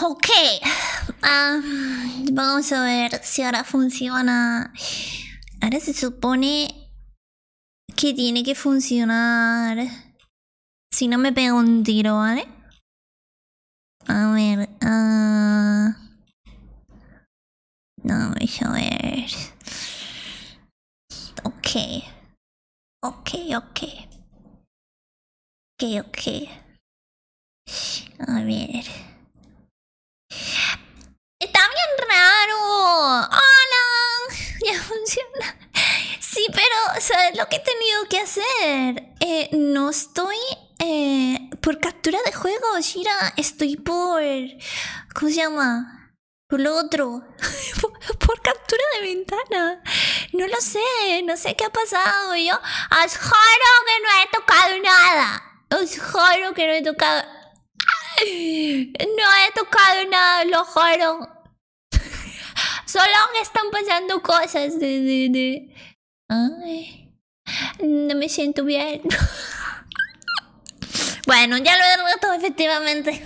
Ok. Vamos a ver si ahora funciona. Ahora se supone que tiene que funcionar. Si no me pego un tiro, ¿vale? A ver. No, vamos a ver. Ok. Ok. A ver. Está bien raro. ¡Hola! Ya funciona. Sí, pero ¿sabes lo que he tenido que hacer? No estoy por captura de juego, Shira. Estoy por... ¿Cómo se llama? Por lo otro. por captura de ventana. No lo sé. No sé qué ha pasado. Yo os juro que no he tocado nada. Os juro que no he tocado... No he tocado nada, lo juro. Solo que están pasando cosas Ay, no me siento bien. Bueno, ya lo he roto, efectivamente.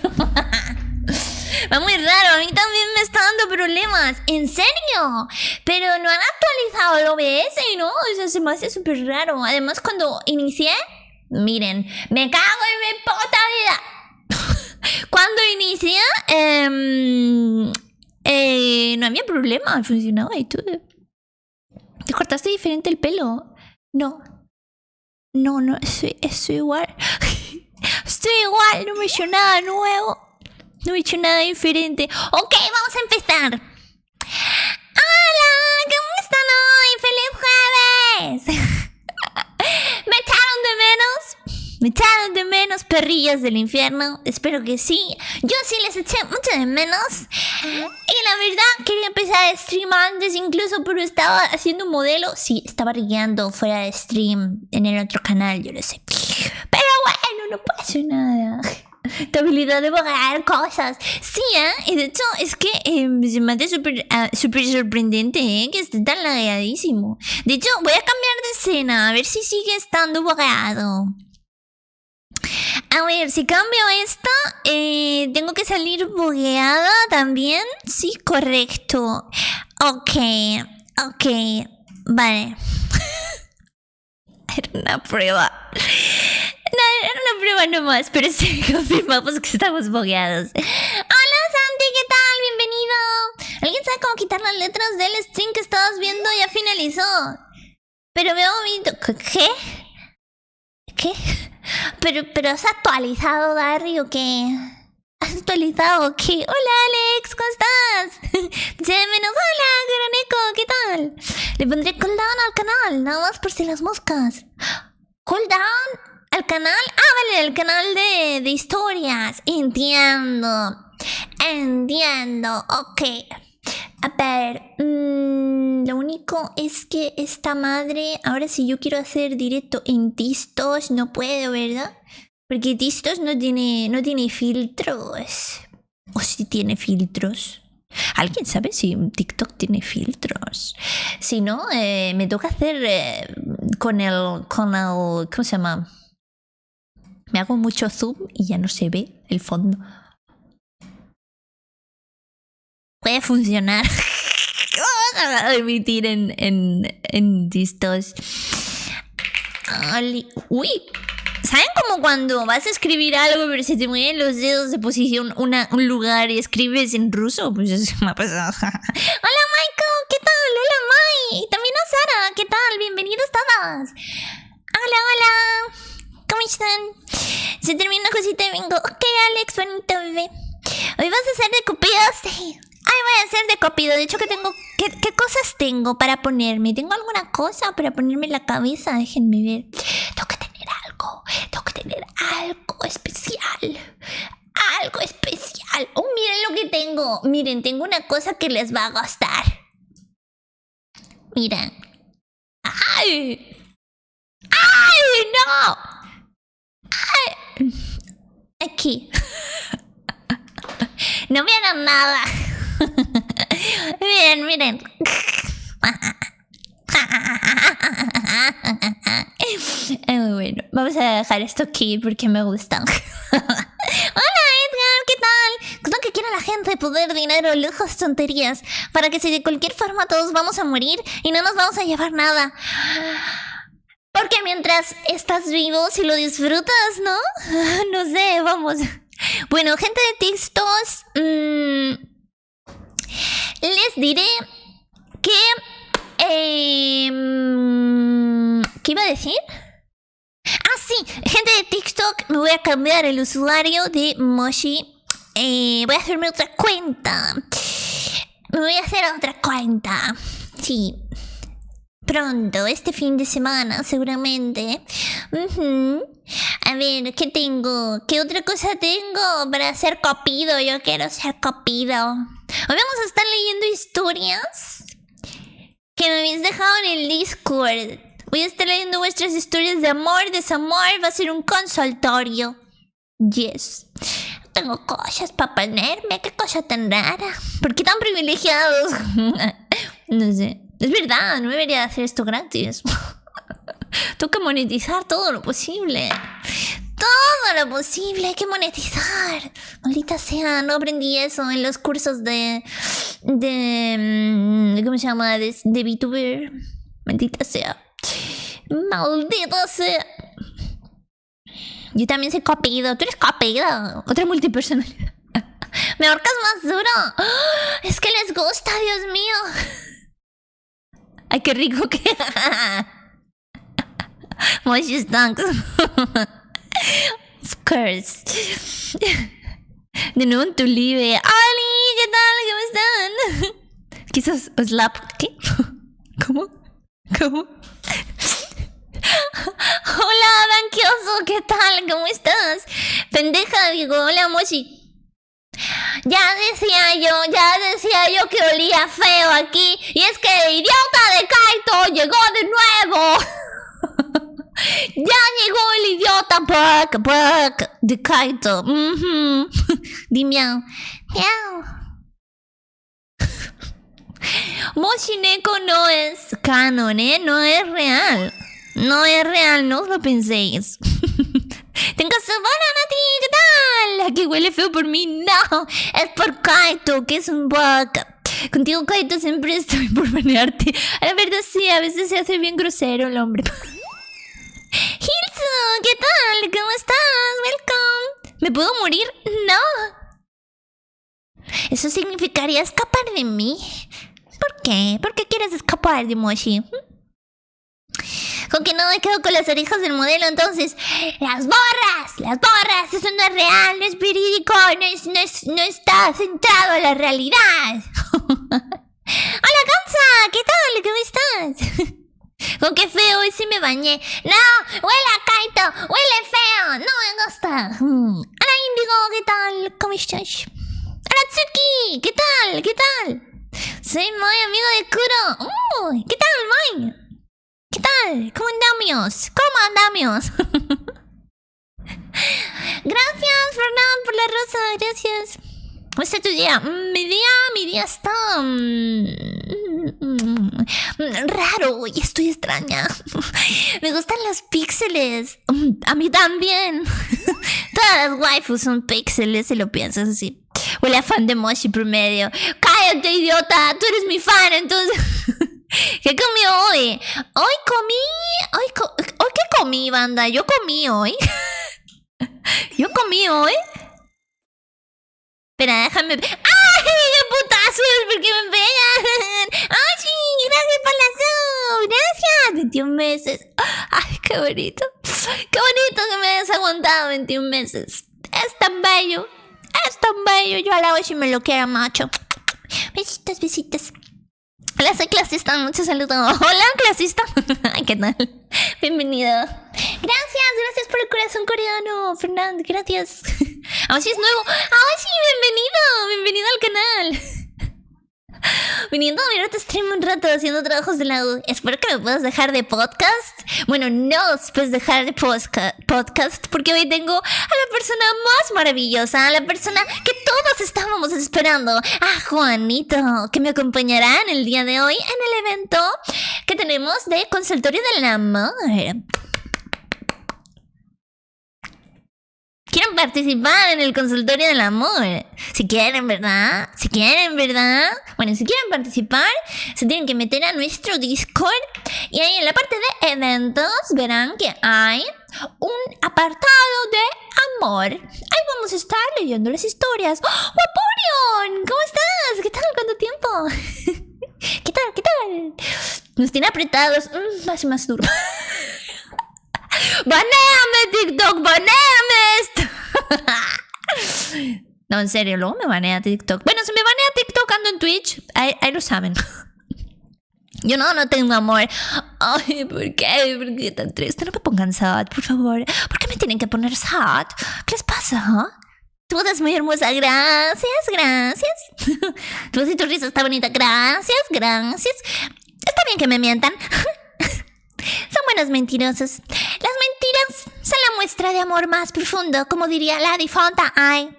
Va muy raro, a mí también me está dando problemas. ¿En serio? Pero no han actualizado el OBS, ¿no? O sea, se me hace súper raro. Además, cuando inicié... Miren, me cago en mi puta vida. Cuando inicié, no había problema, funcionaba y todo. ¿Te cortaste diferente el pelo? No, estoy igual. Estoy igual, no me he hecho nada nuevo. No me he hecho nada diferente. Ok, vamos a empezar. Hola, ¿cómo están hoy? ¡Feliz jueves! ¿Me echaron de menos? ¿Me echaron de menos, perrillas del infierno? Espero que sí. Yo sí les eché mucho de menos. Y la verdad, quería empezar a stream antes incluso, pero estaba haciendo un modelo. Sí, estaba guiando fuera de stream en el otro canal, yo lo sé. Pero bueno, no pasa nada. Tu habilidad de borrar cosas. Sí, y de hecho es que se me hace súper sorprendente, que esté tan lagueadísimo. De hecho, voy a cambiar de escena, a ver si sigue estando borrado. A ver, si cambio esta, tengo que salir bugueada también. Sí, correcto. Ok, vale. Era una prueba. No, era una prueba nomás, pero sí confirmamos que estamos bugueados. Hola Santi, ¿qué tal? Bienvenido. ¿Alguien sabe cómo quitar las letras del stream que estabas viendo? Ya finalizó. Pero veo un... ¿Qué? Pero ¿has actualizado, Darry, o qué? ¿Has actualizado o qué? Hola, Alex, ¿cómo estás? Menos hola, Caraneco, ¿qué tal? Le pondré cooldown al canal, nada más por si las moscas. ¿Cooldown al canal? Ah, vale, el canal de historias. Entiendo, ok. A ver, lo único es que esta madre... Ahora si yo quiero hacer directo en Tistos, no puedo, ¿verdad? Porque Tistos no tiene filtros. ¿O si tiene filtros? ¿Alguien sabe si TikTok tiene filtros? Si no, me toca hacer con el... ¿Cómo se llama? Me hago mucho zoom y ya no se ve el fondo. Puede funcionar. Emitir en distos. Uy. ¿Saben como cuando vas a escribir algo pero se te mueven los dedos de posición un lugar y escribes en ruso? Pues eso me ha pasado. Hola Michael, ¿qué tal? Hola Mai. Y también a Sara, ¿qué tal? Bienvenidos todas. Hola. ¿Cómo están? Se termina una cosita y vengo. Ok, Alex, bonito bebé. Hoy vas a hacer de Cupido, sí. Ay, voy a hacer de Cupido. De hecho que tengo... ¿Qué cosas tengo para ponerme? ¿Tengo alguna cosa para ponerme en la cabeza? Déjenme ver. Tengo que tener algo especial. Algo especial. Oh, miren lo que tengo. Miren, tengo una cosa que les va a gustar. Miren. ¡Ay! ¡Ay, no! ¡Ay! Aquí. No vieron nada. Miren. Bueno, vamos a dejar esto aquí porque me gusta. Hola Edgar, ¿qué tal? ¿Qué es lo que quiere la gente? Poder, dinero, lujos, tonterías. Para que si de cualquier forma todos vamos a morir y no nos vamos a llevar nada. Porque mientras estás vivo, si lo disfrutas, ¿no? No sé, vamos. Bueno, gente de textos, les diré que... ¿qué iba a decir? Ah, sí, gente de TikTok, me voy a cambiar el usuario de Moshi. Voy a hacerme otra cuenta. Me voy a hacer otra cuenta. Sí. Pronto, este fin de semana, seguramente. A ver, ¿qué tengo? ¿Qué otra cosa tengo para ser copido? Yo quiero ser copido. Hoy vamos a estar leyendo historias que me habéis dejado en el Discord. Voy a estar leyendo vuestras historias de amor, desamor. Va a ser un consultorio. Yes. Tengo cosas para ponerme. Qué cosa tan rara. ¿Por qué tan privilegiados? No sé. Es verdad, no debería hacer esto gratis. Tengo que monetizar todo lo posible. Todo lo posible, hay que monetizar. Maldita sea, no aprendí eso en los cursos de ¿cómo se llama? De VTuber. Maldita sea. Maldita sea. Yo también soy copido. Tú eres copido. Otra multipersonalidad. Me ahorcas más duro. Es que les gusta, Dios mío. Ay, qué rico que... Moshi stunks. Of course. De nuevo en tu live. ¡Ali! ¿Qué tal? ¿Cómo están? Quizás slap. ¿Qué? ¿Cómo? Hola, Banquioso. ¿Qué tal? ¿Cómo estás? Pendeja, digo. Hola, Moshi. Ya decía yo que olía feo aquí. Y es que el idiota de Kaito llegó de nuevo. Ya llegó el idiota Buck de Kaito. Di miau. Miau. Moshi Neko no es canon, no es real. No es real, no os lo penséis. Tengo su bola, Nati, ¿qué tal? Aquí huele feo por mí, no. Es por Kaito, que es un bug. Contigo, Kaito, siempre estoy por banearte. A la verdad, sí, a veces se hace bien grosero el hombre. Hilsu, ¿qué tal? ¿Cómo estás? Welcome. ¿Me puedo morir? No. Eso significaría escapar de mí. ¿Por qué? ¿Por qué quieres escapar de Moshi? Con que no me quedo con las orejas del modelo, entonces las borras, eso no es real, no es verídico, no está centrado en la realidad. Hola, Kansa, ¿qué tal? ¿Cómo estás? Con qué feo, hoy sí me bañé. No, huele a Kaito, huele feo, no me gusta. Hola, Indigo, ¿qué tal? ¿Cómo estás? Hola, Tsuki, ¿qué tal? Soy muy amigo de Kuro. ¿Qué tal, Moy? ¿Qué tal? ¿Cómo andamos? Gracias, Fernán, por la rosa. Gracias. ¿Cómo está tu día? Mi día está... raro y estoy extraña. Me gustan los píxeles. A mí también. Todas las waifus son píxeles, si lo piensas así. Huele a fan de Moshi promedio. Cállate, idiota. Tú eres mi fan, entonces... ¿Qué comí hoy? ¿Hoy qué comí, banda? Yo comí hoy. Espera, déjame... ¡Ay, qué putazos! ¿Por qué me pegan? ¡Ay, sí! ¡Gracias por la sub! ¡Gracias! 21 meses. ¡Ay, qué bonito! ¡Qué bonito que me hayas aguantado 21 meses! Es tan bello. Yo a la Oshi me lo quiero, macho. Besitos. Hola, soy clasista, muchos saludos. Hola, clasista. ¿Qué tal? Bienvenido. Gracias por el corazón coreano, Fernando, gracias. Ahora sí es nuevo. Ahora sí, bienvenido al canal. Viniendo a ver tu stream un rato haciendo trabajos de la U. Espero que me puedas dejar de podcast. Bueno, no puedes dejar de podcast, porque hoy tengo a la persona más maravillosa, a la persona que todos estábamos esperando, a Juanito, que me acompañará en el día de hoy en el evento que tenemos de Consultorio del Amor. quieren participar en el consultorio del amor. Si quieren, ¿verdad? Si quieren, ¿verdad? Bueno, si quieren participar, se tienen que meter a nuestro Discord. Y ahí en la parte de eventos verán que hay un apartado de amor. Ahí vamos a estar leyendo las historias. ¡Oh, Vaporeon! ¿Cómo estás? ¿Qué tal? ¿Cuánto tiempo? ¿Qué tal? ¿Qué tal? Nos tiene apretados. Más duro. ¡Banéame, TikTok! ¡Banéame esto! No, en serio, luego me banea TikTok. Bueno, si me banea TikTok, ando en Twitch. Ahí lo saben. Yo no tengo amor. Ay, ¿por qué? ¿Por qué tan triste? No me pongan sad, por favor. ¿Por qué me tienen que poner sad? ¿Qué les pasa? Tu voz es muy hermosa. Gracias. Tu voz y tu risa está bonita. Gracias. Está bien que me mientan. Son buenos mentirosos. Las mentiras son la muestra de amor más profundo, como diría la difunta. Ay.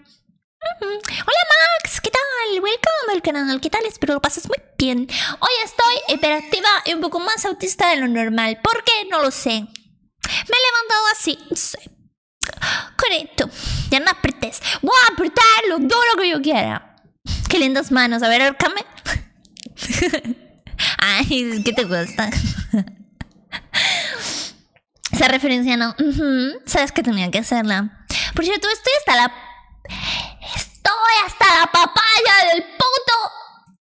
Hola Max, ¿qué tal? Welcome al canal, ¿qué tal? Espero lo pases muy bien. Hoy estoy hiperactiva y un poco más autista de lo normal. ¿Por qué? No lo sé. Me he levantado así. Sí. Correcto. Ya no apretes. Voy a apretar lo duro que yo quiera. Qué lindas manos. A ver, ahórcame. Ay, ¿qué te gusta? Esa referencia no. Sabes que tenía que hacerla. Por cierto, estoy hasta la papaya del puto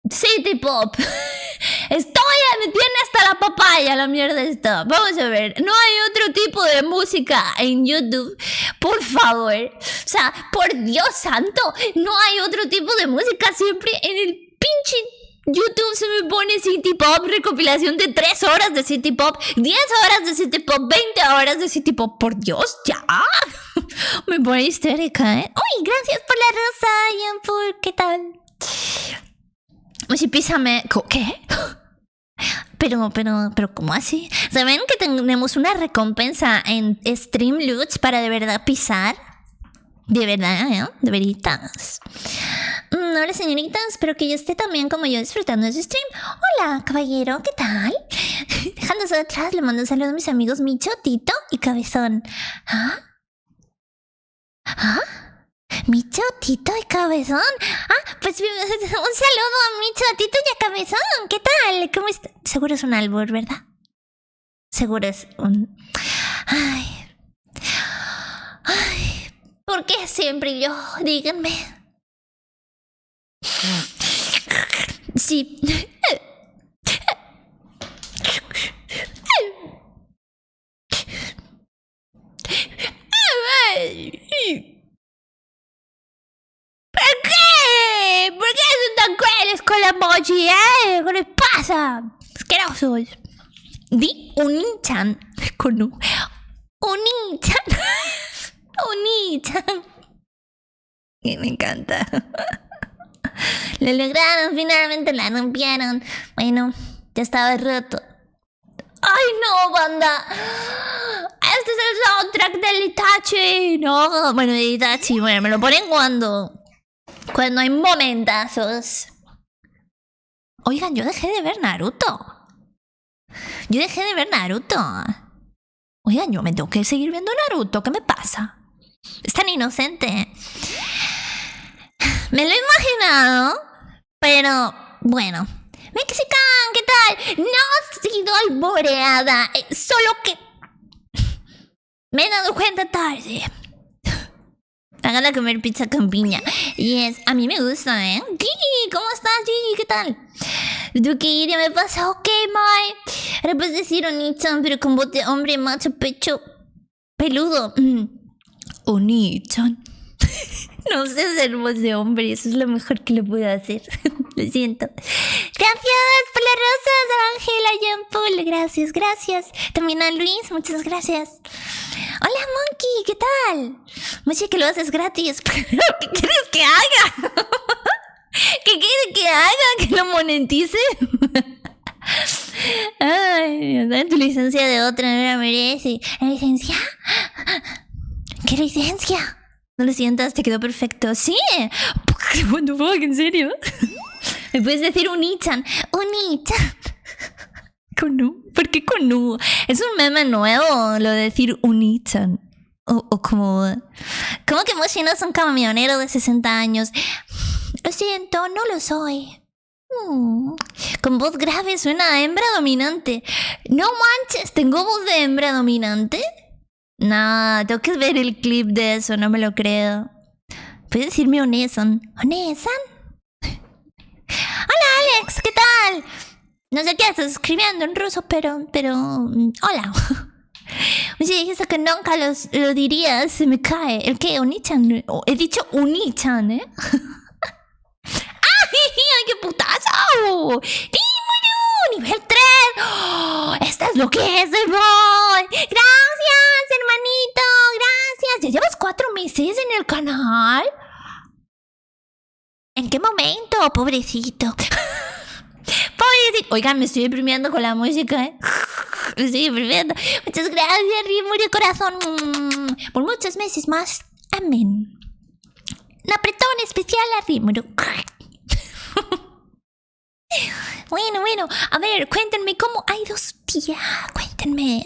City Pop. Me tiene hasta la papaya la mierda esta. Vamos a ver, no hay otro tipo de música en YouTube. Por favor. O sea, por Dios santo, no hay otro tipo de música. Siempre en el pinche YouTube se me pone City Pop, recopilación de 3 horas de City Pop, 10 horas de City Pop, 20 horas de City Pop. Por Dios, ya. Me pone histérica, ¿eh? ¡Uy! Gracias por la rosa, Yampur. ¿Qué tal? Oye, písame. ¿Qué? Pero, ¿cómo así? ¿Saben que tenemos una recompensa en Streamloots para de verdad pisar? De verdad, ¿eh? De veritas. Hola señoritas, espero que yo esté también como yo disfrutando de su stream. Hola caballero, ¿qué tal? Dejándose atrás, le mando un saludo a mis amigos Micho, Tito y Cabezón. Micho, Tito y Cabezón. Pues un saludo a Micho, Tito y a Cabezón. ¿Qué tal? ¿Cómo está? Seguro es un albur, ¿verdad? Seguro es un... Ay, ¿por qué siempre yo? Díganme. Sí. ¿Por qué? ¿Por qué son tan crueles con la emoji, ¿Qué les pasa? Asquerosos. Di Unichan con U. Unichan. Unichan. Y me encanta. Lo lograron, finalmente la rompieron. Bueno, ya estaba roto. ¡Ay, no, banda! Este es el soundtrack del Itachi. No, bueno, de Itachi. Bueno, me lo ponen cuando hay momentazos. Oigan, yo dejé de ver Naruto. Oigan, yo me tengo que seguir viendo Naruto. ¿Qué me pasa? Es tan inocente. Me lo he imaginado, pero bueno. Mexican, ¿qué tal? No he sido alboreada, solo que me he dado cuenta tarde. Hagan a comer pizza con piña. Yes, a mí me gusta, ¿eh? Gigi, ¿cómo estás, Gigi? ¿Qué tal? ¿Tú qué iría me pasa? Ok, Mai. Ahora puedes decir Oni-chan, pero con voz de hombre, macho, pecho peludo. Oni-chan. No sé hacer voz de hombre, eso es lo mejor que lo puedo hacer. Lo siento. Gracias por las rosas, Ángela, Jean Paul. Gracias. También a Luis, muchas gracias. Hola, Monkey, ¿qué tal? Oye, que lo haces gratis. ¿Qué quieres que haga? ¿Qué quieres que haga? ¿Que lo monetice? Ay, tu licencia de otra no la merece. ¿La licencia? ¿Qué licencia? No lo sientas, te quedó perfecto. Sí. What the fuck, ¿en serio? ¿Me puedes decir Unichan? Unichan. ¿Con U? ¿Por qué con U? Es un meme nuevo lo de decir Unichan. O como... ¿Cómo que Moshi no es un camionero de 60 años? Lo siento, no lo soy. Con voz grave suena a hembra dominante. No manches, ¿tengo voz de hembra dominante? No, tengo que ver el clip de eso, no me lo creo. Puedes decirme Onesan. ¿Onesan? Hola Alex, ¿qué tal? No sé qué estás escribiendo en ruso, pero... hola. Oye, dijiste que nunca lo dirías, se me cae. ¿El qué? ¿Onichan? He dicho Unichan, ¿eh? ¡Ay, qué putazo! ¡Rímuru! ¡Nivel 3! ¡Oh, esta es lo que es el boy! ¡Gracias, hermanito! ¡Gracias! ¿Ya llevas 4 meses en el canal? ¿En qué momento? Pobrecito. Pobrecito. Oigan, me estoy deprimiendo con la música, ¿eh? Me estoy deprimiendo. Muchas gracias, Rímuru, corazón. Por muchos meses más. Amén. Un apretón especial a Rímuru. Bueno, a ver, cuéntenme cómo ha ido su día. Cuéntenme.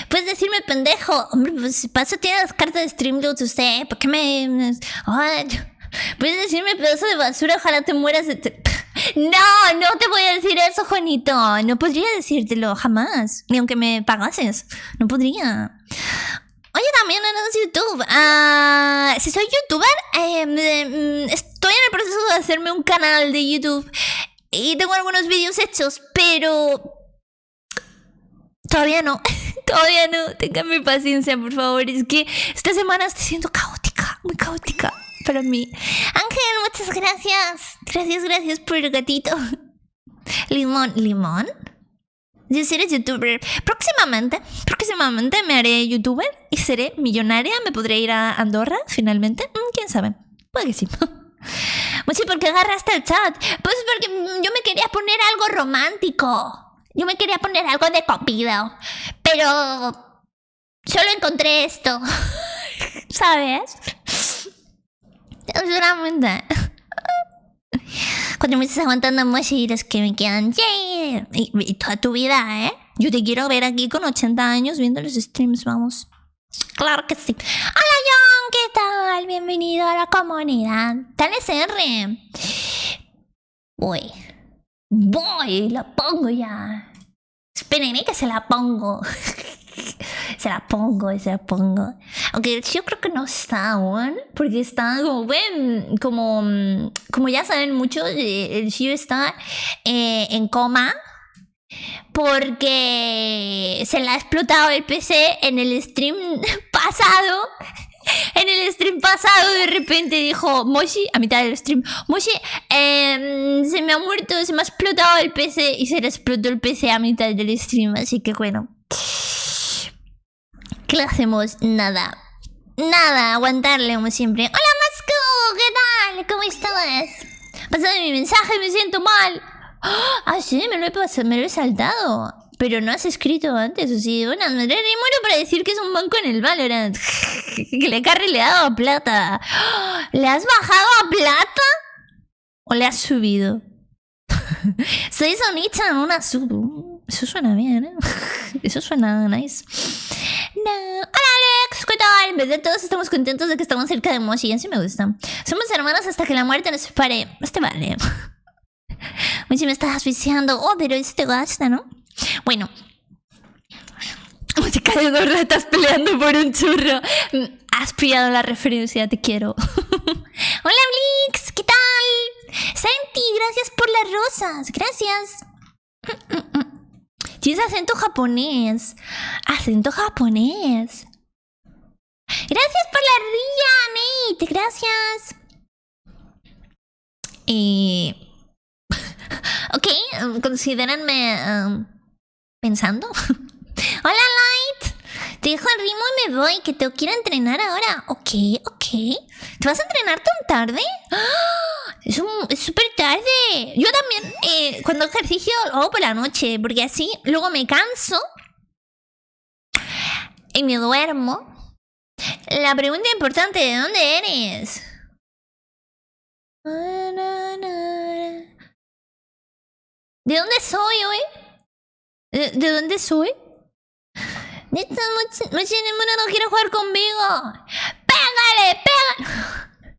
Puedes decirme pendejo. Hombre, pues paso tiene las cartas de Streamlabs usted. ¿Por qué me...? Ay, puedes decirme pedazo de basura, ojalá te mueras de... No te voy a decir eso, Juanito. No podría decírtelo, jamás. Ni aunque me pagases. No podría. Oye, también eres YouTube. Si soy YouTuber, estoy en el proceso de hacerme un canal de YouTube. Y tengo algunos vídeos hechos, pero... Todavía no. Ténganme paciencia, por favor. Es que esta semana está siendo caótica. Muy caótica para mí. Ángel, muchas gracias. Gracias por el gatito. ¿Limón? Yo seré youtuber. Próximamente me haré youtuber y seré millonaria. Me podré ir a Andorra, finalmente. ¿Quién sabe? Puede que sí. Muchi, ¿por qué agarraste el chat? Pues porque yo me quería poner algo romántico. Yo me quería poner algo de Cupido. Pero solo encontré esto. ¿Sabes? Seguramente. 4 meses aguantando Moshi y los que me quedan. ¡Yay! Y toda tu vida, ¿eh? Yo te quiero ver aquí con 80 años viendo los streams, vamos. Claro que sí. Hola John, ¿qué tal? Bienvenido a la comunidad. Tal SR. Voy, la pongo ya. Esperen, que se la pongo. Se la pongo. Aunque yo creo que no está aún. Porque está como ya saben muchos, el Shio está en coma. Porque se le ha explotado el PC en el stream pasado. De repente dijo Moshi, a mitad del stream, Moshi, se me ha explotado el PC. Y se le explotó el PC a mitad del stream. Así que bueno, ¿qué le hacemos? Nada, aguantarle como siempre. Hola Masco, ¿qué tal? ¿Cómo estás? Pasando mi mensaje, me siento mal. Sí, me lo he saltado. Pero no has escrito antes, o sí. Bueno, me muero para decir que es un banco en el Valorant. Que le he dado a plata. ¿Le has bajado a plata? ¿O le has subido? Soy Sonicha en una sub. Eso suena bien, ¿eh? Eso suena nice. No. Hola Alex, ¿qué tal? En vez de todos estamos contentos de que estamos cerca de Moshi. Así me gusta. Somos hermanos hasta que la muerte nos separe. Este vale. Moshi, me estás asfixiando. Pero eso te gasta, ¿no? Bueno, música de 2 ratas peleando por un churro. Has pillado la referencia, te quiero. Hola Blix, ¿qué tal? Santi, gracias por las rosas. Gracias. Tienes acento japonés. Gracias por la ría, Nate. Gracias. Ok, considérenme pensando. Hola Light. Te dejo el ritmo y me voy, que te quiero entrenar ahora. Ok. ¿Te vas a entrenar tan tarde? Es súper tarde. Yo también cuando ejercicio lo hago por la noche, porque así luego me canso y me duermo. La pregunta importante, ¿de dónde eres? ¿De dónde soy hoy? ¿De dónde soy? Ninguno no quiere jugar conmigo. ¡Pégale, pégale!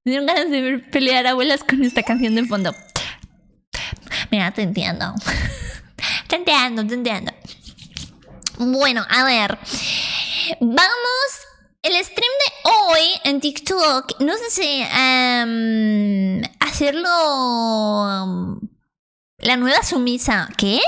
Me dieron ganas de ver pelear abuelas con esta canción de fondo. Mira, te entiendo. Te entiendo. Bueno, a ver. Vamos. El stream de hoy en TikTok, no sé si hacerlo la nueva sumisa. ¿Qué?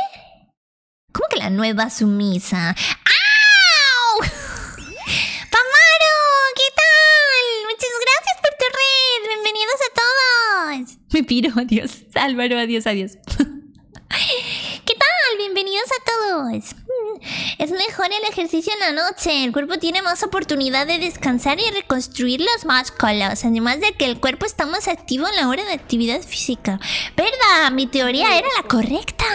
¿Cómo que la nueva sumisa? ¡Au! ¡Pamaro! ¿Qué tal? Muchas gracias por tu red. Bienvenidos a todos. Me piro, adiós. Álvaro, adiós. ¿Qué tal? Bienvenidos a todos. Es mejor el ejercicio en la noche. El cuerpo tiene más oportunidad de descansar y reconstruir los músculos. Además de que el cuerpo está más activo en la hora de actividad física. ¿Verdad? Mi teoría era la correcta.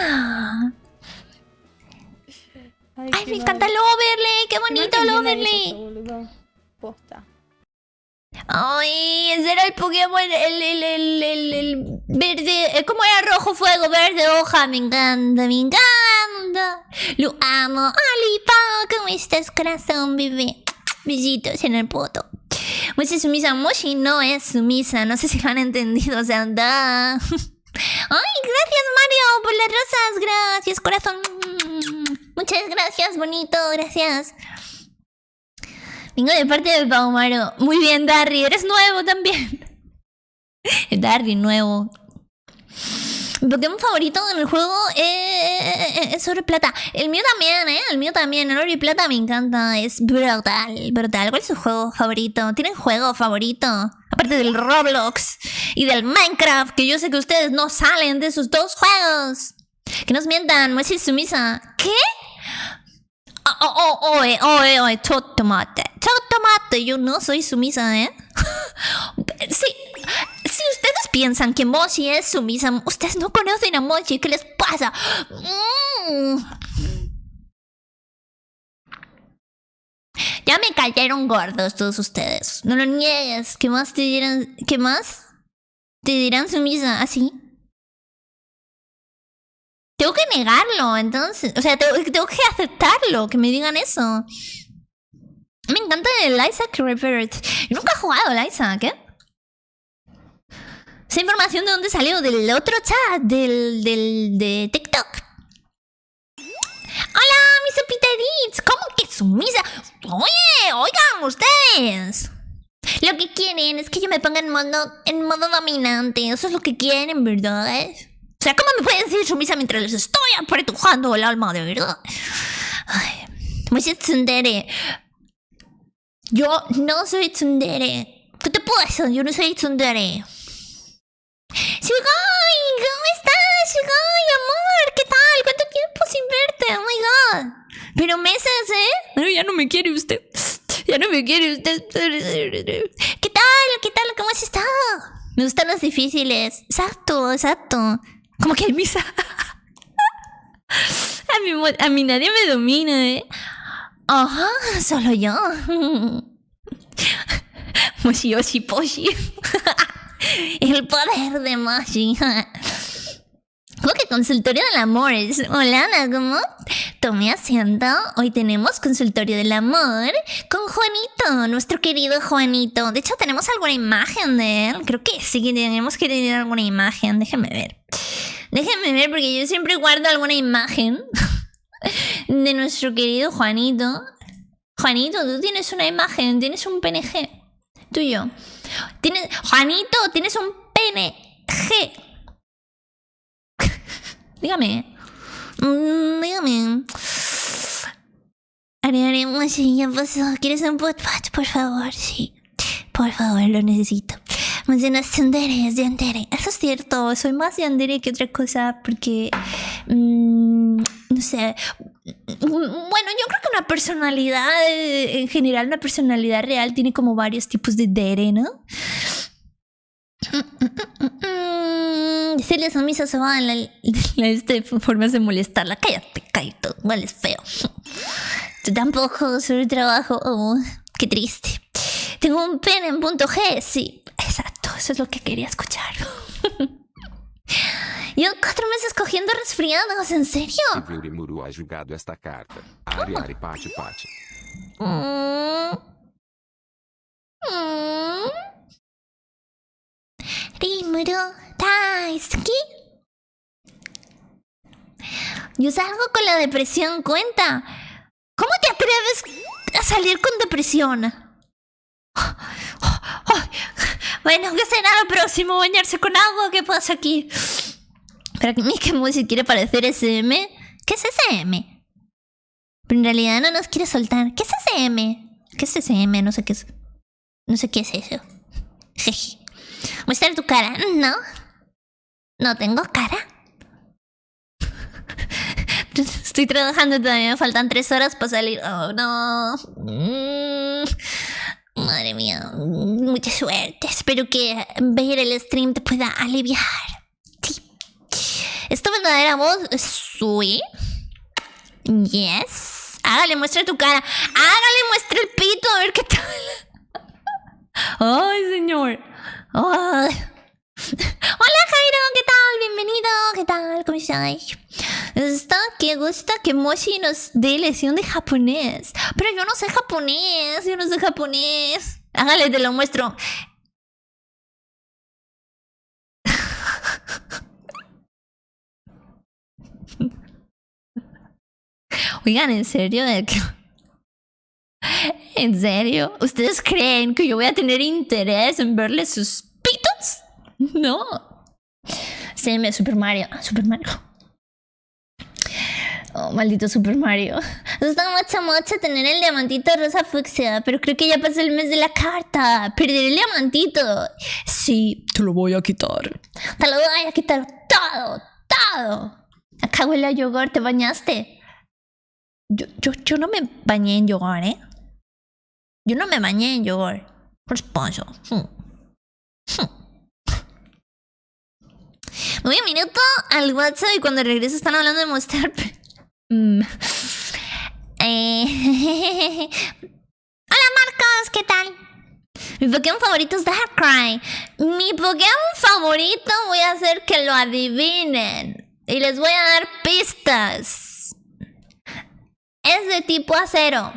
Ay, me encanta el overlay. Qué bonito el overlay. Posta. Ay, ese era el Pokémon, el verde, ¿cómo era? Rojo, fuego, verde, hoja, me encanta. Lo amo. Alipa, ¿cómo estás, corazón, bebé? Besitos en el poto. Mochi sumisa, Mochi no es sumisa, no sé si lo han entendido, o sea, da. Ay, gracias, Mario, por las rosas, gracias, corazón. Muchas gracias, bonito, gracias. Vengo de parte de Paumaro. Muy bien, Darry. Eres nuevo también. Darry, nuevo. Mi Pokémon favorito en el juego es Oro y Plata. El mío también, ¿eh? El mío también. El Oro y Plata me encanta. Es brutal. ¿Cuál es su juego favorito? ¿Tienen juego favorito? Aparte del Roblox y del Minecraft, que yo sé que ustedes no salen de esos dos juegos. Que nos mientan. Mochi sumisa. ¿Qué? Tomate. Yo no soy sumisa, ¿eh? Sí. Si ustedes piensan que Mochi es sumisa, ustedes no conocen a Mochi. ¿Qué les pasa? Ya me cayeron gordos todos ustedes. No lo niegues. ¿Qué más te dirán? ¿Qué más? ¿Te dirán sumisa? ¿Así? Tengo que negarlo, entonces. O sea, tengo que aceptarlo, que me digan eso. Me encanta el Isaac Revert. Yo nunca he jugado el Isaac, ¿eh? Esa información de dónde salió, del otro chat, de TikTok. Hola, mis Peterits. ¿Cómo que sumisa? Oye, oigan ustedes. Lo que quieren es que yo me ponga en modo dominante. Eso es lo que quieren, ¿verdad? O sea, ¿cómo me pueden decir sumisa mientras les estoy apretujando el alma, de verdad? Ay, Mochi tsundere. Yo no soy tsundere. ¿Qué te pasa? Yo no soy tsundere. Sugoi, ¿cómo estás? Sugoi, amor, ¿qué tal? ¿Cuánto tiempo sin verte? Oh my god. Pero meses, ¿eh? Pero ya no me quiere usted. Ya no me quiere usted. ¿Qué tal? ¿Cómo has estado? Me gustan los difíciles. Exacto. Como que hay misa. A mí nadie me domina, ¿eh? Ajá, solo yo. Moshi Yoshi Poshi. El poder de Moshi. ¿Cómo que consultorio del amor? Hola, ¿cómo? Tome asiento. Hoy tenemos consultorio del amor con Juanito, nuestro querido Juanito. De hecho, ¿tenemos alguna imagen de él? Creo que sí que tenemos que tener alguna imagen. Déjenme ver porque yo siempre guardo alguna imagen de nuestro querido Juanito. Juanito, tú tienes una imagen, tienes un PNG. Tú y yo. Juanito, tienes un PNG. Dígame. Mochi, ya pasó. ¿Quieres un potpatch? Por favor, sí. Por favor, lo necesito. Mencionas yandere. Eso es cierto. Soy más yandere que otra cosa porque... no sé. Bueno, yo creo que una personalidad... En general, una personalidad real tiene como varios tipos de dere, ¿no? Decirle sumisa se va en formas de molestarla. Cállate, Kaito. Igual es feo. Tú tampoco sobre el trabajo. Oh, qué triste. Tengo un pene en punto G. Sí, exacto. Eso es lo que quería escuchar. Llevo 4 meses cogiendo resfriados. ¿En serio? Rimuru ha jugado esta carta. Ari, pati. Rimuro Daisuki. Yo salgo con la depresión, cuenta. ¿Cómo te atreves a salir con depresión? Bueno, ¿qué será lo próximo? ¿Bañarse con agua? ¿Qué pasa aquí? Para que Mickey Mouse quiere parecer SM. ¿Qué es SM? Pero en realidad no nos quiere soltar. ¿Qué es SM? ¿Qué es SM? No sé qué es. No sé qué es eso. Jeje. Muestra tu cara. No. No tengo cara. Estoy trabajando todavía. Me faltan 3 horas para salir. Oh, no. Madre mía. Mucha suerte. Espero que ver el stream te pueda aliviar. Sí. ¿Es tu verdadera voz? Sí. Yes. Hágale, muestra tu cara. Hágale, muestra el pito. A ver qué tal. Ay, señor. Ay. Hola, Jairo. ¿Qué tal? Bienvenido. ¿Qué tal? ¿Cómo estás? Qué gusta que Moshi nos dé lección de japonés. Pero yo no sé japonés. Yo no sé japonés. Hágale, te lo muestro. Oigan, ¿en serio? ¿En serio? ¿Ustedes creen que yo voy a tener interés en verle sus pitos? No. CM Super Mario. Super Mario. Oh, maldito Super Mario. Está mocha tener el diamantito rosa fucsia, pero creo que ya pasó el mes de la carta. Perderé el diamantito. Sí, te lo voy a quitar. Te lo voy a quitar todo. Acá huele a yogur, ¿te bañaste? Yo no me bañé en yogur, ¿eh? Yo no me bañé en yogur. Responso. Voy un minuto al WhatsApp y cuando regreso están hablando de mostrar. Hola Marcos, ¿qué tal? Mi Pokémon favorito es Darkrai. Mi Pokémon favorito voy a hacer que lo adivinen. Y les voy a dar pistas. Es de tipo acero.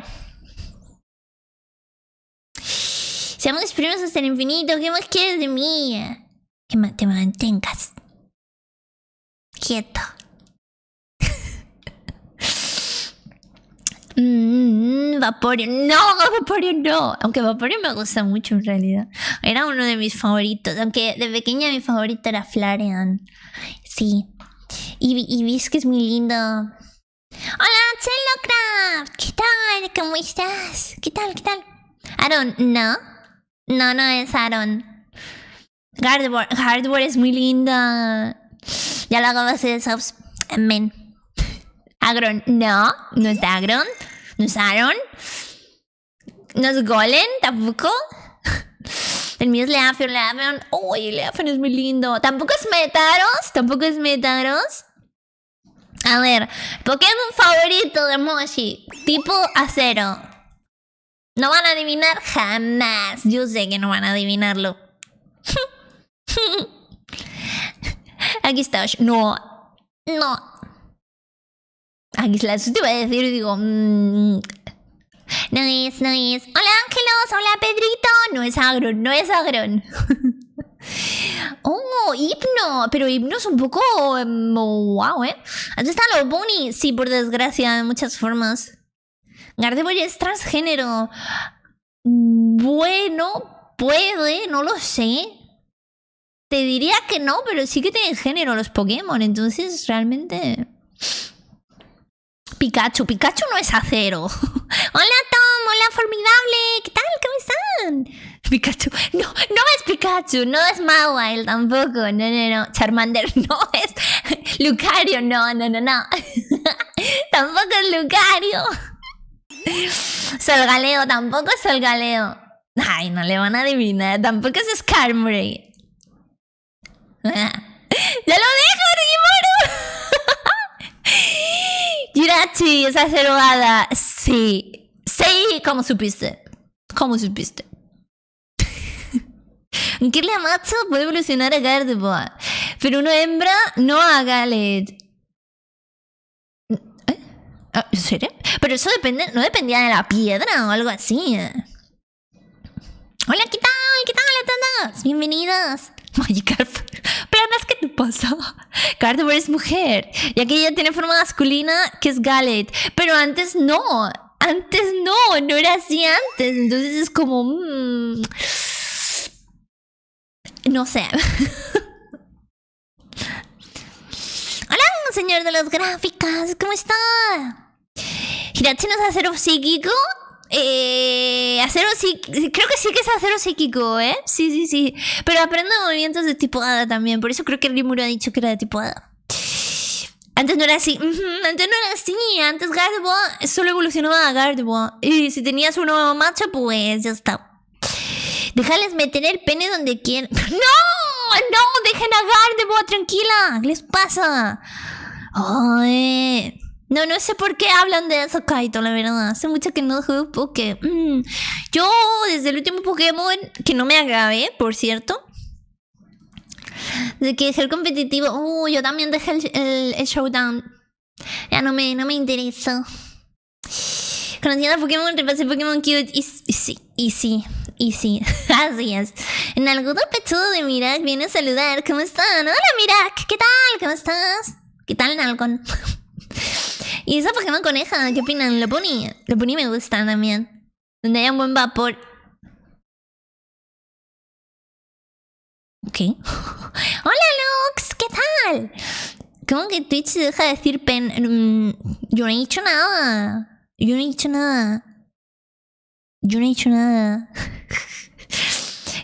Seamos primos hasta el infinito. ¿Qué más quieres de mí? Que te mantengas quieto. Vaporeon. No, Vaporeon no. Aunque Vaporeon me gusta mucho en realidad. Era uno de mis favoritos. Aunque de pequeña mi favorito era Flareon. Sí. Y ves que es muy lindo. Hola, Chelocraft. ¿Qué tal? ¿Cómo estás? ¿Qué tal? Aaron, no. No es Aaron. Hardware es muy linda. Ya la hago base de subs. Amén. Agron, no es Agron. No es Aaron. No es Golem, tampoco. El mío es Leafeon. Uy, Leafeon es muy lindo. Tampoco es Metagross. A ver, Pokémon favorito de Moshi. Tipo acero. No van a adivinar jamás. Yo sé que no van a adivinarlo. Aquí está. No. Aquí está. Eso te iba a decir y digo. No es. Hola Ángelos. Hola Pedrito. No es Agron. Oh, Hipno. Pero Hipno es un poco. Wow, ¿eh? Aquí están los Bunny. Sí, por desgracia, de muchas formas. Gardevoir es transgénero. Bueno, puede, no lo sé. Te diría que no, pero sí que tienen género los Pokémon. Entonces, realmente... Pikachu no es acero. Hola Tom, hola Formidable. ¿Qué tal? ¿Cómo están? Pikachu, no es Pikachu. No es Mawile tampoco. No. Charmander no es. Lucario, no. Tampoco es Lucario. Solgaleo, tampoco es Solgaleo. Ay, no le van a adivinar. Tampoco es Skarmory. ¡Ya lo dejo, Rigimaru! Jirachi, esa cerugada. Sí, ¿cómo supiste? Kirlia Macho puede evolucionar a Gardevoir, pero una hembra no a Galet. ¿En serio? Pero eso depende, no dependía de la piedra o algo así. Hola, ¿qué tal? ¿Qué tal a todos? Bienvenidos. Magikarp. Planas, ¿qué te pasa? Gardevoir es mujer, ya que ella tiene forma masculina, que es Gallet. Pero antes no. Antes no era así antes. Entonces es como... no sé. Hola, señor de las gráficas. ¿Cómo está? Hirachi no es acero psíquico. Acero psíquico. Creo que sí que es acero psíquico, ¿eh? Sí. Pero aprende movimientos de tipo hada también. Por eso creo que Rimuru ha dicho que era de tipo hada. Antes no era así. Antes no era así. Antes Gardevoir solo evolucionaba a Gardevoir. Y si tenías un nuevo macho, pues ya está. Déjales meter el pene donde quieran. ¡No! ¡Dejen a Gardevoir tranquila! ¿Qué les pasa? Ay... No sé por qué hablan de eso, Kaito, la verdad. Hace mucho que no juego Poké. Yo, desde el último Pokémon, que no me acabé, por cierto. Desde que dejé el competitivo. Yo también dejé el Showdown. Ya no me interesó. Conociendo a Pokémon, repasé Pokémon Cute y sí. Así es. En algún pechudo de Mirak viene a saludar. ¿Cómo están? Hola, Mirak. ¿Qué tal? ¿Cómo estás? ¿Qué tal, Nalgon? Y esa Pokémon coneja, ¿qué opinan? Lo Pony me gusta también. Donde haya un buen vapor. Ok. Hola, Lux, ¿qué tal? ¿Cómo que Twitch deja de decir pen? Yo no he dicho nada.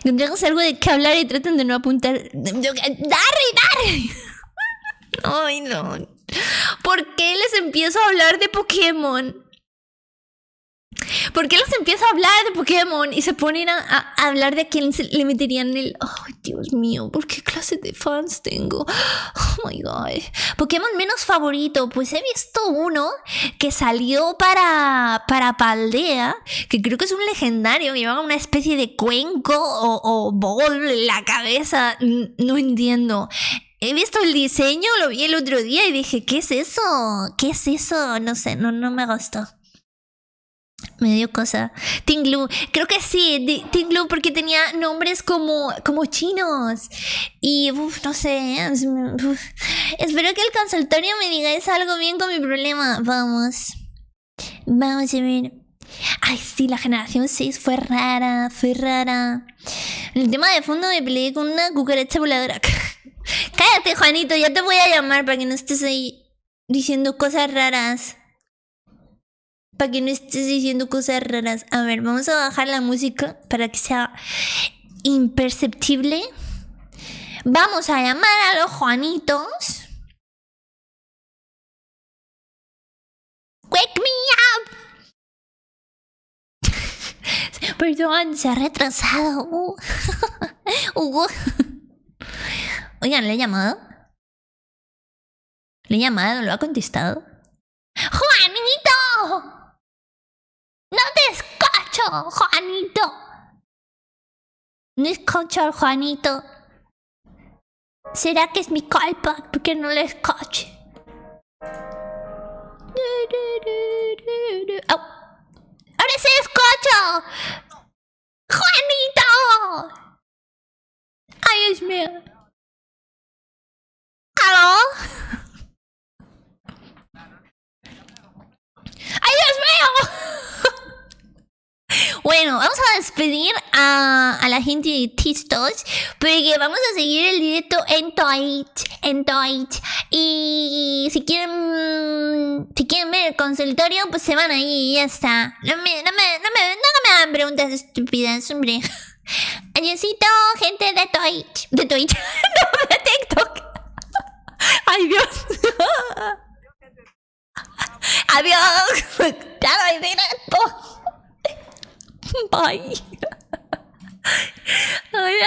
Encontramos algo de qué hablar y tratan de no apuntar. ¡Darry! Ay, no. ¿Por qué les empiezo a hablar de Pokémon? ¿Por qué les empiezo a hablar de Pokémon y se ponen a hablar de a quién le meterían el... Ay, Dios mío, ¿por qué clase de fans tengo? Oh my god. Pokémon menos favorito. Pues he visto uno que salió para Paldea, que creo que es un legendario, que llevaba una especie de cuenco o bol en la cabeza. No entiendo. He visto el diseño, lo vi el otro día y dije, ¿qué es eso? No sé, no me gustó. Me dio cosa. Tinglu, creo que sí, Tinglu porque tenía nombres como chinos. Y, no sé. Espero que el consultorio me digáis algo bien con mi problema. Vamos a ver. Ay, sí, la generación 6 fue rara. En el tema de fondo me peleé con una cucaracha voladora. Cállate, Juanito, ya te voy a llamar para que no estés ahí diciendo cosas raras. A ver, vamos a bajar la música para que sea imperceptible. Vamos a llamar a los Juanitos. Wake me up. Perdón, se ha retrasado. Oigan, ¿le he llamado? ¿Lo ha contestado? ¡Juanito! ¡No te escucho, Juanito! No escucho al Juanito. ¿Será que es mi culpa porque no le escucho? Oh. ¡Ahora sí escucho! ¡Juanito! ¡Ay, Dios mío! ¿Aló? ¡Ay, Dios mío! Bueno, vamos a despedir a la gente de Tistos porque vamos a seguir el directo en Twitch. Y si quieren ver el consultorio, pues se van ahí y ya está. No me hagan preguntas estúpidas, hombre. Adiósito, gente de Twitch. De Twitch. No, de TikTok. Ay, Dios. Adiós. Ya no hay directo. Bye. Ay,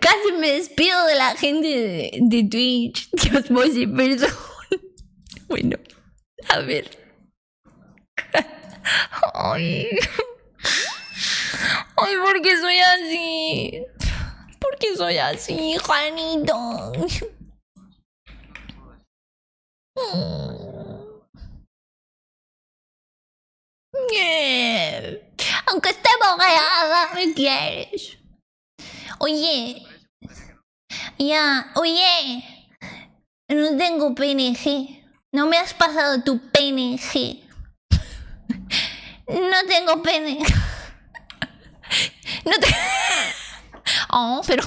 casi me despido de la gente de Twitch. Dios mío, perdón. Bueno, a ver. Ay, ¿por qué soy así? ¿Por qué soy así, Juanito? lo que haga, me quieres. Oye, ya, oye, no tengo PNG. No me has pasado tu PNG. No tengo PNG. No te... Oh, pero...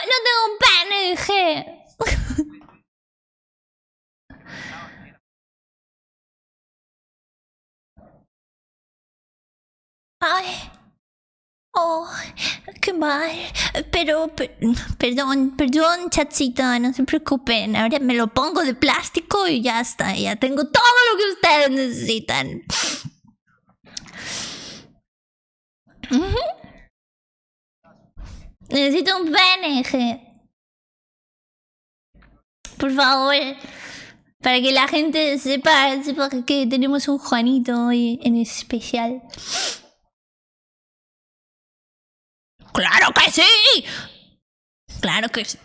No tengo PNG. Ay. Oh, qué mal. Perdón, chatcita, no se preocupen. Ahora me lo pongo de plástico y ya está. Ya tengo todo lo que ustedes necesitan. Necesito un PNG. Por favor. Para que la gente sepa que tenemos un Juanito hoy en especial. ¡Claro que sí! ¡Claro que sí!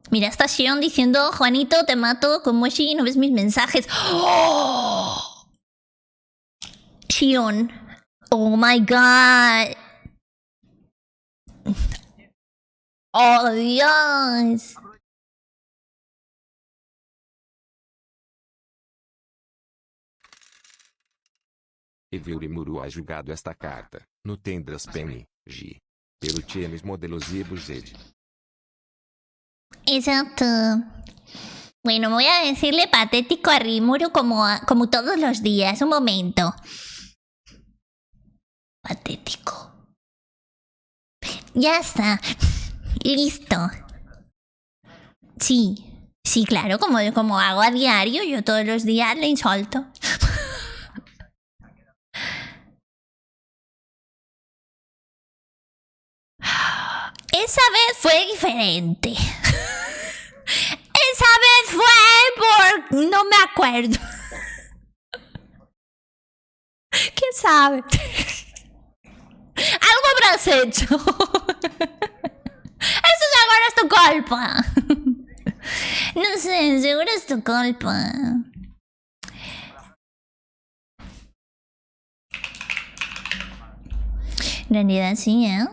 Mira esta Xion diciendo, Juanito, te mato con Moshi y no ves mis mensajes. ¡Oh! Xion. Oh my god. Oh, Dios. Evilimuru ha julgado esta carta, no Tendras PNG, pelo Tienes modelos e Buzed. Exacto. Bueno, voy a decirle patético a Rimuru como todos los días. Un momento. Patético. Ya está. Listo. Sí, claro, como hago a diario, yo todos los días le insulto. Esa vez fue diferente. Esa vez fue por... no me acuerdo. ¿Quién sabe? Algo habrás hecho. Eso seguro es tu culpa. No sé, seguro es tu culpa. En realidad sí, ¿eh?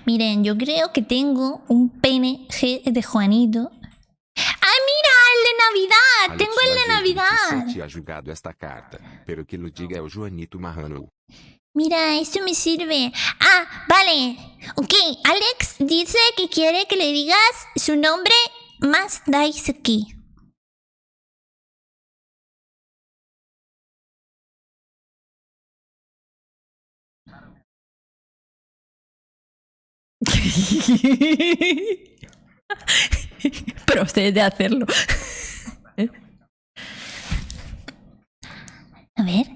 Miren, yo creo que tengo un PNG de Juanito. ¡Ay, mira! ¡El de Navidad! ¡Tengo el de Navidad! Te ha julgado esta carta, pero que lo diga el Juanito Marrano. Mira, esto me sirve. Ah, vale. Ok, Alex dice que quiere que le digas su nombre más Daisuki. Procede a hacerlo. A ver.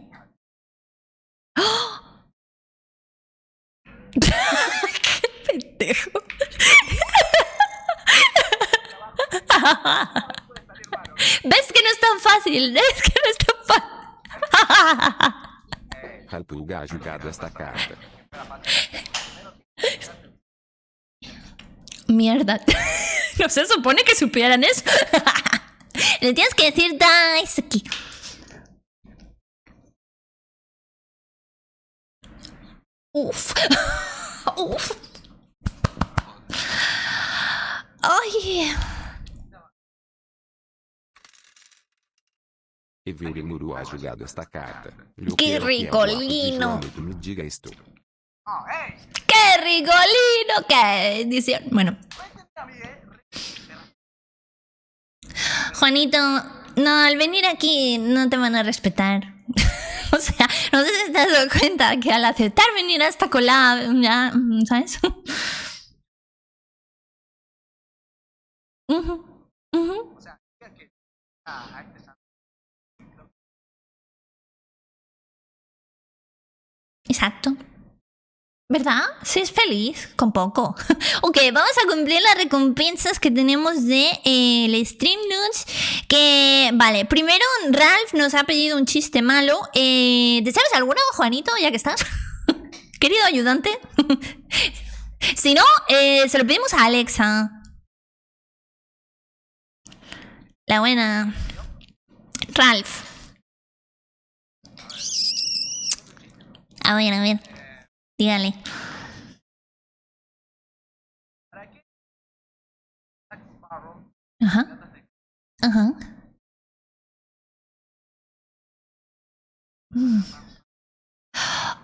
¡Oh! ¡Qué pendejo! ¿Ves que no es tan fácil? ¿Ves que no es tan fácil? Halpulga ha julgado esta carta. Mierda. No se supone que supieran eso. Le tienes que decir Daisuki. Uf. Uf. Ay. Evilimuru ha julgado esta carta. ¡Qué ricolino! Me diga esto. ¡Qué ricolino! ¡Qué edición! Bueno. Juanito, no, al venir aquí no te van a respetar. O sea, no sé si te has dado cuenta que al aceptar venir a esta collab, ya, ¿sabes? Exacto. ¿Verdad? Sí, es feliz, con poco. Ok, vamos a cumplir las recompensas que tenemos de el Stream Nudes. Que, vale, primero Ralph nos ha pedido un chiste malo. ¿Te sabes alguno, Juanito, ya que estás? Querido ayudante. Si no, se lo pedimos a Alexa. La buena. Ralph. A ver, a ver. dígale. Ajá. Ajá.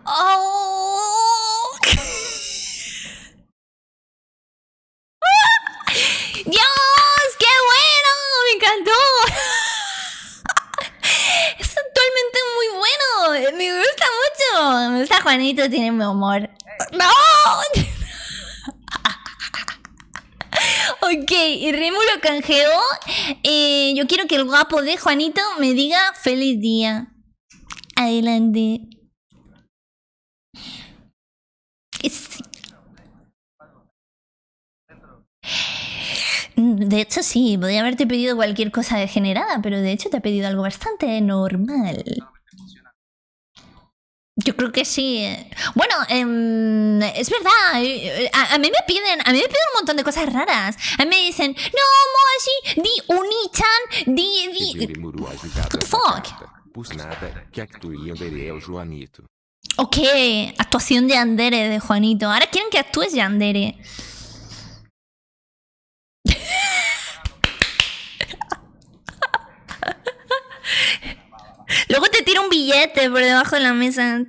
¡Oh! ¡Dios! ¡Qué bueno! ¡Me encantó! Es actualmente muy bueno. Me gusta mucho. Me gusta Juanito, tiene mi humor. ¡No! Ok, y Remu lo canjeó. Yo quiero que el guapo de Juanito me diga feliz día. Adelante. Sí. De hecho, sí, podría haberte pedido cualquier cosa degenerada, pero de hecho te ha pedido algo bastante normal. Yo creo que sí. Bueno, es verdad. A mí me piden un montón de cosas raras. A mí me dicen, no, Moshi, di Uni-chan, di... Rimuru ajudado What the esta fuck? carta. Pus nada, que actúe Yandere o Joanito. Ok, actuación de Yandere de Juanito. Ahora quieren que actúes Yandere. Luego te tiro un billete por debajo de la mesa.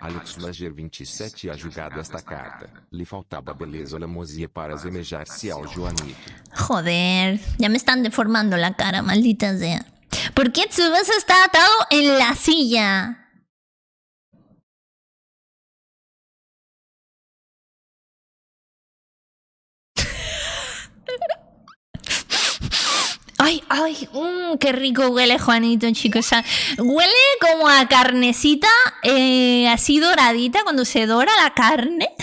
Alex Langer 27 ha julgado esta carta. Lhe faltava beleza lamosia para asemelhar-se ao Joanito. Joder, ya me están deformando la cara, maldita sea. ¿Por qué Tsubasa está atado en la silla? Ay, ay, qué rico huele Juanito, chicos. O sea, huele como a carnecita así doradita cuando se dora la carne.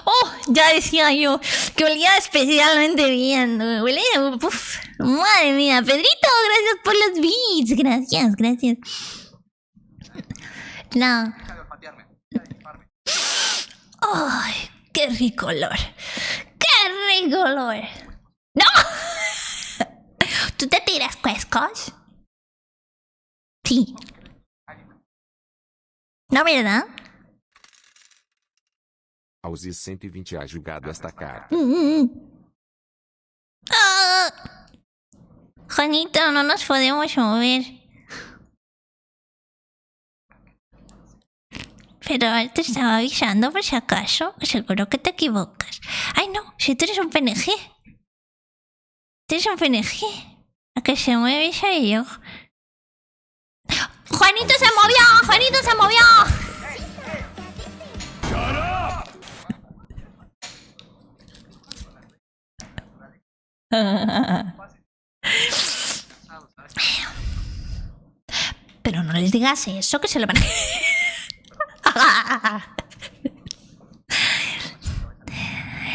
Oh, ya decía yo que olía especialmente bien. Huele, uf, madre mía. Pedrito, gracias por los beats. Gracias, gracias. No. Ay, qué rico olor. Qué rico olor. ¡No! ¿Tú te tiras cuescos? Sí. ¿No, verdad? Ausis 120 ha julgado esta carta. Ah. Juanito, no nos podemos mover. Pero te estaba avisando por si acaso. Seguro que te equivocas. Ay, no, si tú eres un PNG. Tú eres un PNG. A que se mueve soy yo. ¡Juanito se movió! ¡Juanito se movió! Pero no les digas eso, que se lo van a...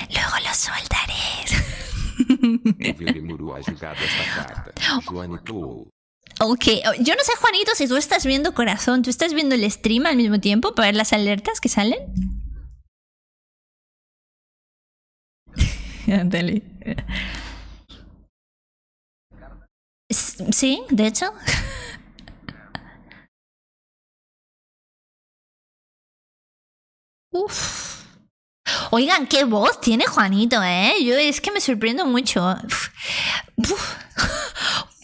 Luego lo soltaré. Rimuru ha julgado esta carta. Joanito. Ok, yo no sé, Juanito, si tú estás viendo corazón, ¿tú estás viendo el stream al mismo tiempo para ver las alertas que salen? Dale. Sí, de hecho. Uf. Oigan, qué voz tiene Juanito, ¿eh? Yo es que me sorprendo mucho. Uf.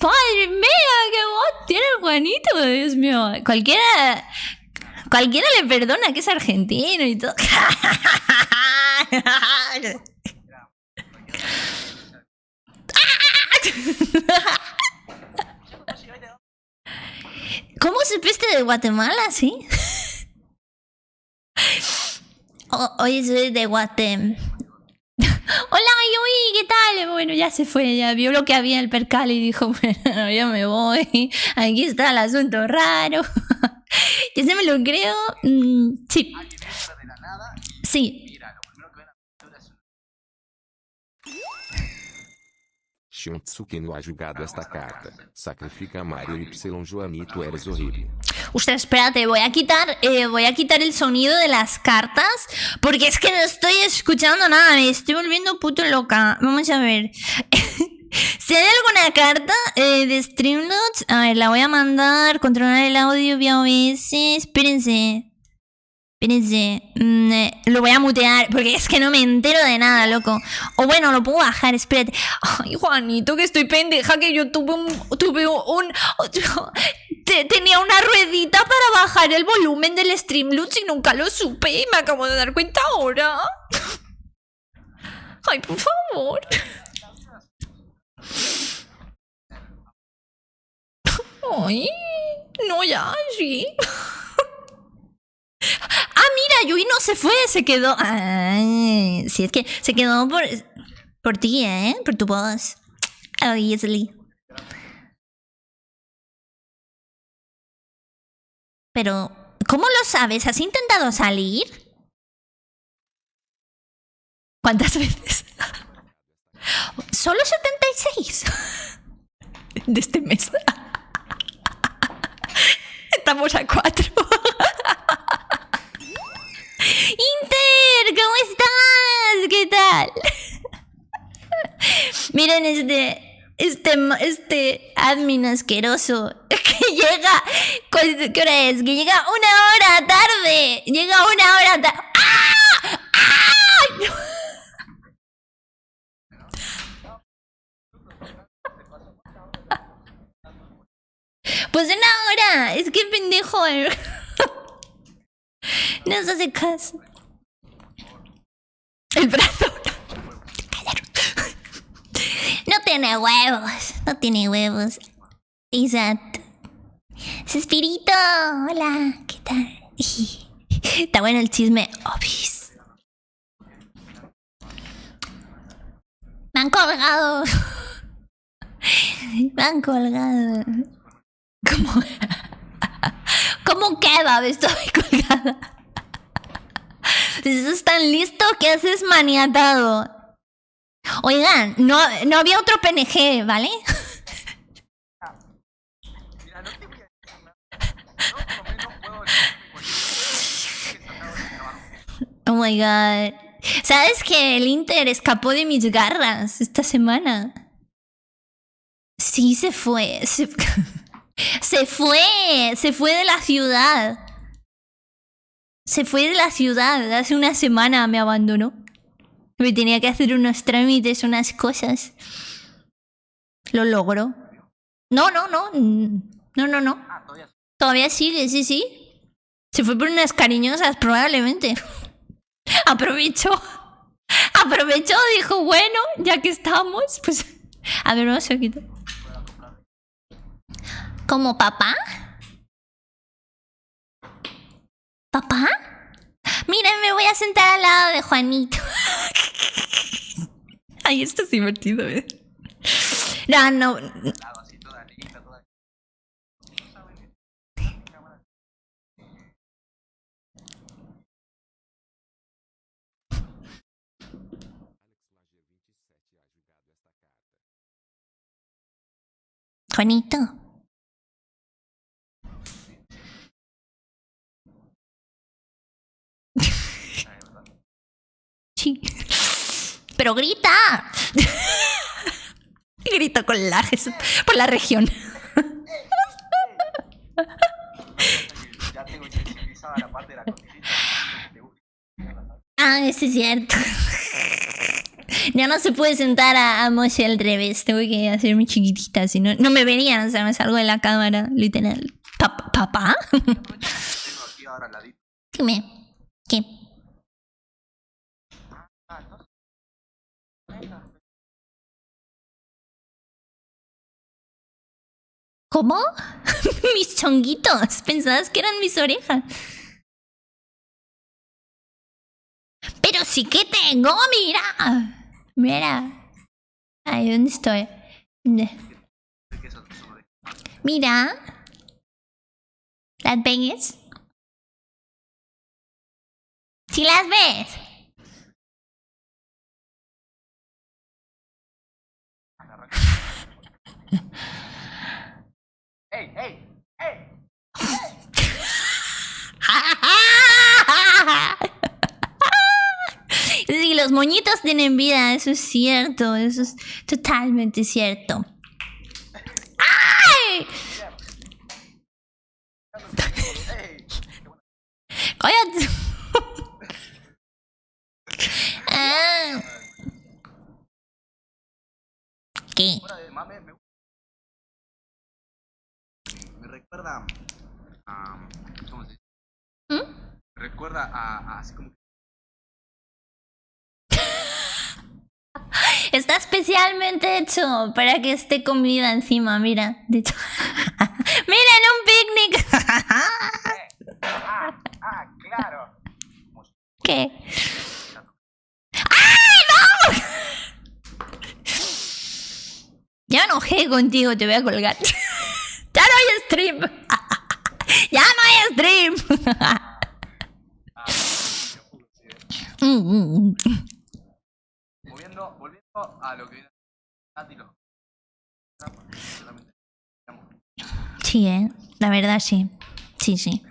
¡Madre mía! ¡Qué voz tiene Juanito! Dios mío. Cualquiera le perdona que es argentino y todo. ¿Cómo supiste de Guatemala, sí? Oye, soy de Guatemala. Hola, Yui, ¿qué tal? Bueno, ya se fue, ya vio lo que había en el percal y dijo, bueno, yo me voy. Aquí está el asunto raro. Yo se me lo creo. Sí. Sí. Shunsuke no ha julgado esta carta. Sacrifica a Mario Y Joanito, eres horrible. Ostras, espérate, voy a quitar el sonido de las cartas porque es que no estoy escuchando nada, me estoy volviendo puto loca. Vamos a ver. Si hay alguna carta de Streamlabs, a ver, la voy a mandar. Controlar el audio vía OBS. Espérense. Lo voy a mutear porque es que no me entero de nada, loco. O bueno, lo puedo bajar, espérate. Ay, Juanito, que estoy pendeja, que yo tenía una ruedita para bajar el volumen del Streamlabs y nunca lo supe. Y me acabo de dar cuenta ahora. Ay, por favor. Ay, no, ya, sí. Ah, mira, Yui no se fue, se quedó. Ay, sí, es que se quedó por ti, ¿eh? Por tu voz. Obviously. Pero, ¿cómo lo sabes? ¿Has intentado salir? ¿Cuántas veces? Solo 76 de este mes. Estamos a 4. Inter, ¿cómo estás? ¿Qué tal? Miren este admin asqueroso que llega. ¿Qué hora es? Que llega 1 hora tarde. Llega 1 hora tarde. ¡Ah! ¡Ah! Pues 1 hora. Es que pendejo. No se hace caso. El brazo. No tiene huevos. No tiene huevos. Exacto. Suspirito. Hola. ¿Qué tal? Está bueno el chisme. Obis. Me han colgado. Me han colgado. ¿Cómo kebab estoy colgada? ¿Estás tan listo que haces maniatado? Oigan, no había otro PNG, ¿vale? Oh my god. ¿Sabes que el Inter escapó de mis garras esta semana? Sí, se fue. Se fue de la ciudad. Se fue de la ciudad. Hace una semana me abandonó. Me tenía que hacer unos trámites, unas cosas. Lo logró. No. Todavía sigue, sí. Se fue por unas cariñosas, probablemente. Aprovechó, dijo, bueno, ya que estamos, pues... A ver, vamos a quitar. ¿Como papá? ¿Papá? Miren, me voy a sentar al lado de Juanito. Ay, esto es divertido, ¿eh? No. Juanito. Sí. Pero grita. Grito con lajes por la región. Ah, eso es cierto. Ya no se puede sentar a Moshe al revés. Tengo que hacerme chiquitita, si no me verían. O sea, me salgo de la cámara, literal. ¿Papá? Dime. ¿Qué? ¿Cómo? Mis chonguitos. ¿Pensabas que eran mis orejas? Pero sí que tengo, mira. Ay, ¿dónde estoy? Mira. ¿Las ves? ¿Sí las ves? ¡Ey! Sí, lo los moñitos tienen vida, eso es cierto, eso es totalmente cierto. ¡Ay! ¡Cállate! Ah. ¿Qué? Me recuerda a... ¿Cómo se dice? ¿Mm? Me recuerda a así como... Está especialmente hecho para que esté comida encima, mira. De hecho. ¡Mira, en un picnic! claro. ¿Qué? ¡Ay, no! Ya me enojé contigo, te voy a colgar. Ya no hay stream. Ya no hay stream. Volviendo a lo que viene Nati, los... Sí, la verdad sí. Sí, sí.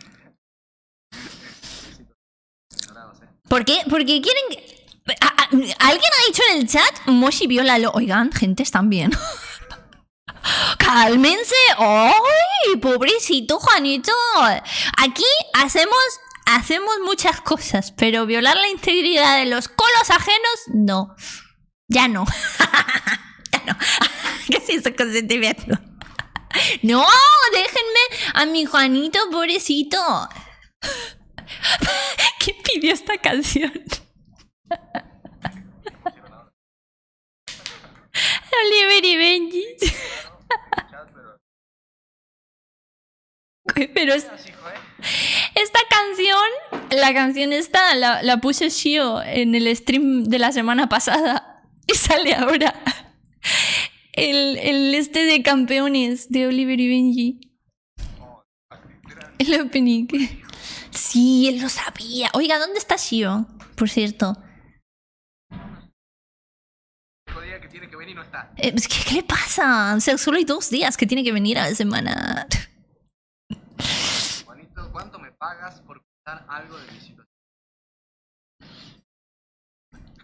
¿Por qué? Porque quieren que... ¿Alguien ha dicho en el chat? Moshi viólalo. Oigan, gente, están bien. Cálmense. ¡Ay! Pobrecito Juanito. Aquí hacemos muchas cosas, pero violar la integridad de los colos ajenos, no. Ya no. Ya no. ¿Qué es eso consentimiento? No, déjenme a mi Juanito, pobrecito. ¿Quién pidió esta canción? Oliver y Benji. Pero esta canción, la canción esta, la puse Shio en el stream de la semana pasada y sale ahora el este de campeones de Oliver y Benji. El opening. Sí, él lo sabía. Oiga, ¿dónde está Shio? Por cierto. Que tiene que venir y no está. ¿Qué le pasa? O sea, solo hay 2 días que tiene que venir a la semana. Juanito, ¿cuánto me pagas por contar algo de mi situación?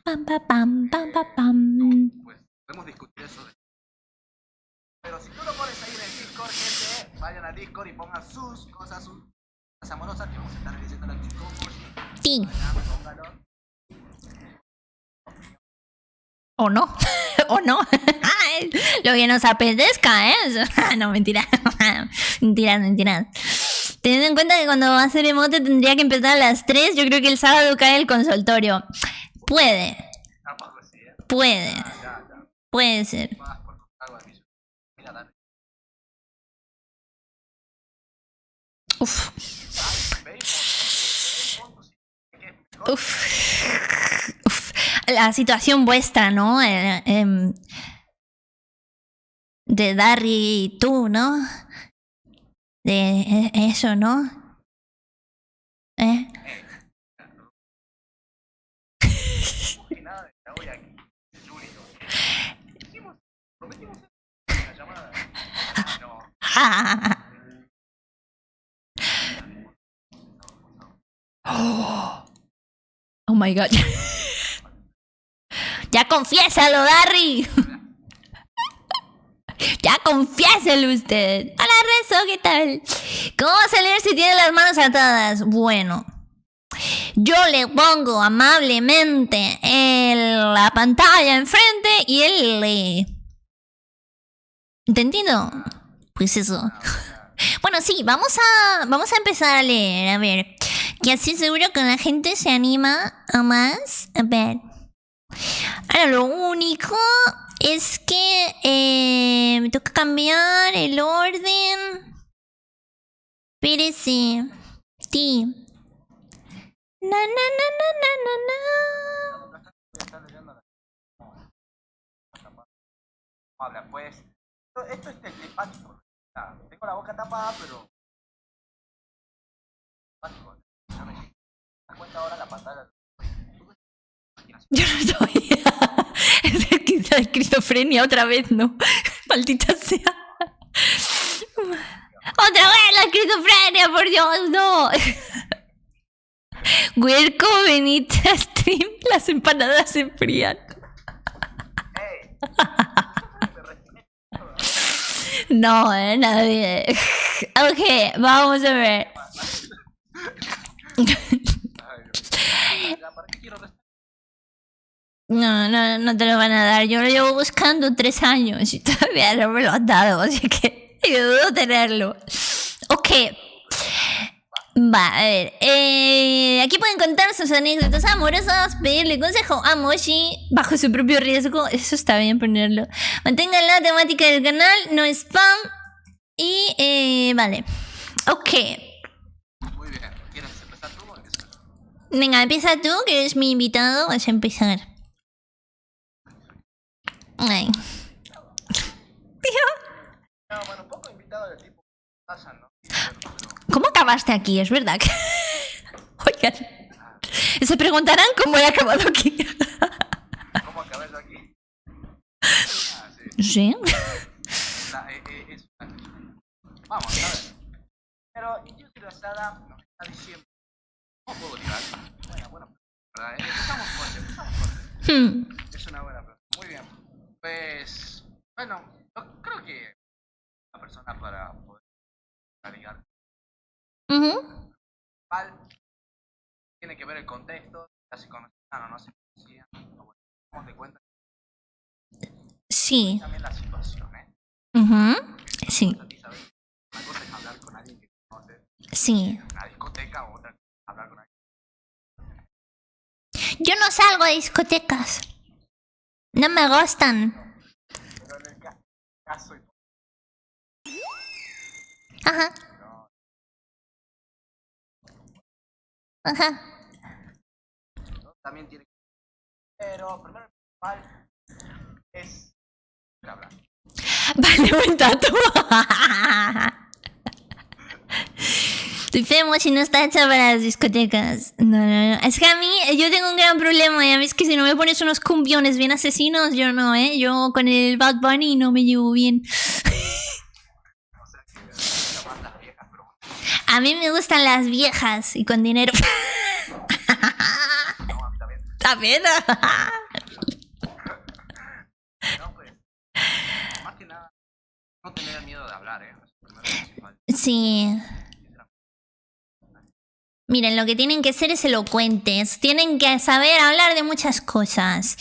Pam, pam, pam, pam, pam, pam. No, pues podemos discutir eso. Pero si tú lo pones ahí en el Discord, gente, vayan al Discord y pongan sus cosas, sus amorosas que vamos a estar leyendo los chicos. Sí. Póngalo. ¿O no? ¿O no? Lo que nos apetezca, ¿eh? No, mentira. Mentiras. Teniendo en cuenta que cuando va a hacer emote tendría que empezar a las 3, yo creo que el sábado cae el consultorio. Puede. Puede ser. Uf. La situación vuestra, ¿no? De Darry y tú, ¿no? De eso, ¿no? Oh my god. Ya confiésalo, Darry. Ya confiéselo usted. Hola, Rezo, ¿qué tal? ¿Cómo vas a leer si tiene las manos atadas? Bueno, yo le pongo amablemente la pantalla enfrente y él lee. ¿Entendido? Pues eso. Bueno, sí, vamos a empezar a leer, a ver. Y así seguro que la gente se anima a más. A ver. Ahora, lo único es que me toca cambiar el orden. Espérese. Sí. Na, na, na, na, na, na, na. Habla, pues. Esto es telepático. Tengo la boca tapada, pero... ¿No me das cuenta ahora la pantalla? Yo no sabía. Es esquizofrenia otra vez, ¿no? Maldita sea. ¡Otra vez la esquizofrenia, por Dios, no! Welcome, Benita Stream. Las empanadas se enfrían. ¡Ey! No, nadie. Ok, vamos a ver. Ay, Dios. Ya, ¿para qué quiero respetar? No te lo van a dar. Yo lo llevo buscando 3 años y todavía no me lo han dado, así que yo dudo tenerlo. Ok. Va, a ver. Aquí pueden contar sus anécdotas amorosas, pedirle consejo a Moshi bajo su propio riesgo. Eso está bien ponerlo. Mantengan la temática del canal, no spam. Y, vale. Ok. Muy bien. ¿Quieres empezar tú o empiezo yo? Venga, empieza tú, que eres mi invitado. Vas a empezar. Ay. No, bueno, un poco invitado del tipo pasa, ¿no? ¿Cómo acabaste aquí? Es verdad que... Oigan. Se preguntarán cómo he acabado aquí. ¿Cómo acabé yo aquí? Ah, sí. ¿Sí? Vamos, a ver. Pero Injustice Rosada nos está diciendo... ¿Cómo puedo ligar? Bueno, ¿verdad? Empezamos fuerte. Es una buena pregunta. Muy bien. Pues... Bueno, yo creo que... La persona para poder ligar... Tiene que ver el contexto, ya se conocían o no se conocían. Bueno, ¿cómo te cuentas? Sí. También la situación, ¿eh? Sí. ¿Sabes? Una cosa es hablar con alguien que conoces Sí. en una discoteca o otra cosa es hablar con alguien. Yo no salgo de discotecas. No me gustan. Pero en el caso Ajá. no, Ajá. también tiene que... Pero primero el principal es hablar. Vale, buen dato. Soy femo si no está hecha para las discotecas. No. Es que a mí, yo tengo un gran problema. Y a mí es que si no me pones unos cumbiones bien asesinos, yo no, ¿eh? Yo con el Bad Bunny no me llevo bien. O sea que más las viejas, pero bueno, A mí me gustan las viejas y con dinero. no, a mí también. También. No, pues, más que nada, no tener miedo de hablar, ¿eh? Eso primero es principal. Sí. Miren, lo que tienen que ser es elocuentes. Tienen que saber hablar de muchas cosas.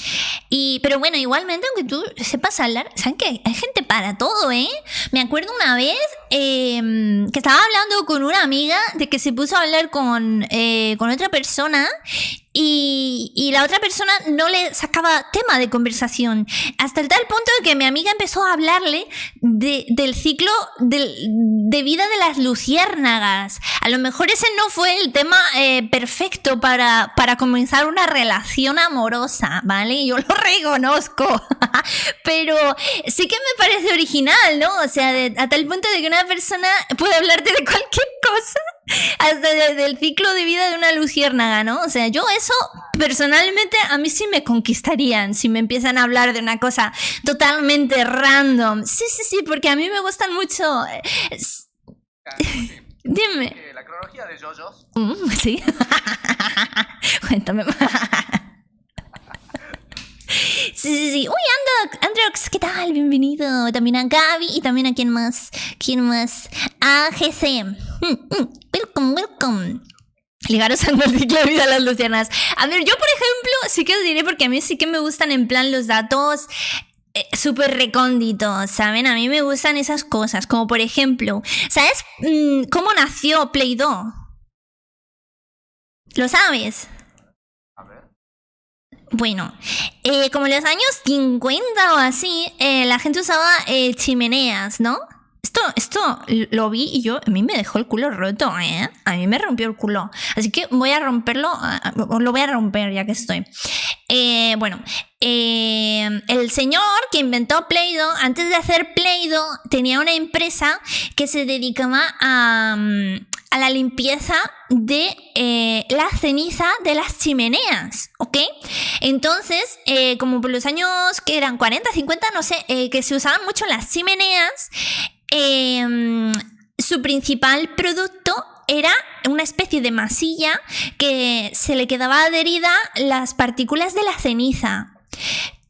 Pero bueno, igualmente, aunque tú sepas hablar, ¿saben qué? Hay gente para todo, ¿eh? Me acuerdo una vez que estaba hablando con una amiga de que se puso a hablar con otra persona y la otra persona no le sacaba tema de conversación. Hasta el tal punto de que mi amiga empezó a hablarle del ciclo de vida de las luciérnagas. A lo mejor ese no fue el tema perfecto para comenzar una relación amorosa, ¿vale? Yo lo reconozco. Pero sí que me parece original, ¿no? O sea, a tal punto de que una persona puede hablarte de cualquier cosa, hasta del ciclo de vida de una luciérnaga, ¿no? O sea, yo eso personalmente a mí sí me conquistarían si me empiezan a hablar de una cosa totalmente random. Sí, porque a mí me gustan mucho. Sí. Dime. La cronología de JoJo's. Sí. Cuéntame más. Sí. Uy, Androx, ¿qué tal? Bienvenido. También a Gaby y también a ¿quién más? A GC. Welcome. Ligaros al ciclo de vida de las lucianas. A ver, yo por ejemplo, sí que os diré porque a mí sí que me gustan en plan los datos súper recónditos, ¿saben? A mí me gustan esas cosas, como por ejemplo, ¿sabes cómo nació Play-Doh? ¿Lo sabes? A ver. Bueno, como en los años 50 o así, la gente usaba chimeneas, ¿no? Esto lo vi y a mí me dejó el culo roto, ¿eh? A mí me rompió el culo. Así que voy a romperlo, lo voy a romper ya que estoy. Bueno, el señor que inventó Play-Doh, antes de hacer Play-Doh, tenía una empresa que se dedicaba a la limpieza de la ceniza de las chimeneas, ¿ok? Entonces, como por los años que eran 40, 50, no sé, que se usaban mucho las chimeneas, su principal producto era una especie de masilla que se le quedaba adherida las partículas de la ceniza.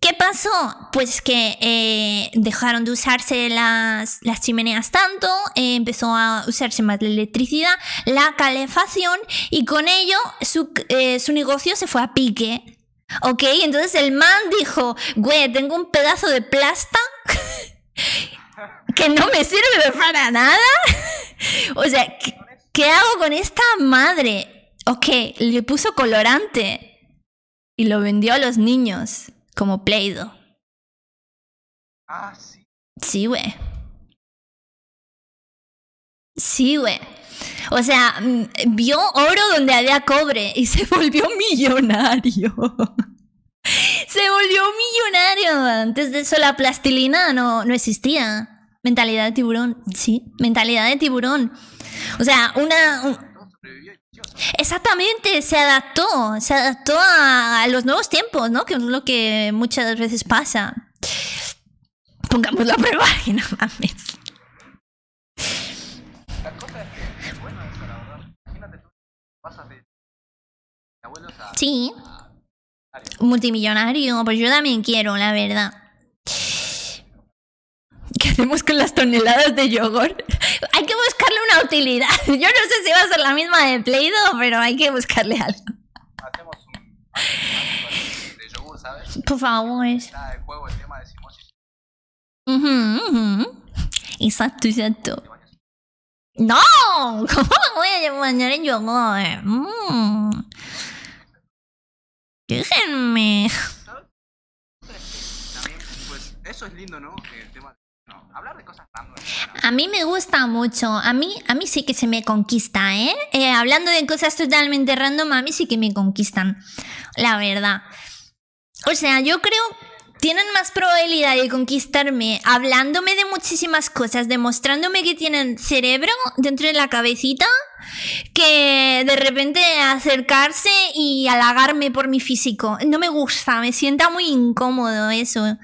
¿Qué pasó? Pues que dejaron de usarse las chimeneas tanto, empezó a usarse más la electricidad, la calefacción, y con ello su negocio se fue a pique. ¿Ok? Entonces el man dijo, güey, tengo un pedazo de plasta que no me sirve para nada. O sea, ¿qué hago con esta madre? Ok, le puso colorante y lo vendió a los niños. Como Play-Doh. Ah, sí. Sí, güey. Sí, güey. O sea, vio oro donde había cobre y se volvió millonario. Se volvió millonario. Antes de eso la plastilina no existía. Mentalidad de tiburón. Sí, mentalidad de tiburón. O sea, Todo sobrevivió y exactamente, se adaptó a los nuevos tiempos, ¿no? Que es lo que muchas veces pasa. Pongamos la prueba y no mames. La cosa es que es bueno eso, la verdad. Imagínate tú, pasas de abuelos a... Sí, multimillonario, pues yo también quiero, la verdad. ¿Qué hacemos con las toneladas de yogur? Hay que buscarle una utilidad. Yo no sé si va a ser la misma de Play-Doh, pero hay que buscarle algo. Hacemos un de yogur, ¿sabes? Por favor. Está de juego el tema de Simoshi. Exacto. ¡No! ¿Cómo me voy a bañar en yogur? Déjenme. También, pues, eso es lindo, ¿no? El tema de... No, hablar de cosas random. A mí me gusta mucho. A mí sí que se me conquista, ¿eh? Hablando de cosas totalmente random, a mí sí que me conquistan. La verdad. O sea, yo creo... Tienen más probabilidad de conquistarme hablándome de muchísimas cosas, demostrándome que tienen cerebro dentro de la cabecita, que de repente acercarse y halagarme por mi físico. No me gusta, me sienta muy incómodo eso.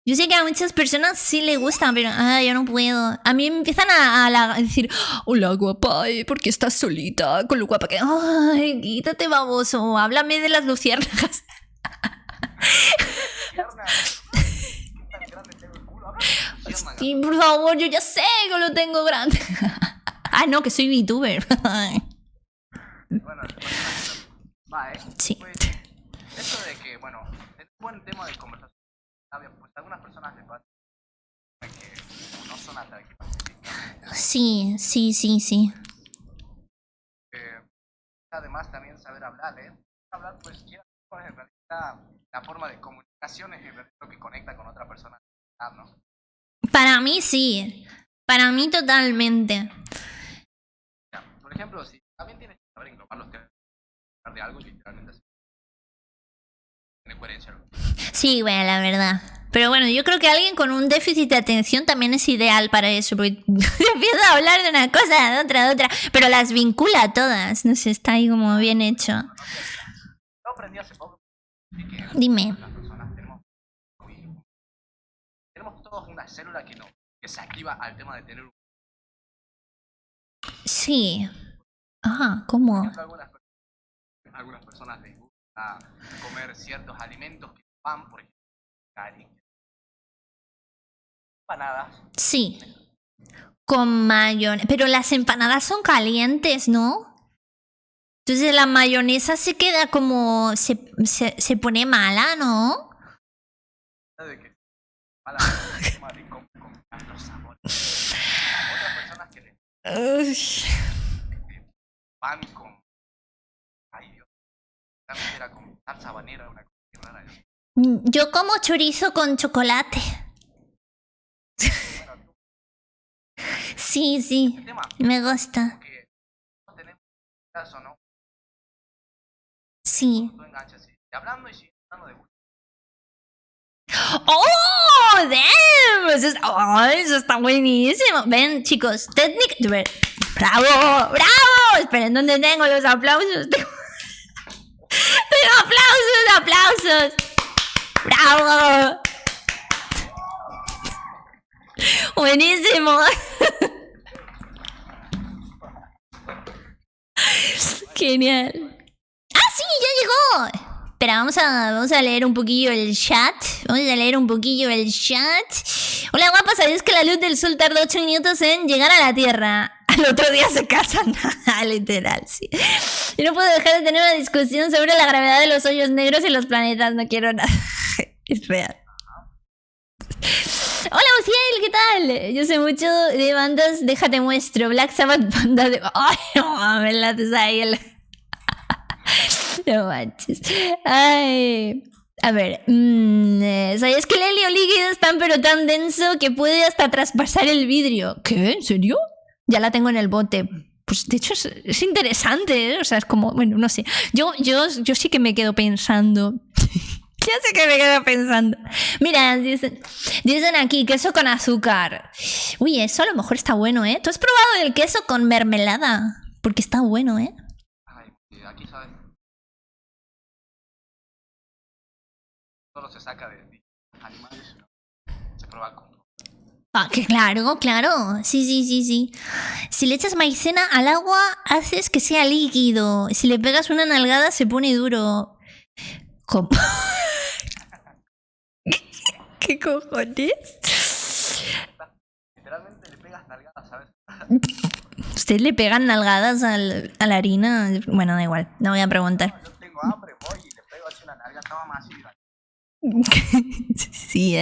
Yo sé que a muchas personas sí les gusta, pero yo no puedo. A mí me empiezan a decir, hola guapa, ¿por qué estás solita? Con lo guapa que... Ay, quítate baboso, háblame de las luciérnagas. Sí, por favor, yo ya sé que lo tengo grande. No, que soy VTuber. Bueno, va, Sí. Pues, eso de que, bueno, es un buen tema de conversación. Pues a algunas personas les pasa que no son atractivas. Sí. Además, también saber hablar, ¿eh? Hablar, pues, en realidad, la forma de comunicación es lo que conecta con otra persona, ¿no? Para mí sí. Para mí totalmente. Por ejemplo, si también tienes que saber englobar los temas de algo, literalmente así. Tiene coherencia, ¿no? Sí, güey, la verdad. Pero bueno, yo creo que alguien con un déficit de atención también es ideal para eso, porque empieza a hablar de una cosa, de otra, pero las vincula todas. No sé, está ahí como bien hecho. Yo aprendí hace poco que Dime. las personas tenemos todos una célula que se activa al tema de tener un... Sí. Ajá, ¿cómo? Por ejemplo, algunas personas les gusta comer ciertos alimentos que van, por ejemplo, empanadas. Sí. Con mayonesa. Pero las empanadas son calientes, ¿no? Entonces la mayonesa se queda como... Se pone mala, ¿no? De que mala forma de combinar los sabores. Otras personas que les pan con... Ay, Dios. También era con salsa habanera, una cosa rara. Yo como chorizo con chocolate. Sí. El tema Me gusta. que no tenemos caso, ¿no? Sí. Tú enganchas, sí. Y hablando y sí, hablando de gusto. ¡Oh! ¡Damn! Eso está buenísimo. Ven, chicos, técnica... ¡Bravo! Esperen, ¿dónde tengo los aplausos? Tengo aplausos. ¡Bravo! Buenísimo. Genial. ¡Ah, sí! ¡Ya llegó! Espera, vamos a leer un poquillo el chat. Hola, guapa, ¿sabías que la luz del sol tarda 8 minutos en llegar a la Tierra? Al otro día se casan. Literal, sí. Yo no puedo dejar de tener una discusión sobre la gravedad de los hoyos negros y los planetas. No quiero nada. Es real. Hola, Ociel, ¿qué tal? Yo sé mucho de bandas, déjate muestro. Black Sabbath, banda de... Ay, no mames, la Tsael. No manches. Ay. A ver. ¿Sabías que el helio líquido es tan pero tan denso que puede hasta traspasar el vidrio? ¿Qué? ¿En serio? Ya la tengo en el bote. Pues de hecho es interesante, ¿eh? O sea, es como... Bueno, no sé. Yo sí que me quedo pensando... Ya sé que me quedo pensando. Mira, dicen aquí, queso con azúcar. Uy, eso a lo mejor está bueno, ¿eh? ¿Tú has probado el queso con mermelada? Porque está bueno, ¿eh? Ay, aquí sabes. Solo se saca de animales, ¿no? Se prueba con... Ah, que claro. Sí. Si le echas maicena al agua, haces que sea líquido. Si le pegas una nalgada, se pone duro. ¿Cómo? ¿Qué cojones? Literalmente le pegas nalgadas, ¿sabes? ¿Ustedes le pegan nalgadas a la harina? Bueno, da igual, no voy a preguntar. Yo tengo hambre, voy y le pego así una nalga, toma más y... Sí,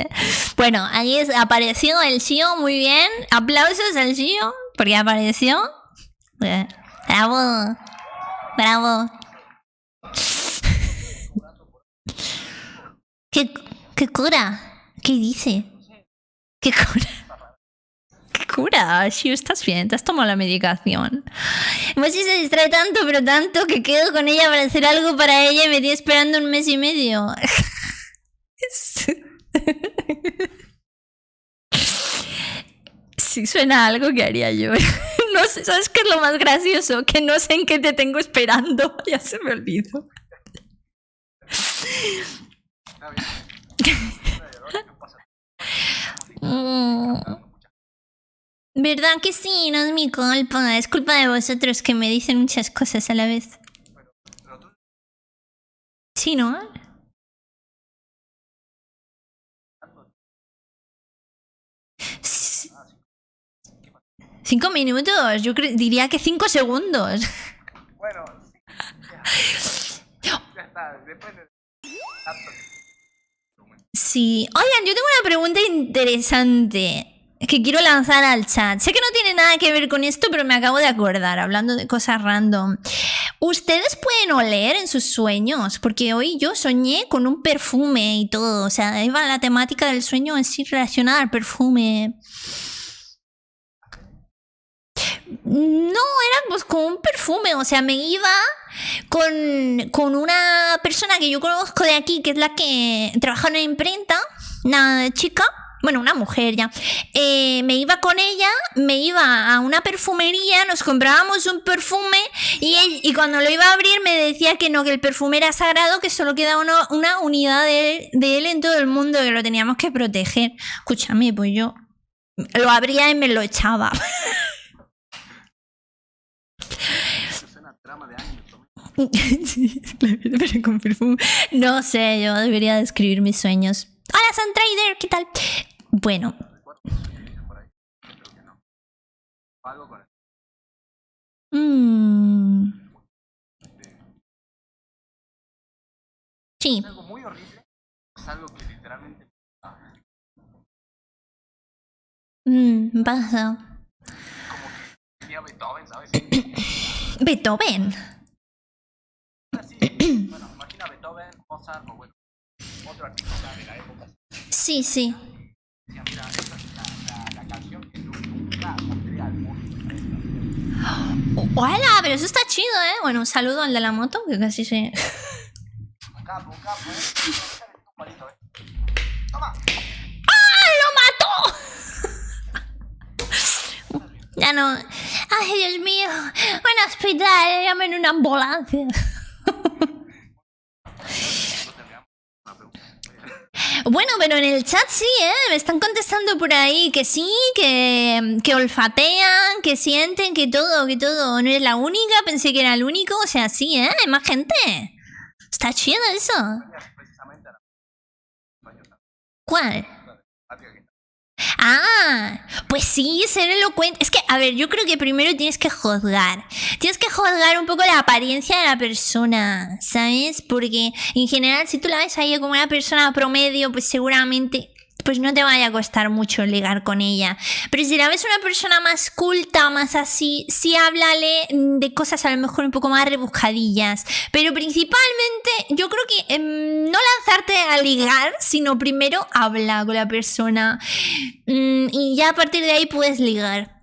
Bueno, ahí apareció el Shio, muy bien. Aplausos al Shio, porque apareció. Bravo. ¿Qué cura? ¿Qué dice? ¿Qué cura? Shio, ¿estás bien? ¿Te has tomado la medicación? Mochi se distrae tanto, pero tanto, que quedo con ella para hacer algo para ella y me tiene esperando 1 mes y medio. Sí, suena a algo que haría yo. No sé, ¿sabes qué es lo más gracioso? Que no sé en qué te tengo esperando. Ya se me olvidó. ¿Verdad que sí? No es mi culpa. Es culpa de vosotros que me dicen muchas cosas a la vez. Sí, ¿no? Sí. 5 minutos, yo diría que 5 segundos. Bueno, ya está, depende. Sí. Oigan, yo tengo una pregunta interesante que quiero lanzar al chat. Sé que no tiene nada que ver con esto, pero me acabo de acordar, hablando de cosas random. ¿Ustedes pueden oler en sus sueños? Porque hoy yo soñé con un perfume y todo. O sea, iba la temática del sueño así relacionada al perfume. No, era pues como un perfume, o sea, me iba con una persona que yo conozco de aquí, que es la que trabaja en la imprenta, una chica, bueno, una mujer ya. Me iba con ella, me iba a una perfumería, nos comprábamos un perfume y cuando lo iba a abrir me decía que no, que el perfume era sagrado, que solo quedaba una unidad de él en todo el mundo, que lo teníamos que proteger. Escúchame, pues yo lo abría y me lo echaba. Pero con perfume. No sé, yo debería describir mis sueños. Hola, Suntrader, ¿qué tal? Bueno. Sí. Es algo muy horrible. Es algo que literalmente... Pasa. Como que tenía Beethoven, ¿sabes? ¿Beethoven? Sí. Bueno, imagina Beethoven, Mozart o bueno, otro artista de la época. Sí, sí. Decía, mira, esta es la canción que nunca pondría al mundo. ¡Hola! Pero eso está chido, ¿eh? Bueno, un saludo al de la moto, que casi se... Un capo, un palito, ¡Toma! ¡Ah! ¡Lo mató! Ya no... ¡Ay, Dios mío! Un hospital, llamen una ambulancia. Bueno, pero en el chat sí, ¿eh? Me están contestando por ahí que sí, que olfatean, que sienten, que todo, que todo. No eres la única, pensé que era el único. O sea, sí, ¿eh? Hay más gente. Está chido eso. Precisamente a la ¿Cuál? patria que está. Ah, pues sí, ser elocuente. Es que, a ver, yo creo que primero tienes que juzgar. Tienes que juzgar un poco la apariencia de la persona, ¿sabes? Porque en general, si tú la ves ahí como una persona promedio, pues seguramente pues no te vaya a costar mucho ligar con ella. Pero si la ves una persona más culta, más así, sí háblale de cosas a lo mejor un poco más rebuscadillas. Pero principalmente yo creo que no lanzarte a ligar, sino primero habla con la persona. Y ya a partir de ahí puedes ligar.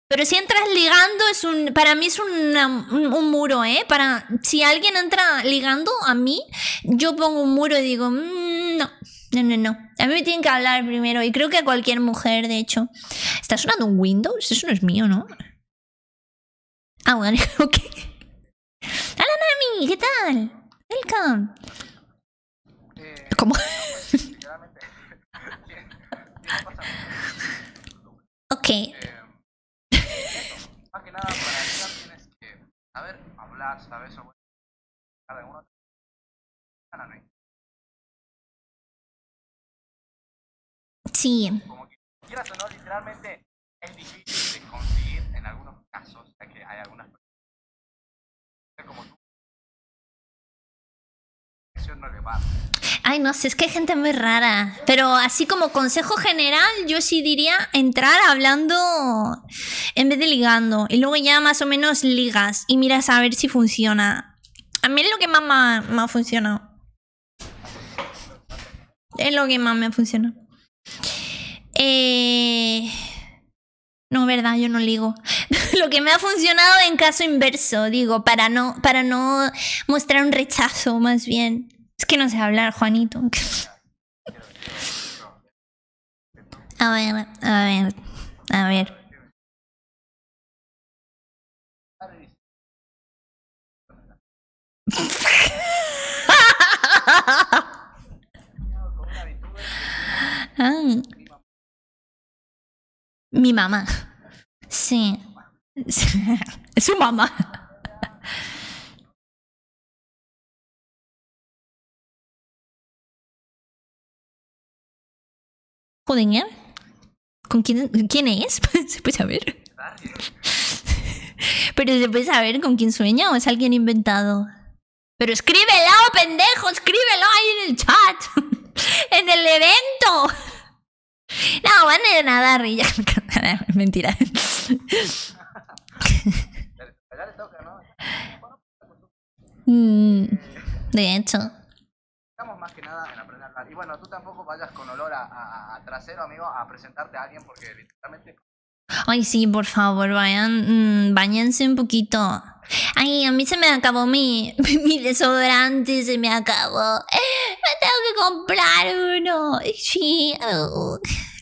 Pero si entras ligando, para mí es un muro, ¿eh? Si alguien entra ligando a mí, yo pongo un muro y digo, no. A mí me tienen que hablar primero. Y creo que a cualquier mujer, de hecho. ¿Está sonando un Windows? Eso no es mío, ¿no? Ah, bueno, ok. Hola, Nami, ¿qué tal? Welcome. ¿Cómo? Sinceramente, tiene que pasar. Ok. Más que nada, para ligar tienes que saber hablar, ¿sabes? O cada uno. Sí. Como que quieras o no, literalmente es difícil de conseguir en algunos casos, ya que hay algunas personas como tú, eso no le va. Ay, no sé, es que hay gente muy rara. Pero así como consejo general, yo sí diría entrar hablando en vez de ligando. Y luego ya más o menos ligas y miras a ver si funciona. A mí es lo que más me ha funcionado. Es lo que más me ha funcionado. No, verdad, yo no ligo. Lo que me ha funcionado en caso inverso, digo, para no mostrar un rechazo, más bien. Es que no sé hablar, Juanito. A ver. Ah, mi mamá. Sí. Es su mamá. Joder, ¿con quién es? ¿Se puede saber? Pero se puede saber con quién sueña o es alguien inventado. Pero escríbelo, pendejo, escríbelo ahí en el chat. En el evento. No, van a nadar y ya. Mentira. Ya le toca, ¿no? De hecho. Estamos más que nada en aprender a hablar. Y bueno, tú tampoco vayas con olor a trasero, amigo, a presentarte a alguien porque literalmente... Ay, sí, por favor, báñense un poquito. Ay, a mí se me acabó mi desodorante, se me acabó. Me tengo que comprar uno. Sí.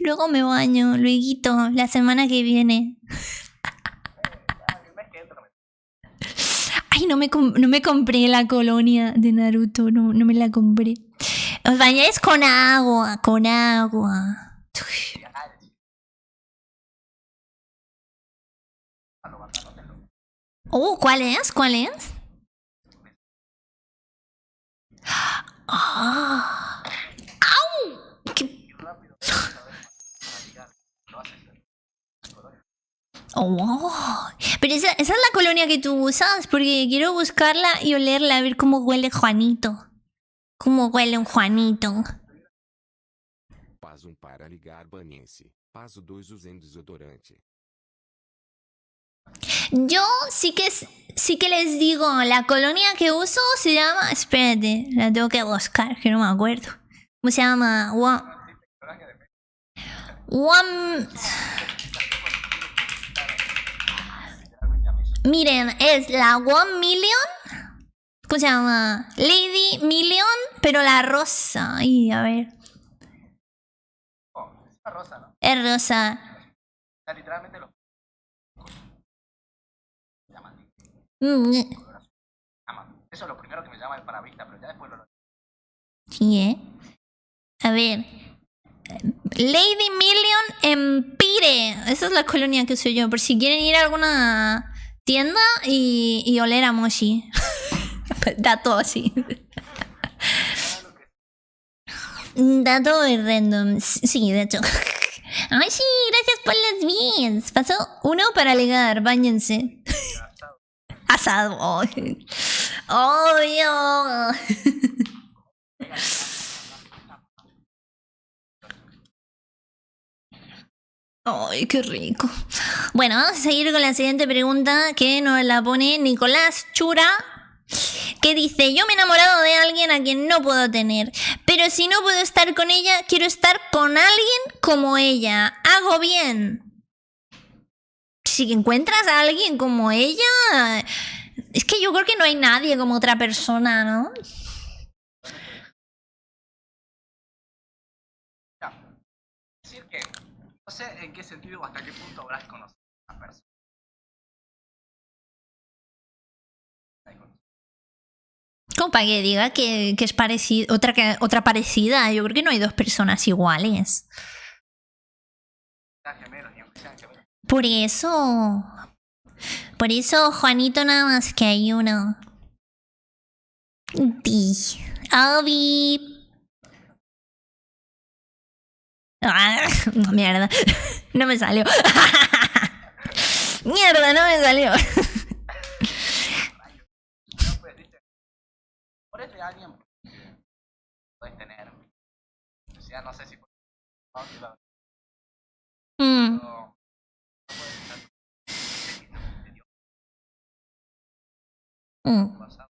Luego me baño, luego, la semana que viene. El mes que entra, Ay, no me compré la colonia de Naruto, no me la compré. Os bañáis con agua. Oh, ¿cuál es? Ah. ¡Au! Oh. Pero esa es la colonia que tú usas, porque quiero buscarla y olerla, a ver cómo huele Juanito. ¿Cómo huele un Juanito? Paso 1 para ligar banhense. Paso 2 usando desodorante. Yo sí que les digo, la colonia que uso se llama... Espérate, la tengo que buscar, que no me acuerdo. ¿Cómo se llama? Miren, es la 1 Million. ¿Cómo se llama? Lady Million, pero la rosa. Ay, a ver. es una rosa, ¿no? Es rosa. O sea, literalmente lo llaman. Eso es lo primero que me llama para vista, pero ya después lo... Sí, ¿eh? A ver. Lady Million Empire. Esa es la colonia que soy yo. Por si quieren ir a alguna tienda y oler a Moshi. Dato así. Dato random. Sí, de hecho. Ay, sí, gracias por las bits. Pasó uno para alegar, báñense. Asado. Obvio. Ay, qué rico. Bueno, vamos a seguir con la siguiente pregunta que nos la pone Nicolás Chura, que dice: yo me he enamorado de alguien a quien no puedo tener, pero si no puedo estar con ella, quiero estar con alguien como ella. ¿Hago bien? Si encuentras a alguien como ella, es que yo creo que no hay nadie como otra persona, ¿no? Decir que no sé en qué sentido o hasta qué punto habrás conocido a una persona. Como para que diga que es parecido, otra parecida. Yo creo que no hay dos personas iguales. Gemelos, ni aunque sean gemelos. Por eso, Juanito, nada más que hay uno. Obi. Ah, mierda. No me salió. Mierda, no me salió. No puedes decir, por este alguien puedes tener. O sea, no sé si no puedes estar pasado.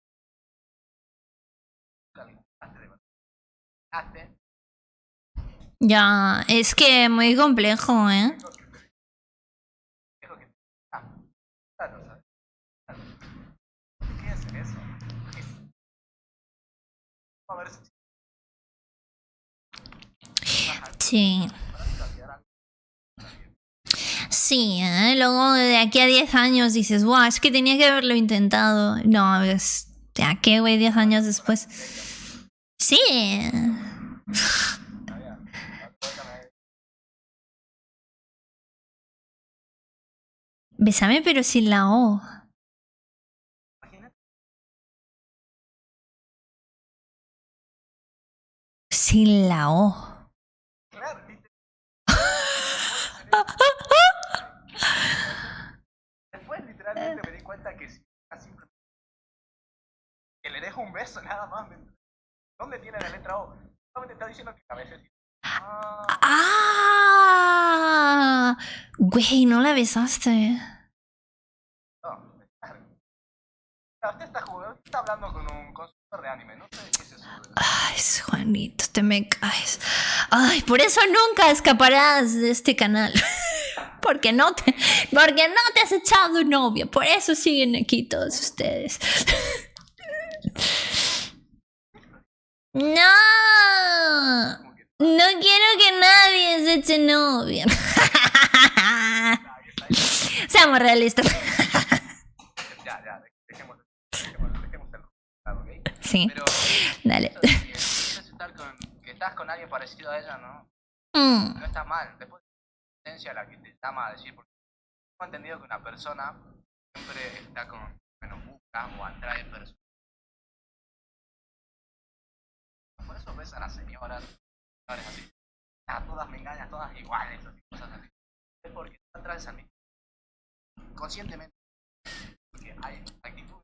Ya, es que muy complejo, ¿eh? ¿Qué es eso? A ver si Sí. Sí, ¿eh? Luego de aquí a 10 años dices, guau, es que tenía que haberlo intentado. No, es... ¿A qué, güey? 10 años después. Sí. Bésame pero sin la O. Sin la O. claro, después literalmente me di cuenta que si que le dejo un beso nada más. ¿Dónde tiene la letra O? Solamente está diciendo que cabeza. ¡Ah! Güey, no la besaste. No, claro. Usted está jugando, usted está hablando con un consultor de anime, no sé qué es eso. Ay, Juanito, te me caes. Ay, por eso nunca escaparás de este canal. Porque no te has echado novia. Por eso siguen aquí todos ustedes. No. No quiero que nadie se eche novia. Seamos realistas. Ya, dejemos el resultado, ¿ok? Sí, pero, dale. Que estás con alguien parecido a ella, ¿no? No está mal. Después de la la que te llama a decir, porque tengo entendido que una persona siempre está con, bueno, busca o atrae personas. Por eso ves a las señoras así. A todas me engañan, todas iguales, así, cosas así. Es porque no atraes a mí. Conscientemente. Porque hay actitud.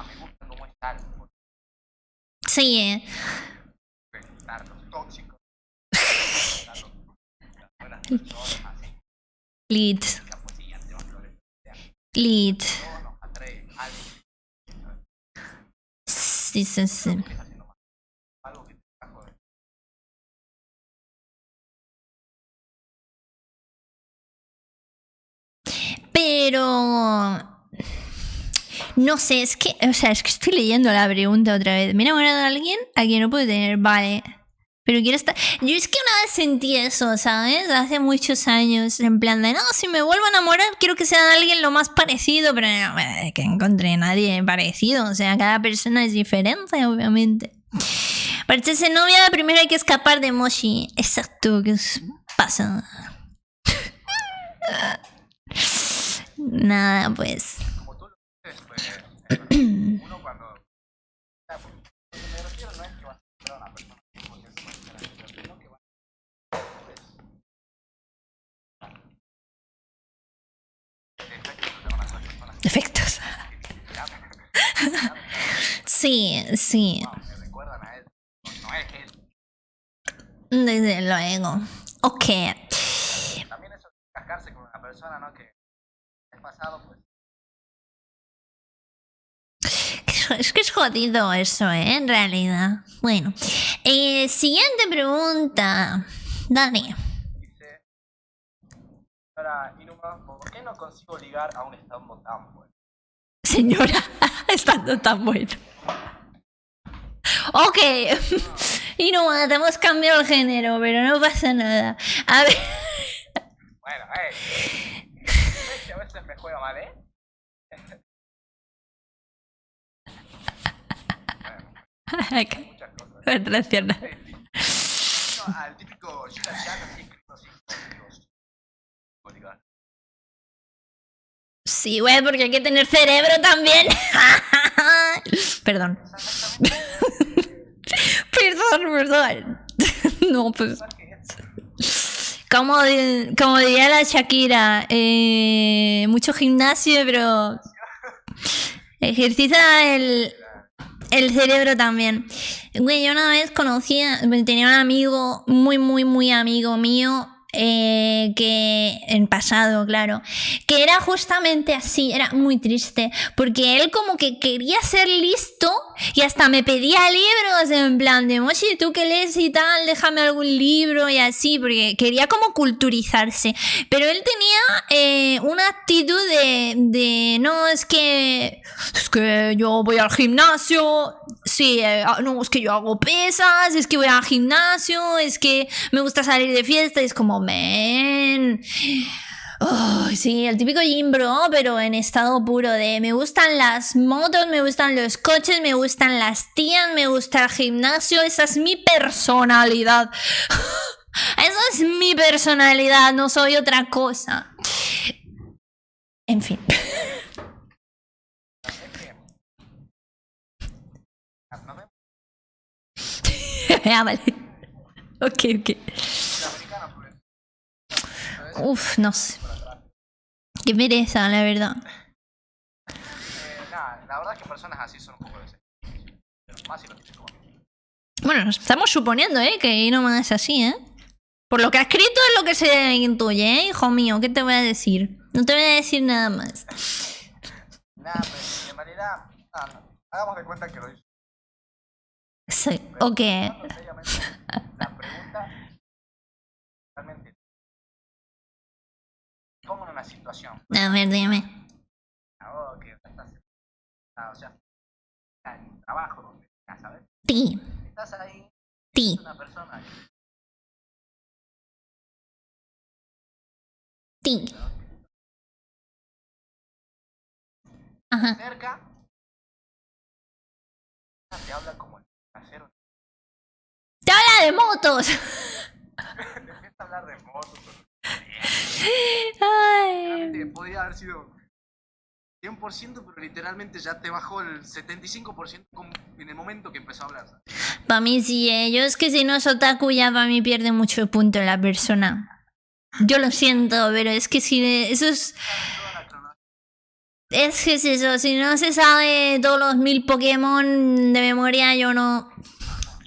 Me gusta cómo es tal. Sí, Los tóxicos. Las buenas personas, así. Lit. Todo nos atrae algo. Sí, sí, sí. Algo que te está jodiendo. Pero no sé, es que estoy leyendo la pregunta otra vez. ¿Me he enamorado de alguien a quien no puedo tener? Vale. Pero quiero estar... Yo es que una vez sentí eso, ¿sabes? Hace muchos años, en plan de, no, si me vuelvo a enamorar, quiero que sea de alguien lo más parecido, pero no, que encontré a nadie parecido. O sea, cada persona es diferente, obviamente. Por Para hacerse novia, primero hay que escapar de Moshi. Exacto, ¿qué os pasa? Nada, pues. Como tú lo dices, pues, uno cuando... O sea, pues, lo que me refiero no es que vas a encontrar a una persona porque es una característica, sino que vas a... Efectos. Sí, sí. Me recuerdan a él. No es él. Desde luego. Ok. También eso de cascarse con una persona, ¿no? Que el pasado, pues... Es que es jodido eso, ¿eh? En realidad. Bueno. Siguiente pregunta. Dale. Dice... Ahora, Inuma, ¿por qué no consigo ligar a un estando tan bueno? Señora, estando tan bueno. Ok. Y no, te hemos cambiado el género, pero no pasa nada. A ver. Bueno, ves que a veces me juega mal, ¿eh? Muchas cosas. Gracias. No, al típico Shirachan así escrito así con ligar. Sí, güey, porque hay que tener cerebro también. Perdón. Perdón. No, pues. Como diría la Shakira, mucho gimnasio, pero ejercita el cerebro también. Güey, yo una vez tenía un amigo, muy amigo mío, que en pasado, claro, que era justamente así, era muy triste, porque él como que quería ser listo y hasta me pedía libros en plan de, Moshi, ¿tú qué lees y tal? Déjame algún libro y así, porque quería como culturizarse, pero él tenía una actitud de no, es que yo voy al gimnasio, sí, no, es que yo hago pesas, es que voy al gimnasio, es que me gusta salir de fiesta, y es como, men. Oh, sí, el típico gym bro, pero en estado puro de me gustan las motos, me gustan los coches, me gustan las tías, me gusta el gimnasio, esa es mi personalidad. Esa es mi personalidad, no soy otra cosa. En fin. Ya, vale. Ok. Uf, no sé. Qué pereza, la verdad. Nada, la verdad es que personas así son un poco de más si lo tienes como. Bueno, nos estamos suponiendo, que no es así, Por lo que ha escrito es lo que se intuye, hijo mío. ¿Qué te voy a decir? No te voy a decir nada más. Nada, pues en realidad, no. Hagamos de cuenta que lo hizo. Sí, ok. Seriamente, la pregunta realmente pongo en una situación. A ver, dime. Que estás, o sea, en un trabajo donde estás, ¿sabes? Ti. Estás ahí, Ti. es una persona Ti. Ajá. cerca, te habla como el casero. Te habla de motos. Te empieza a hablar de motos. Ay. Realmente podría haber sido 100%, pero literalmente ya te bajó el 75% en el momento que empezó a hablar. Para mí sí, yo es que si no es otaku ya para mí pierde mucho punto la persona. Yo lo siento, pero es que si eso es... Es que es eso, si no se sabe todos los 1000 Pokémon de memoria, yo no...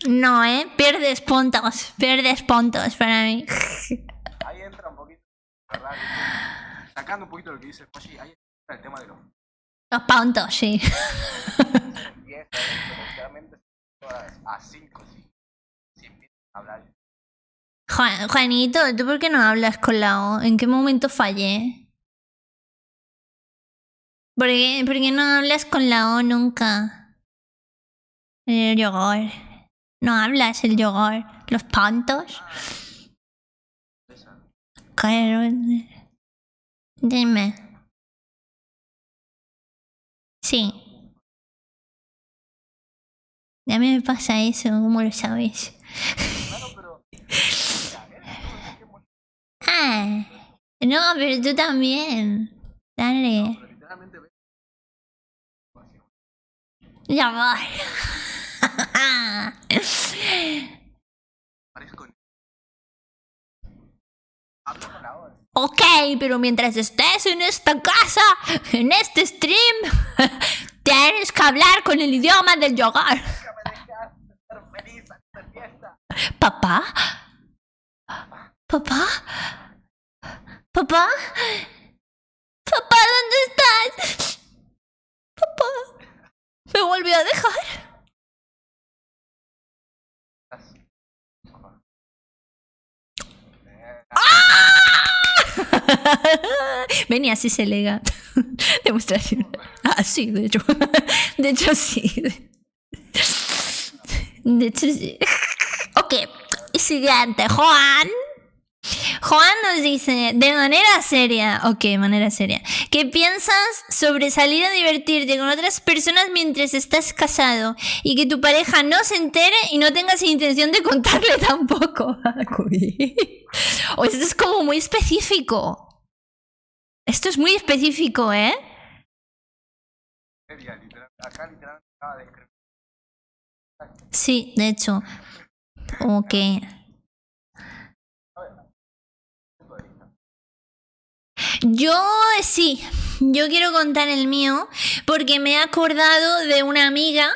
No, pierdes puntos para mí. Ahí entra un poquito, ¿verdad? Sacando un poquito lo que dice Moshi, ahí entra el tema de los puntos, sí. 10, pero claramente a 5, si empiezan a hablar. Juanito, ¿tú por qué no hablas con la O? ¿En qué momento fallé? ¿Por qué no hablas con la O nunca? El yogur. No hablas el yogur. Los puntos. Claro. Dime. Sí. A mí me pasa eso, ¿cómo lo sabes? Claro, pero... Ah, no, pero tú también. Dale. Pero literalmente ve... Ya voy. Parezco... Hablo con la hora. Ok, pero mientras estés en esta casa, en este stream, tienes que hablar con el idioma del yogar. Déjame dejar de ser feliz en fiesta. ¿Papá? ¿Papá? ¿Papá? ¿Papá, dónde estás? ¿Papá? ¿Me volvió a dejar? Ven y así se lega. Demostración. Ah, sí, de hecho. De hecho, sí. De hecho, sí. Ok, siguiente. Juan nos dice, de manera seria, manera seria, ¿qué piensas sobre salir a divertirte con otras personas mientras estás casado y que tu pareja no se entere y no tengas intención de contarle tampoco? O esto es como muy específico. Esto es muy específico, ¿eh? Acá literalmente acaba de escribir. Sí, de hecho. Ok. Yo quiero contar el mío porque me he acordado de una amiga,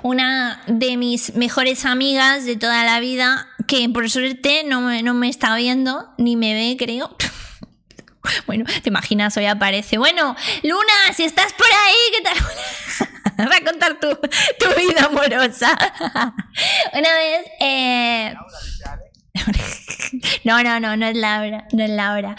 una de mis mejores amigas de toda la vida, que por suerte no me está viendo, ni me ve, creo. Bueno, te imaginas, hoy aparece. Bueno, Luna, si estás por ahí, ¿qué tal? Va a contar tu vida amorosa. Una vez... No es Laura, no es Laura.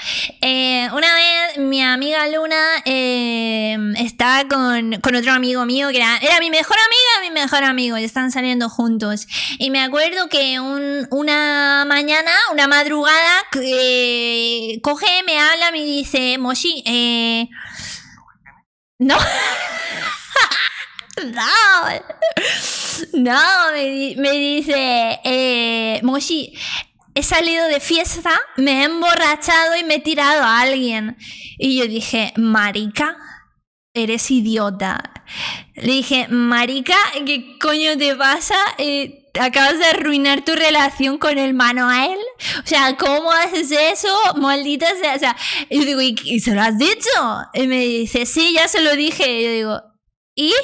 Una vez mi amiga Luna estaba con otro amigo mío que era mi mejor amiga y mi mejor amigo, y estaban saliendo juntos. Y me acuerdo que una mañana, una madrugada, coge, me habla, me dice, Moshi, no. No, me dice, Moshi, he salido de fiesta, me he emborrachado y me he tirado a alguien. Y yo dije, marica, eres idiota. Le dije, marica, ¿qué coño te pasa? Acabas de arruinar tu relación con el Manuel. O sea, ¿cómo haces eso? Maldita sea. O sea, y yo digo, ¿y se lo has dicho? Y me dice, sí, ya se lo dije. Y yo digo, ¿y?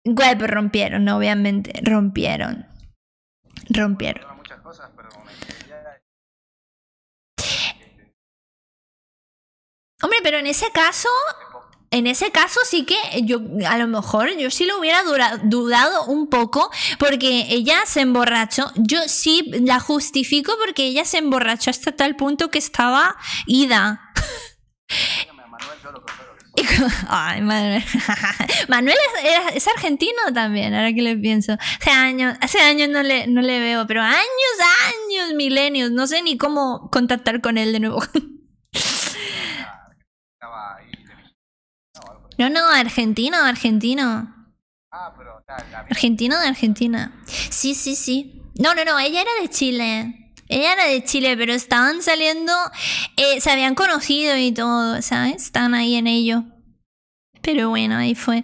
Güey, pues rompieron, obviamente. Rompieron. Muchas cosas, pero Hombre, pero en ese caso sí que a lo mejor yo sí lo hubiera dudado un poco, porque ella se emborrachó. Yo sí la justifico porque ella se emborrachó hasta tal punto que estaba ida. Ay, Manuel. Manuel es argentino también, ahora que le pienso. Hace años no le veo, pero años, milenios. No sé ni cómo contactar con él de nuevo. No, argentino. Ah, pero Argentino de Argentina. Sí. No, ella era de Chile. Pero estaban saliendo, se habían conocido y todo, ¿sabes? Estaban ahí en ello. Pero bueno, ahí fue.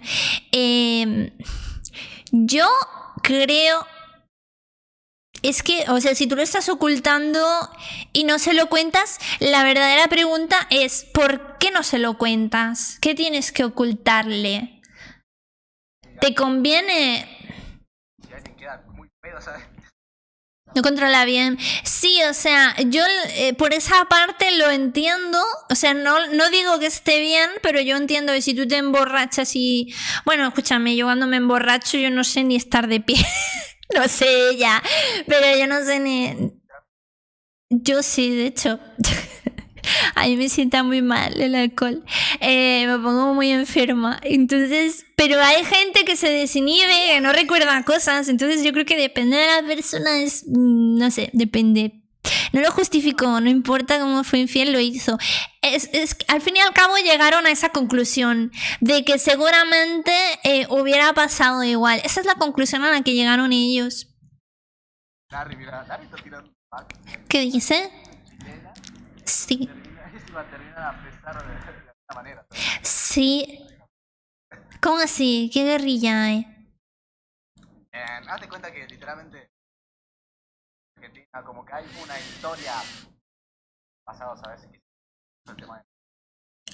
Yo creo... Es que, o sea, si tú lo estás ocultando y no se lo cuentas, la verdadera pregunta es, ¿por qué no se lo cuentas? ¿Qué tienes que ocultarle? ¿Te conviene? Si alguien queda muy pedo, ¿sabes? No controla bien. Sí, o sea, yo por esa parte lo entiendo. O sea, no digo que esté bien, pero yo entiendo que si tú te emborrachas y... Bueno, escúchame, yo cuando me emborracho yo no sé ni estar de pie. No sé ella, pero yo no sé ni... Yo sí, de hecho. A mí me sienta muy mal el alcohol. Me pongo muy enferma. Entonces, pero hay gente que se desinhibe, que no recuerda cosas. Entonces yo creo que depende de la persona. No sé, depende. No lo justifico, no importa cómo fue infiel, lo hizo. Al fin y al cabo llegaron a esa conclusión de que seguramente hubiera pasado igual. Esa es la conclusión a la que llegaron ellos. Larry, mira, Larry está tirando un pack. ¿Qué dice? Chilena. Sí. Va a terminar a pesar de esta manera. Sí. ¿Cómo así? ¿Qué guerrilla hay? Hazte cuenta que literalmente Argentina, como que hay una historia pasada, ¿sabes? El tema de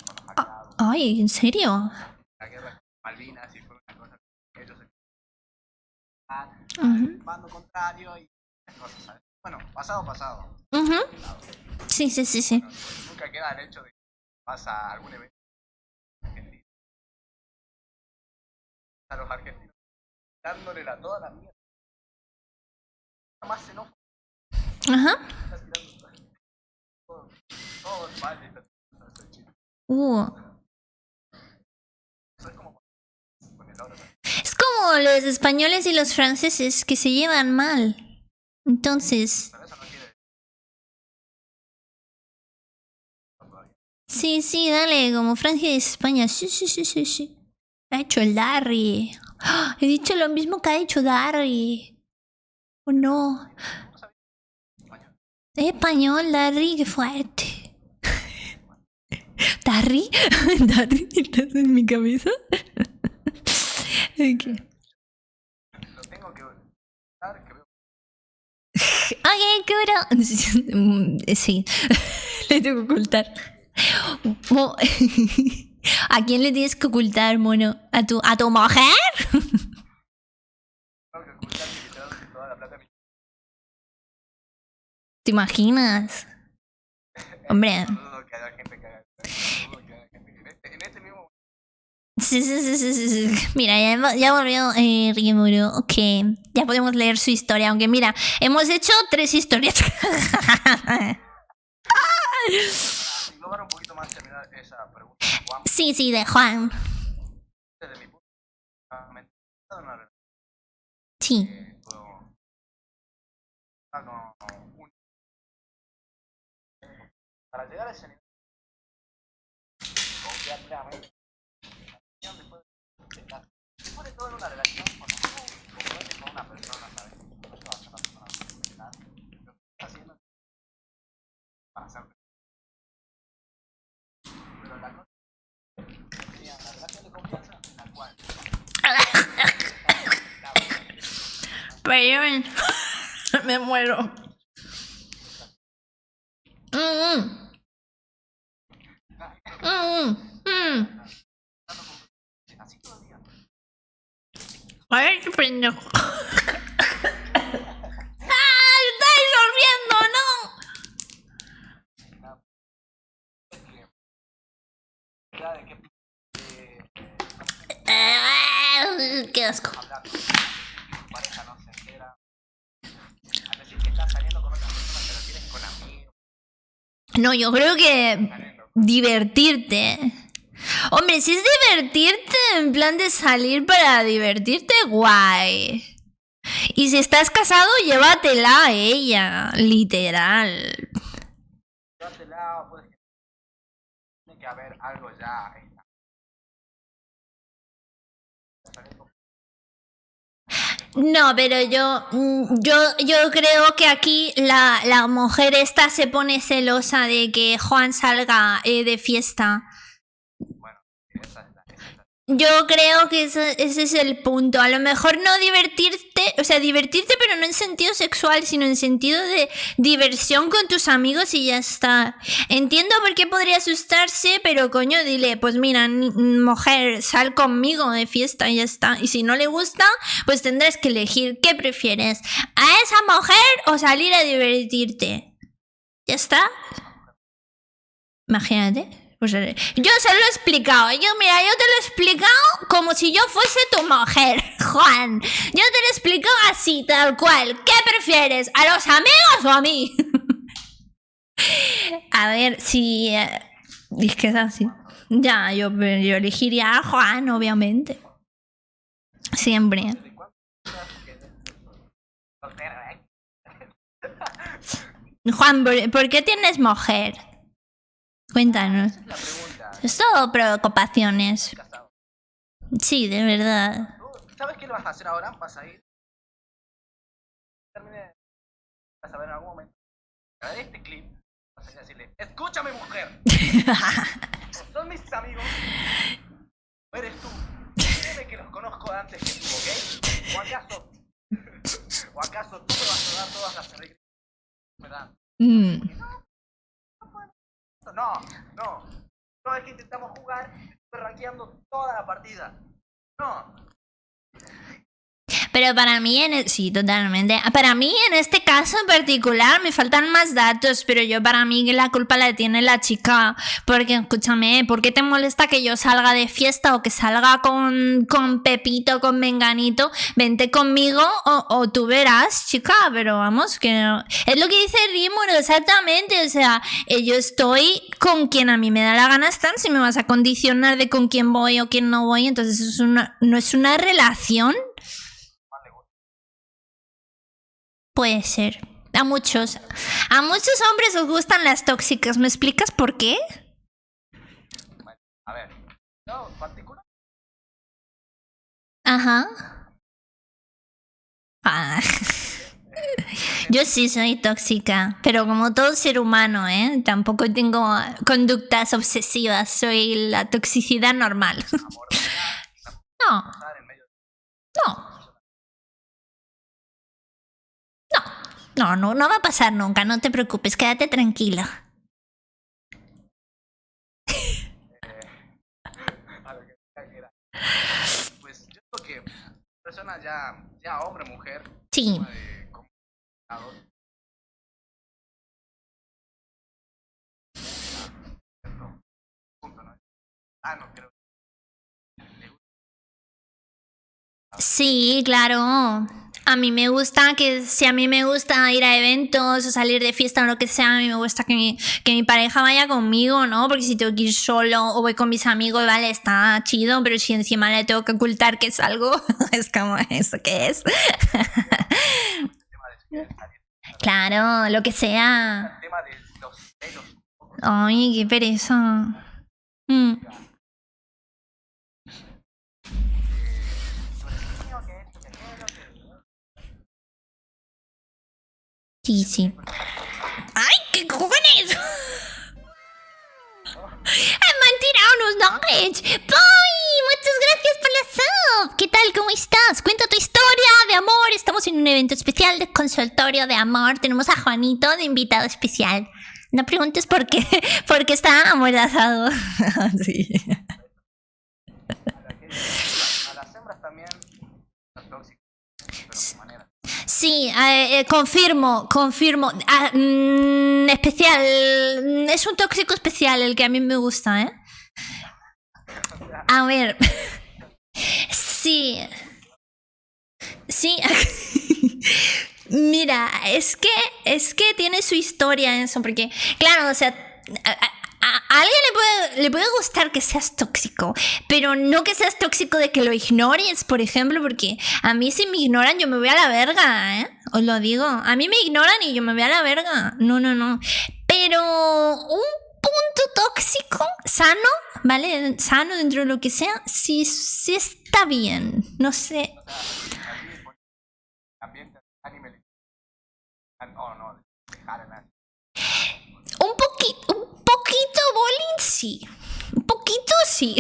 con los aliados, Ay, ¿en serio? la guerra de Malvinas y fue una cosa que ellos se Ujú. bando contrario y esas cosas, ¿sabes? Bueno, pasado. Ujú. Sí, sí, sí, sí. Bueno, nunca queda el hecho de que pasa algún evento argentino. A los argentinos dándole la toda la mierda. Más xenófobo. Ajá. Está tirando todo el mal de esta chiste. Eso es como con el oro. Es como los españoles y los franceses que se llevan mal. Entonces, Pero eso no quiere decir todavía. sí, sí, dale, como Francia y España. Sí, sí, sí, sí, sí. Ha hecho el Darry. ¡Ah! He dicho lo mismo que ha hecho Darry. ¿O no? Es español, Darry, qué fuerte. ¿Darry? ¿Darry? ¿Estás en mi cabeza? Ok. Lo tengo que dar, que veo. Ok, curo. Sí, le tengo que ocultar. ¿A quién le tienes que ocultar, mono? ¿A tu mujer? Tengo que ocultar que literalmente toda la plata me... ¿Te imaginas? Hombre. No dudo que haya gente que haga eso. No dudo que haya gente que... En este mismo... Sí, sí, sí, sí, sí, sí. Mira, ya volvió Rimuru. Ok, ya podemos leer su historia. Aunque mira, hemos hecho 3 historias. Englobar un poquito más terminar esa pregunta. Juan, Sí, sí, de Juan. desde mi punto de vista, me he estado en una relación Sí. que puedo... con un... Para llegar a ese nivel, confiar plenamente. Después de todo en una relación, cuando tú comprometes con una persona, ¿sabes? No te vas a una persona profesional. Lo que estás haciendo para ser. Pero la cosa sería la relación de confianza en la cual Perdón. Me muero. así todo el día. A ver qué pendejo. ¡Ah! ¡Estáis durmiendo, no! Ya de que ¡Qué asco! hablar con tu pareja no se entera. Al decir que estás saliendo con otra persona, te refieres con amigos. No, yo creo que divertirte. Hombre, si es divertirte en plan de salir para divertirte, guay. Y si estás casado, llévatela a ella, literal. Llévatela, puedes que tiene que haber algo ya. No, pero yo creo que aquí la mujer esta se pone celosa de que Juan salga de fiesta. Bueno, esa es la. Yo creo que ese es el punto. A lo mejor no divertirte, o sea, divertirte pero no en sentido sexual, sino en sentido de diversión con tus amigos y ya está. Entiendo por qué podría asustarse, pero coño, dile, pues mira, mujer, sal conmigo de fiesta y ya está. Y si no le gusta, pues tendrás que elegir qué prefieres, a esa mujer o salir a divertirte. ¿Ya está? Imagínate. Pues yo se lo he explicado. Yo te lo he explicado como si yo fuese tu mujer, Juan. Yo te lo he explicado así, tal cual. ¿Qué prefieres? ¿A los amigos o a mí? A ver, si... es que es así. Ya, yo elegiría a Juan, obviamente. Siempre. Juan, ¿por qué tienes mujer? Cuéntanos. La pregunta. Es todo preocupaciones. Casado. Sí, de verdad. ¿Tú sabes qué le vas a hacer ahora? Vas a ir. Termine. Vas a ver en algún momento. A ver este clip. Vas a ir a decirle: escúchame, mujer. Son mis amigos. ¿O eres tú? Créeme que los conozco antes que tú, ¿ok? ¿O acaso tú me vas a dar todas las reglas? ¿Verdad? No. No es que intentamos jugar, estoy rankeando toda la partida. No. Pero para mí, sí, totalmente. Para mí, en este caso en particular, me faltan más datos, pero para mí la culpa la tiene la chica. Porque, escúchame, ¿por qué te molesta que yo salga de fiesta o que salga con Pepito, con Menganito? Vente conmigo o tú verás, chica, pero vamos, que no. Es lo que dice Rímuro, exactamente. O sea, yo estoy con quien a mí me da la gana estar. Si me vas a condicionar de con quién voy o quién no voy, entonces eso no es una relación. Puede ser. A muchos hombres os gustan las tóxicas. ¿Me explicas por qué? A ver, no, en particular. Ajá. Yo sí soy tóxica, pero como todo ser humano, ¿eh? Tampoco tengo conductas obsesivas. Soy la toxicidad normal. No. No va a pasar nunca, no te preocupes, quédate tranquila. Pues yo creo que personas ya hombre, mujer. Sí. Sí, claro. A mí me gusta si a mí me gusta ir a eventos o salir de fiesta o lo que sea, a mí me gusta que mi pareja vaya conmigo, ¿no? Porque si tengo que ir solo o voy con mis amigos, vale, está chido, pero si encima le tengo que ocultar que salgo, es como, ¿eso qué es? Claro, lo que sea. Ay, qué pereza. Sí. ¡Ay, qué cojones! Me han tirado unos nuggets. ¡Ay! Muchas gracias por la sub. ¿Qué tal? ¿Cómo estás? Cuenta tu historia de amor. Estamos en un evento especial de consultorio de amor. Tenemos a Juanito de invitado especial. No preguntes por qué. Porque está amordazado. Sí. A las hembras también las tóxicas, pero de su manera. Sí, confirmo. Especial. Es un tóxico especial el que a mí me gusta, ¿eh? A ver. Sí. Mira, es que tiene su historia eso, porque, claro, o sea, a alguien le puede gustar que seas tóxico, pero no que seas tóxico de que lo ignores, por ejemplo, porque a mí si me ignoran yo me voy a la verga, ¿eh? Os lo digo, a mí me ignoran y yo me voy a la verga, no. Pero un punto tóxico, sano, ¿vale? Sano dentro de lo que sea, sí está bien, no sé. Un poquito bullying sí. Un poquito sí.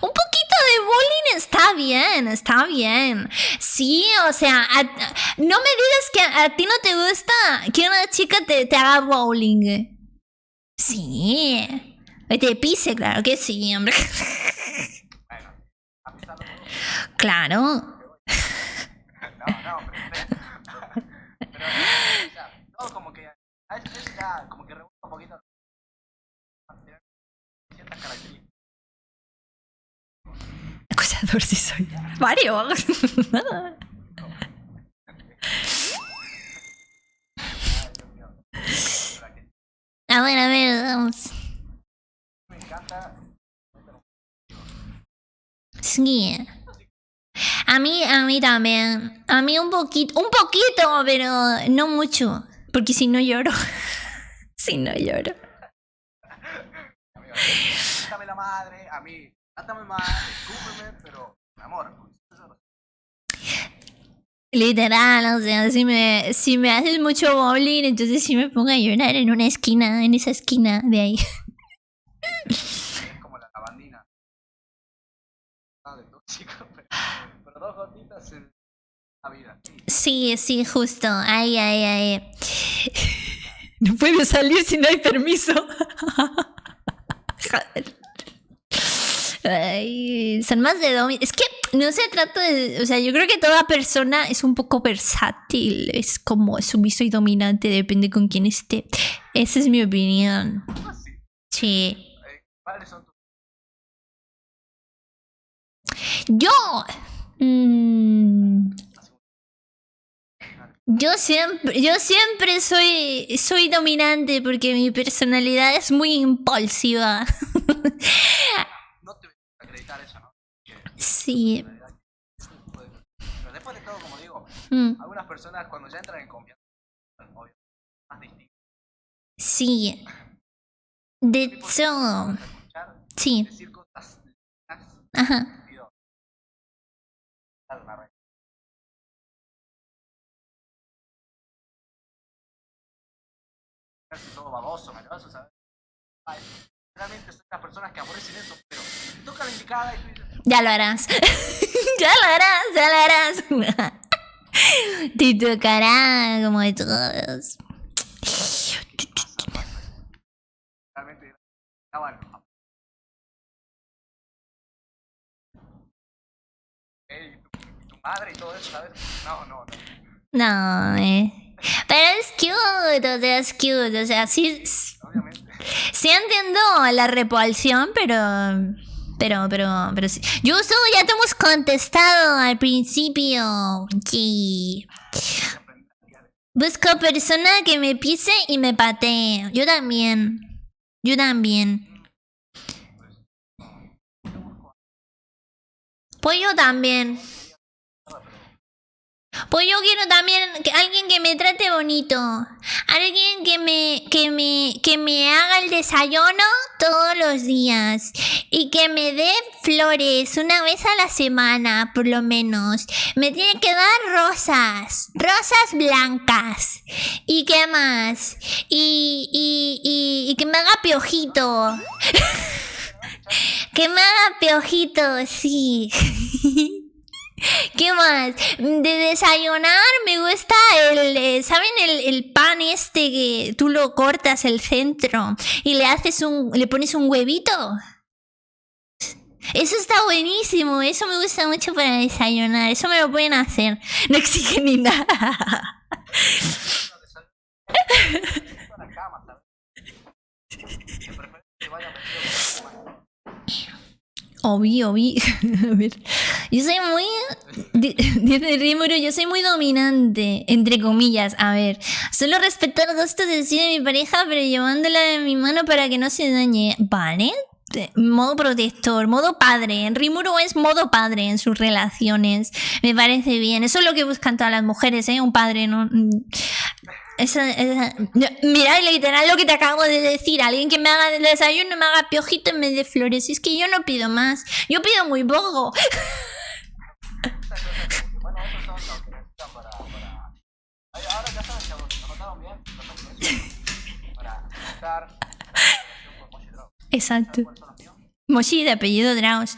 Un poquito de bullying está bien. Sí, o sea, no me digas que a ti no te gusta que una chica te haga bullying. Sí. Te pise, claro que sí, hombre. Claro. Todo como que a veces ya como que reúne un poquito ciertas características. Acosador sí soy. Mario. A ver, vamos. Me encanta. Sí. A mí también. A mí un poquito, pero no mucho. Porque si no lloro. Dame la madre, a mí trátame mal, escúpeme, pero con amor. Literal, o sea, si me haces mucho bowling, entonces sí me pongo a llorar en una esquina, en esa esquina de ahí. Es como la lavandina. De tóxico, pero 2 gotitas en la vida. Sí, sí, justo. Ay. No puedo salir si no hay permiso. Joder. Ay, son más de Es que no se trata de... O sea, yo creo que toda persona es un poco versátil. Es como sumiso y dominante, depende con quién esté. Esa es mi opinión. Sí. Sí. ¿Cuáles son tus? Yo... Yo siempre soy dominante porque mi personalidad es muy impulsiva. No te voy a acreditar eso, ¿no? Que Sí. pero después de todo, como digo, algunas personas cuando ya entran en confianza, obvio, más distintas. Sí. De hecho... Sí. Decir cosas Ajá. todo baboso, maleroso, ¿sabes? Realmente son las personas que aborrecen eso, pero te toca la indicada y tú dices... Ya lo harás. Ya lo harás. Te tocará como de todos. Realmente estaban... tu madre y todo eso, ¿sabes? No. No, pero es cute, o sea, sí... Obviamente. Sí entiendo la repulsión, pero sí. Yusu, ya te hemos contestado al principio. Sí. Busco persona que me pise y me patee. Yo también. Pues yo también. Pues yo quiero también alguien que me trate bonito. Alguien que me haga el desayuno todos los días. Y que me dé flores una vez a la semana, por lo menos. Me tiene que dar rosas. Rosas blancas. ¿Y qué más? Y que me haga piojito. Que me haga piojito, sí. ¿Qué más? De desayunar me gusta ¿saben el pan este que tú lo cortas el centro y le pones un huevito? Eso está buenísimo, eso me gusta mucho para desayunar, eso me lo pueden hacer, no exigen ni nada. Obvio. A ver. Yo soy muy... Dice Rimuru, yo soy muy dominante, entre comillas. A ver, solo respetar gustos de sí de mi pareja, pero llevándola de mi mano para que no se dañe. ¿Vale? Modo protector, modo padre. Rimuru es modo padre en sus relaciones. Me parece bien. Eso es lo que buscan todas las mujeres, ¿eh? Un padre, ¿no? Mira, literal lo que te acabo de decir. Alguien que me haga el desayuno, me haga piojito en vez de flores. Es que yo no pido más. Yo pido muy poco. Bueno, esos son los que necesitan para... Ahora ya saben que lo notaron bien. Para estar... Exacto. Moshi de apellido Draus.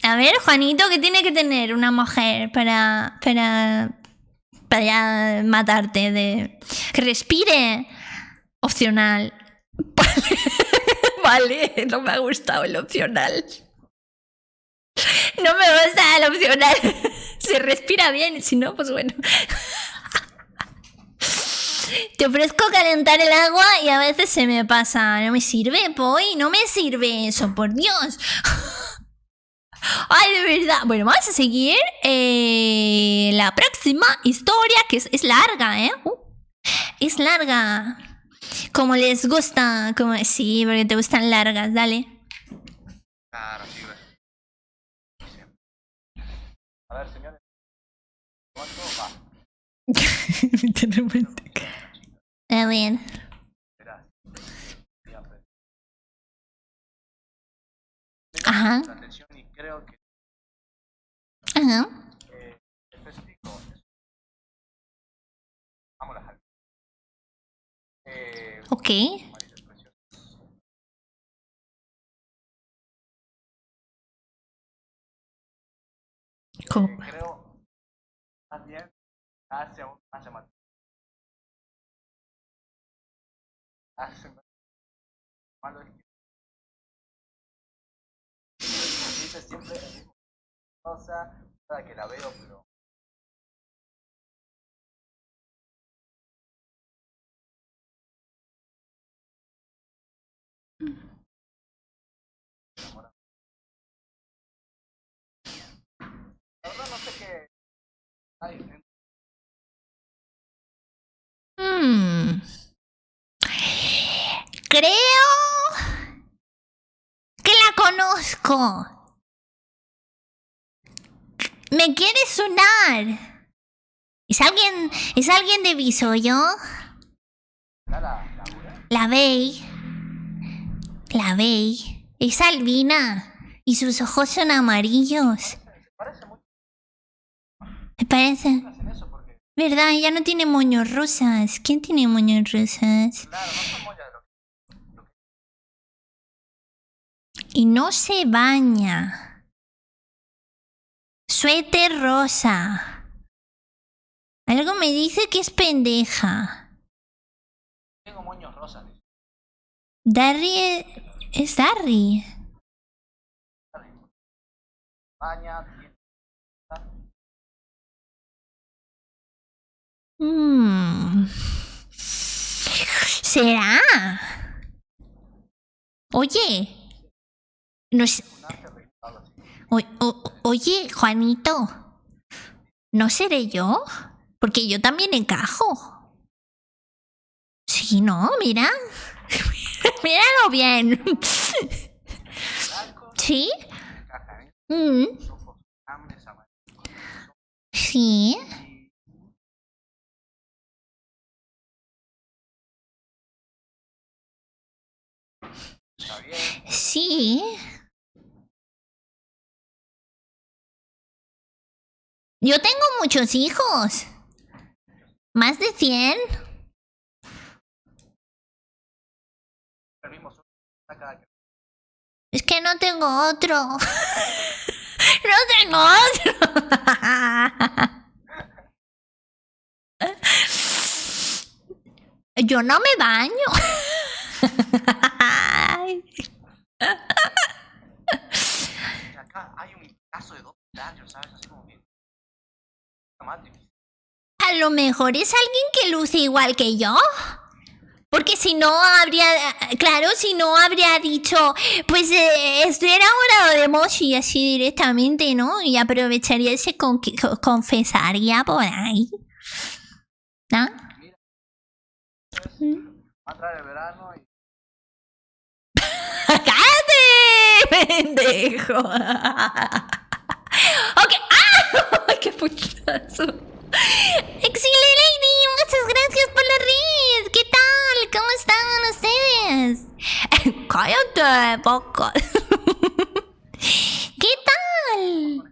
A ver, Juanito, ¿qué tiene que tener una mujer para matarte? Que respire. Opcional. Vale, no me ha gustado el opcional. No me gusta el opcional. Se respira bien, si no, pues bueno. Te ofrezco calentar el agua y a veces se me pasa. No me sirve, Poi, no me sirve eso, por Dios. Ay, de verdad. Bueno, vamos a seguir la próxima historia, que es larga, ¿eh? Es larga. Como les gusta. Sí, porque te gustan largas, dale. Claro, sí, gracias. A ver, señores. ¿Cuánto va? A ver. Ajá. la atención y creo que Ajá. específico es... Vamos a dejar. Ok. Marisa es preciosa. Creo también hace aún más llamativo. Hace más malo el que dice siempre el mismo cosa cada que la veo, pero la verdad no sé qué hay en... Creo que la conozco. Me quiere sonar. ¿Es alguien de Visoyo? Laura. La Bey. La Bey. Es albina. Y sus ojos son amarillos. Parece mucho Me parece. en eso porque, ¿Verdad? Ella no tiene moños rosas. ¿Quién tiene moños rosas? claro, no son mollas de lo Y no se baña. Suéter rosa. Algo me dice que es pendeja. que tengo moños rosas. Dice. Darry es Darry. Baña, tiene... ¿Será? Oye. No sé. Oye, Juanito. ¿No seré yo? Porque yo también encajo. Sí, ¿no? Mira. Míralo bien. ¿Sí? Encaja, ¿eh? Mm, Ojos grandes, amarillos. sí. Está bien. Sí. Yo tengo muchos hijos. ¿Más de 100? El mismo son cada que... Es que no tengo otro. No tengo otro. Yo no me baño. Acá hay un caso de 2 años, ¿sabes? Así como que... Dramático. A lo mejor es alguien que luce igual que yo. Porque si no habría, claro, si no habría dicho, pues estoy enamorado de Moshi así directamente, ¿no? Y aprovecharía y se confesaría por ahí. ¿No? Mira, va a traer el verano y... ¡Cállate, pendejo! Ok, ¡ah! ¡Qué puchazo! ¡Exile Lady! ¡Muchas gracias por la red! ¿Qué tal? ¿Cómo están ustedes? ¡Cállate, poco! ¿Qué tal?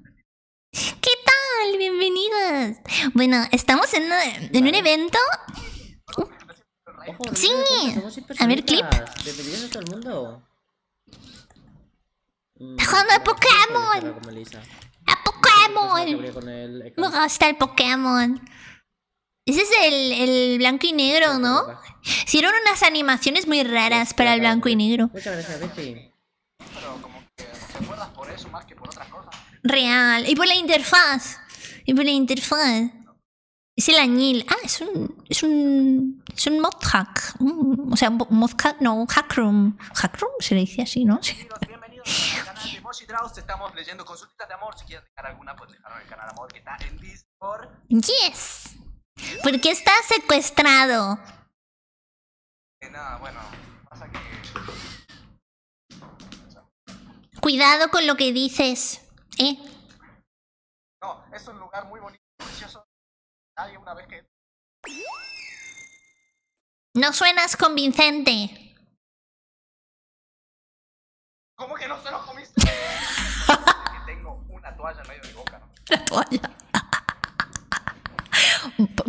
¿Qué tal? Bienvenidos. Bueno, estamos en un evento. Ojo, Sí. somos A ver, clip. Bienvenidos a todo el mundo. Jugando a Pokémon. Como Elisa. ¡A Pokémon! Con el... Me gusta el Pokémon. Ese es el blanco y negro, ¿no? Hicieron unas animaciones muy raras para el blanco y negro. Muchas gracias, Betty. Pero como que te acuerdas por eso más que por otras cosas. Real. Y por la interfaz. Es el añil. Ah, es un modhack. O sea, modhack, no, un hackroom. Hackroom se le dice así, ¿no? Bienvenidos al canal de Moshi Draws. Estamos leyendo consultas de amor. Si quieres dejar alguna, pues dejarlo en el canal de amor que está en Discord. Yes. ¿Por qué está secuestrado? Nada, bueno, pasa que... Cuidado con lo que dices. No, es un lugar muy bonito, precioso. Nadie una vez que... No suenas convincente. ¿Cómo que no se lo comiste? Que tengo una toalla en medio de mi boca, ¿no? La polla.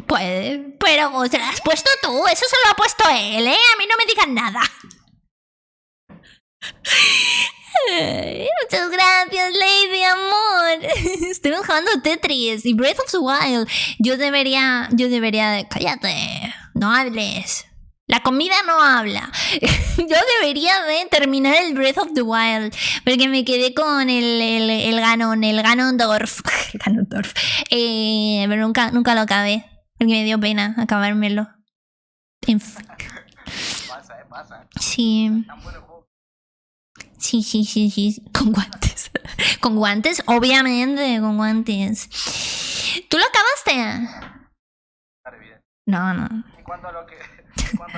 Puede, pero te la has puesto tú, eso se lo ha puesto él, ¿eh? A mí no me digan nada. Ay, muchas gracias, Lady Amor. Estoy jugando Tetris y Breath of the Wild. Yo debería de... Cállate, no hables. La comida no habla. Yo debería de terminar el Breath of the Wild. Porque me quedé con el Ganondorf. El Ganondorf. Pero nunca lo acabé. Porque me dio pena acabármelo. Pasa, pasa. Sí. Tan bueno el juego. Sí. Con guantes. Con guantes, obviamente, con guantes. ¿Tú lo acabaste? Claro, evidente. No. En cuanto a la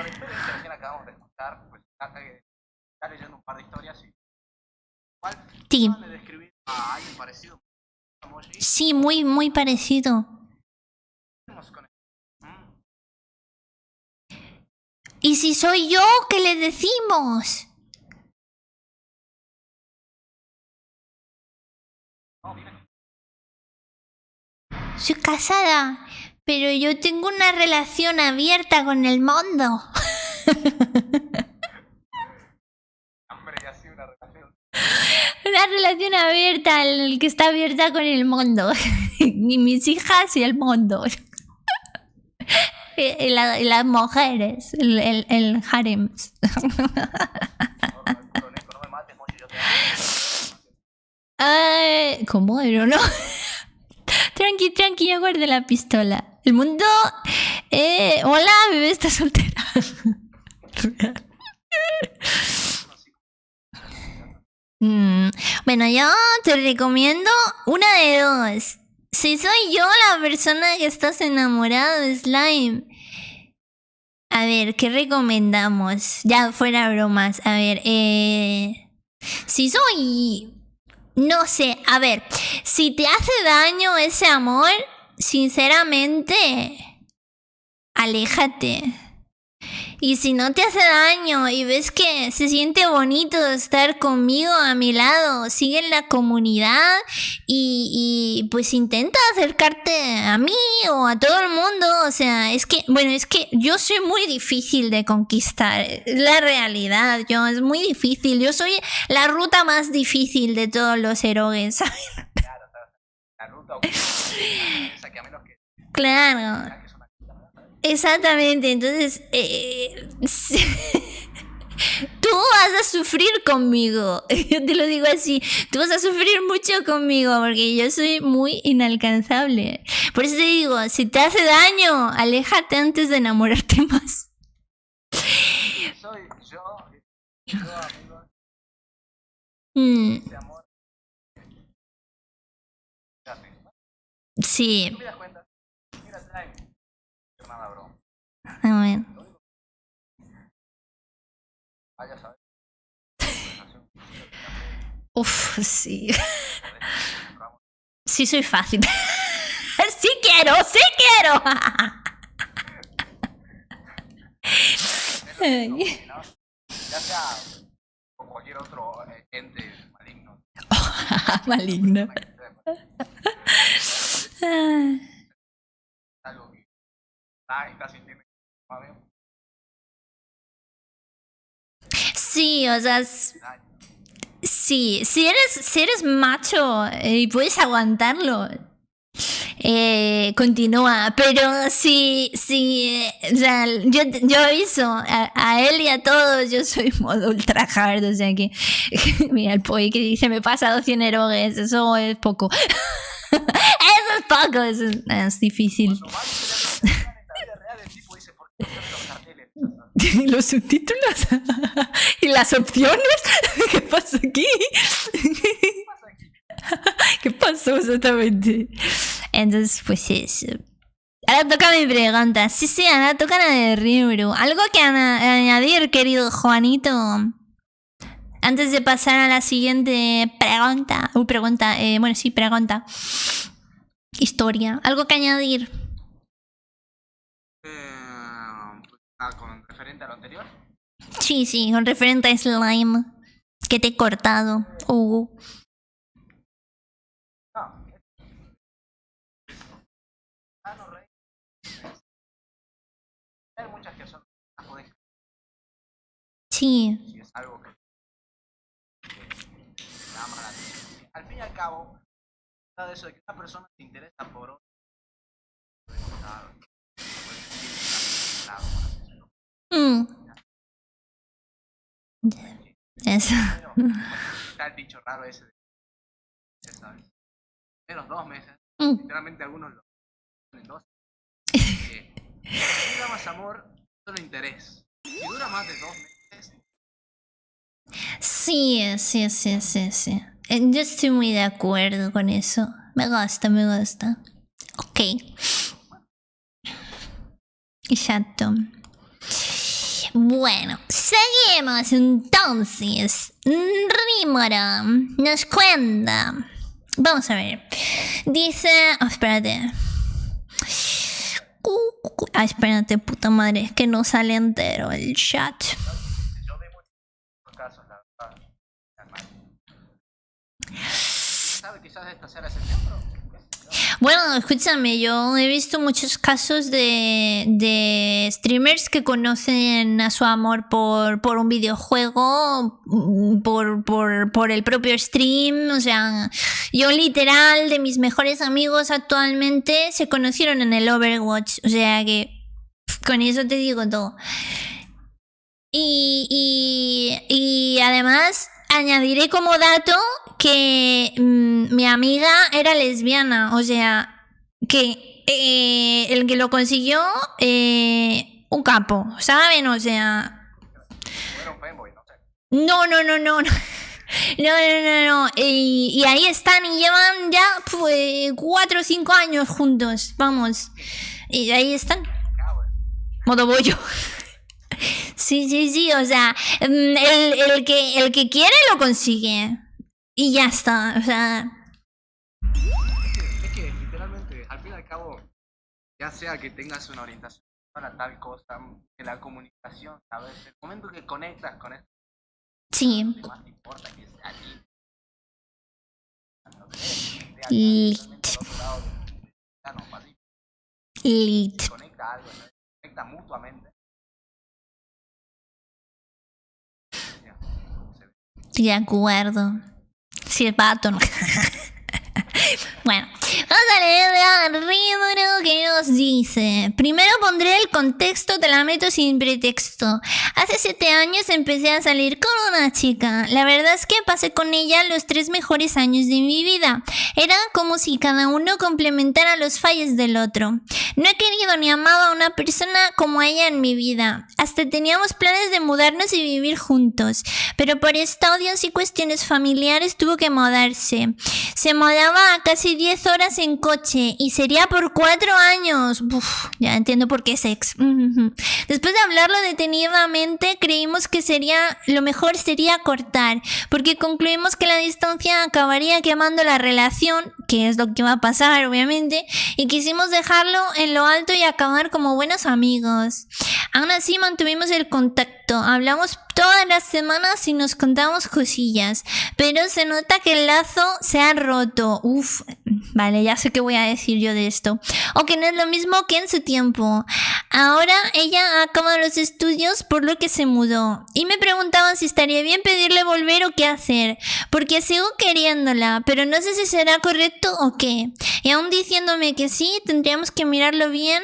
historia que recién acabamos de escuchar, pues está leyendo un par de historias y igual Sí. le describí a alguien parecido a Moji. Sí, muy parecido. Con ¿Y si soy yo, qué le decimos? no, mira, Soy casada, pero yo tengo una relación abierta con el mundo. hombre, ya sí una relación. Una relación abierta, el que está abierta con el mundo. Y mis hijas y el mundo. Y las mujeres, el harem. No me mates, Moji, yo te amo. ¿Cómo? Pero no. Tranqui, ya guardé la pistola. El mundo... hola, bebé, está soltera. Bueno, yo te recomiendo una de dos. Si soy yo la persona que estás enamorado de Slime. A ver, ¿qué recomendamos? Ya fuera bromas. A ver, si soy... No sé, a ver, si te hace daño ese amor, sinceramente, aléjate. Y si no te hace daño y ves que se siente bonito estar conmigo a mi lado, sigue en la comunidad y pues intenta acercarte a mí o a todo el mundo. O sea, es que yo soy muy difícil de conquistar. Es la realidad, es muy difícil. Yo soy la ruta más difícil de todos los erogues, ¿sabes? Claro, la ruta esa que a menos que Claro. que es una cosa, ¿sabes? Exactamente, entonces tú vas a sufrir conmigo, yo te lo digo así, tú vas a sufrir mucho conmigo porque yo soy muy inalcanzable. Por eso te digo, si te hace daño, aléjate antes de enamorarte más. Soy yo, amigo, Mm, ese amor. Fíjate, ¿no? sí, ¿Tú te das cuenta? Mira, Slime. Nada, bro. a ver. Vaya, ¿sabes? Uf, sí. Sí soy fácil. Sí quiero. Ay. Ya sea con cualquier otro ente maligno. Maligno. Algo que está sintiendo. Sí, o sea, sí, si eres macho y puedes aguantarlo, continúa. Pero sí, o sea, yo aviso a él y a todos, yo soy modo ultra hard, o sea que, mira el Poi que dice, me he pasado 100 erogues, eso es poco. Eso es difícil. Lo malo sería que en la vida real el tipo dice, ¿por qué no ponen los carteles? Los subtítulos y las opciones. ¿Qué pasa aquí? ¿Qué pasa aquí? ¿Qué pasó exactamente? Entonces, pues eso. Ahora toca mi pregunta. Sí, ahora toca la de Rimuru. ¿Algo que añadir, querido Juanito? Antes de pasar a la siguiente pregunta. Pregunta. Historia. ¿Algo que añadir? Con referente a lo anterior. Sí, con referente a Slime. Que te he cortado, Hugo. No. No reí. Hay muchas que son las podés Sí. si es algo que te llama la atención. Al fin y al cabo, de eso de que una persona se interesa por otro, Mm. Eso. está el dicho raro ese de, ¿sabes? Menos 2 meses, Mm. literalmente algunos lo en 2. Si dura más amor, solo interés. Si dura más de 2 meses, Sí, sí, sí, sí, sí. Yo estoy muy de acuerdo con eso. Me gusta, me gusta. Ok. Exacto. Bueno, seguimos entonces. Rímora nos cuenta. Vamos a ver. Dice... Oh, espérate. Espérate, puta madre. Es que no sale entero el chat. yo vi muchos casos, la verdad. ¿Sabe quizás esta sea la excepción, bro? Bueno, escúchame, yo he visto muchos casos de streamers que conocen a su amor por un videojuego, por el propio stream. O sea, yo literal, de mis mejores amigos actualmente, se conocieron en el Overwatch. O sea que con eso te digo todo. Y además añadiré como dato que mi amiga era lesbiana, o sea, que el que lo consiguió, un capo, ¿saben? O sea... Era un fanboy, no sé. No, no, no, no, no. No, no, no, no. Y ahí están y llevan ya 4 o 5 años juntos, vamos. Y ahí están. Modo bollo. Sí, sí, sí, o sea, el que quiere lo consigue. Y ya está, o sea... Es que literalmente, al fin y al cabo, ya sea que tengas una orientación para tal cosa, en la comunicación, ¿sabes? El momento que conectas con esto, Sí. lo que más te importa que sea allí. Lit. Lit. Se conecta algo, ¿no? Se conecta mutuamente. De acuerdo. Si es vato, ¿no? Bueno, vamos a leer a Rímoro que nos dice: primero pondré el contexto, te la meto sin pretexto. Hace 7 años empecé a salir con una chica. La verdad es que pasé con ella los 3 mejores años de mi vida. Era como si cada uno complementara los fallos del otro. No he querido ni amado a una persona como ella en mi vida. Hasta teníamos planes de mudarnos y vivir juntos. Pero por estudios y cuestiones familiares tuvo que mudarse. Se mudaba a casi 10 horas en coche y sería por 4 años. Uf, ya entiendo por qué es ex. Después de hablarlo detenidamente, creímos que lo mejor sería cortar, porque concluimos que la distancia acabaría quemando la relación, que es lo que va a pasar obviamente, y quisimos dejarlo en lo alto y acabar como buenos amigos. Aún así mantuvimos el contacto, hablamos todas las semanas y nos contamos cosillas, pero se nota que el lazo se ha roto. Uf, vale, ya sé qué voy a decir yo de esto. O que no es lo mismo que en su tiempo. Ahora ella ha acabado los estudios, por lo que se mudó. Y me preguntaban si estaría bien pedirle volver o qué hacer, porque sigo queriéndola, pero no sé si será correcto o qué. Y aún diciéndome que sí, tendríamos que mirarlo bien,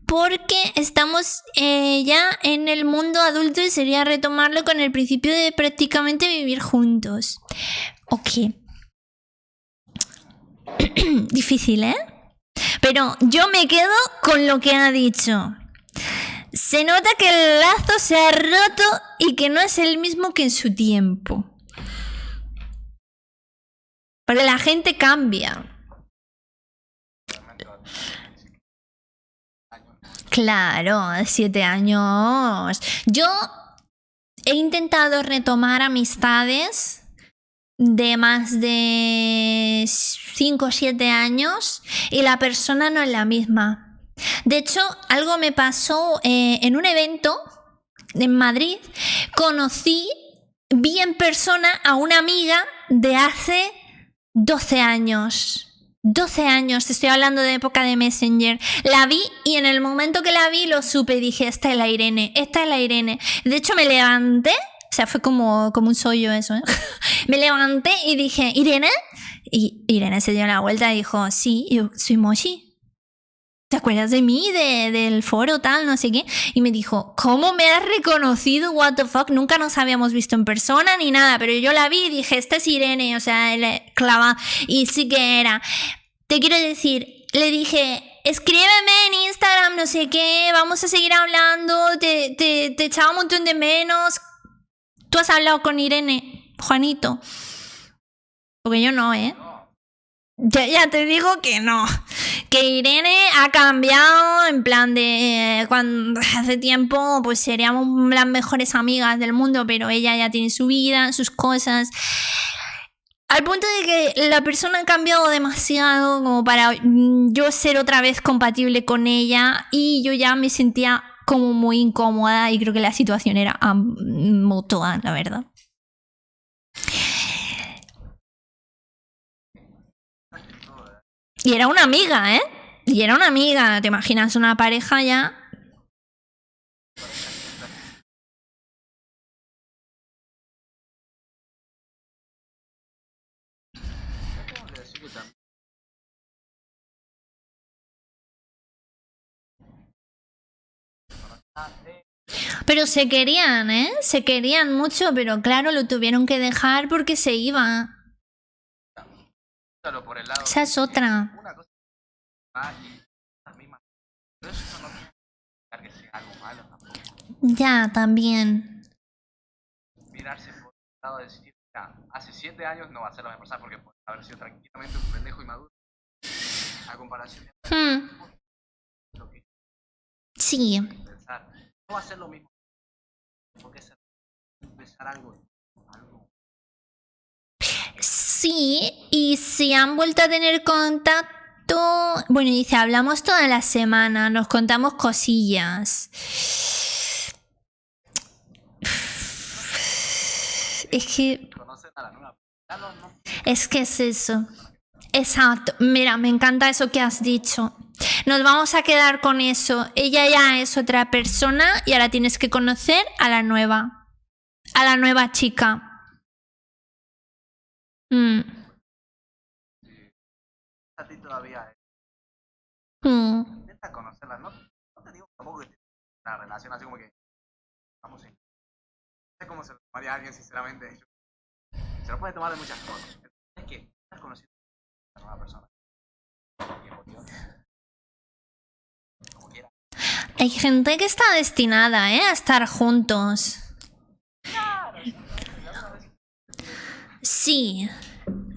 porque estamos ya en el mundo adulto y sería retomarlo con el principio de prácticamente vivir juntos. Ok. Difícil, ¿eh? Pero yo me quedo con lo que ha dicho. Se nota que el lazo se ha roto y que no es el mismo que en su tiempo. Porque la gente cambia. Claro, 7 años. Yo he intentado retomar amistades de más de 5 o 7 años y la persona no es la misma. De hecho, algo me pasó en un evento en Madrid. Conocí vi en persona a una amiga de hace 12 años. 12 años, te estoy hablando de época de Messenger. La vi y en el momento que la vi lo supe y dije, esta es la Irene, esta es la Irene. De hecho me levanté, o sea, fue como un sollo eso, ¿eh? Me levanté y dije, ¿Irene? Y Irene se dio la vuelta y dijo, sí, yo soy Moshi. ¿Te acuerdas de mí? Del foro tal, no sé qué. Y me dijo, ¿cómo me has reconocido? What the fuck, nunca nos habíamos visto en persona ni nada, pero yo la vi y dije, esta es Irene, o sea, clava. Y sí que era. Te quiero decir, le dije, escríbeme en Instagram, no sé qué, vamos a seguir hablando, te echaba un montón de menos. ¿Tú has hablado con Irene, Juanito? Porque yo no, ¿eh? Ya te digo que no. Que Irene ha cambiado en plan de cuando hace tiempo pues seríamos las mejores amigas del mundo, pero ella ya tiene su vida, sus cosas. Al punto de que la persona ha cambiado demasiado como para yo ser otra vez compatible con ella y yo ya me sentía como muy incómoda y creo que la situación era mutua, la verdad. Y era una amiga, ¿eh? Y era una amiga, ¿te imaginas una pareja ya? Pero se querían, ¿eh? Se querían mucho, pero claro, lo tuvieron que dejar porque se iba. Solo por el lado Esa es otra. una cosa más y las mismas. Pero eso no significa que sea algo malo tampoco. Ya, también. Mirarse por el lado de decir, mira, hace 7 años no va a ser la misma persona porque puede haber sido tranquilamente un pendejo inmaduro. A comparación de lo que Sí. pensar. No va a ser lo mismo. Porque es empezar algo. Sí, y si han vuelto a tener contacto, bueno, dice, hablamos toda la semana, nos contamos cosillas. Es que... Conocer a la nueva. Ya no. Es que es eso. Exacto. Mira, me encanta eso que has dicho. Nos vamos a quedar con eso. Ella ya es otra persona y ahora tienes que conocer a la nueva. A la nueva chica. A ti todavía intenta conocerla, no te digo tampoco que una relación así como que vamos en. No sé cómo se lo tomaría a alguien sinceramente. Se lo puede tomar de muchas cosas. Es que estás conociendo a una nueva persona. Como quiera. Hay gente que está destinada, a estar juntos. Sí.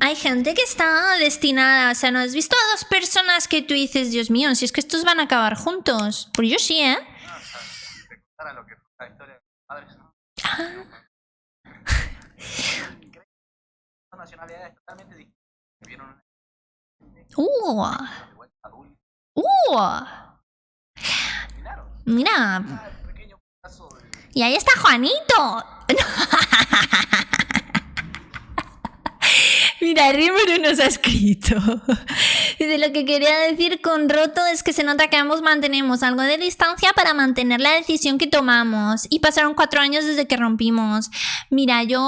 Hay gente que está destinada. O sea, ¿no has visto a dos personas que tú dices, Dios mío, si es que estos van a acabar juntos? Pues yo sí, ¿eh? No, o sea, si te contara lo que fue la historia de mis padres, ¿no? Son nacionalidades totalmente distintas. Vieron de vuelta adultos. Mira. Un pequeño caso de. Y ahí está Juanito. Mira, Rimuru nos ha escrito. Dice, lo que quería decir con roto es que se nota que ambos mantenemos algo de distancia para mantener la decisión que tomamos. Y pasaron 4 años desde que rompimos. Mira, yo...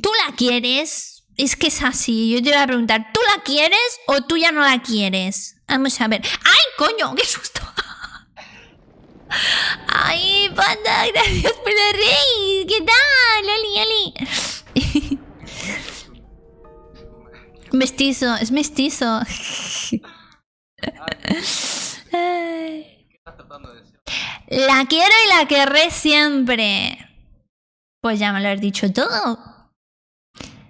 ¿Tú la quieres? Es que es así. Yo te voy a preguntar, ¿tú la quieres o tú ya no la quieres? Vamos a ver. ¡Ay, coño! ¡Qué susto! ¡Ay, panda! Gracias por el rey. ¿Qué tal? Oli. Mestizo, es mestizo. ¿Qué estás tratando de decir? La quiero y la querré siempre. Pues ya me lo has dicho todo.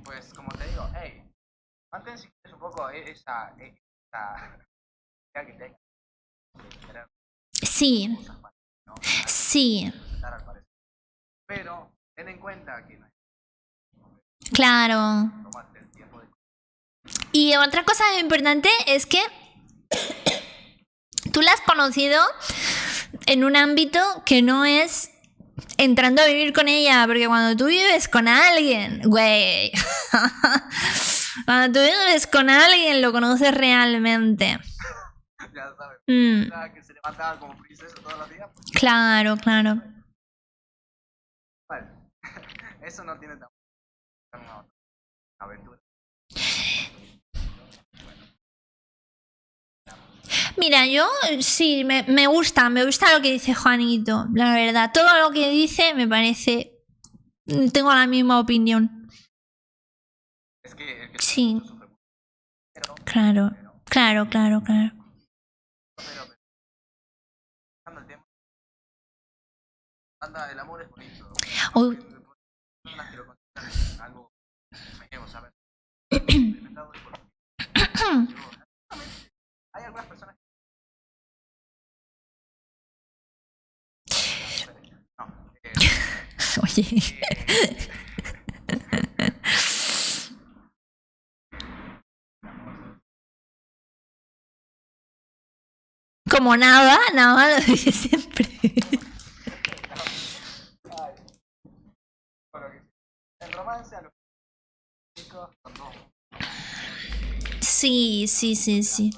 Pues como te digo, hey, mantén si quieres un poco esa idea que tengas. Sí, ¿No? sí, Al parecer. Pero ten en cuenta que no claro. tomaste el tiempo de. Y otra cosa importante es que tú la has conocido en un ámbito que no es entrando a vivir con ella, porque cuando tú vives con alguien, güey, cuando tú vives con alguien lo conoces realmente. Ya sabes. Mm, Que se levantaba como princesa todos los días. Pues, claro, claro. vale. Eso no tiene una aventura. Mira, yo sí, me gusta lo que dice Juanito, la verdad. Todo lo que dice me parece... Tengo la misma opinión. Es que el que Sí, sufre mucho. Pero, claro, claro, claro, claro. anda el tema. Anda, el amor es bonito. Uy. Personas que lo consideran algo, vamos a ver, experimentado y por hay algunas personas no, Oye. Como nada, lo dije siempre. en romance a los chicos son dos. Sí, sí, sí, sí.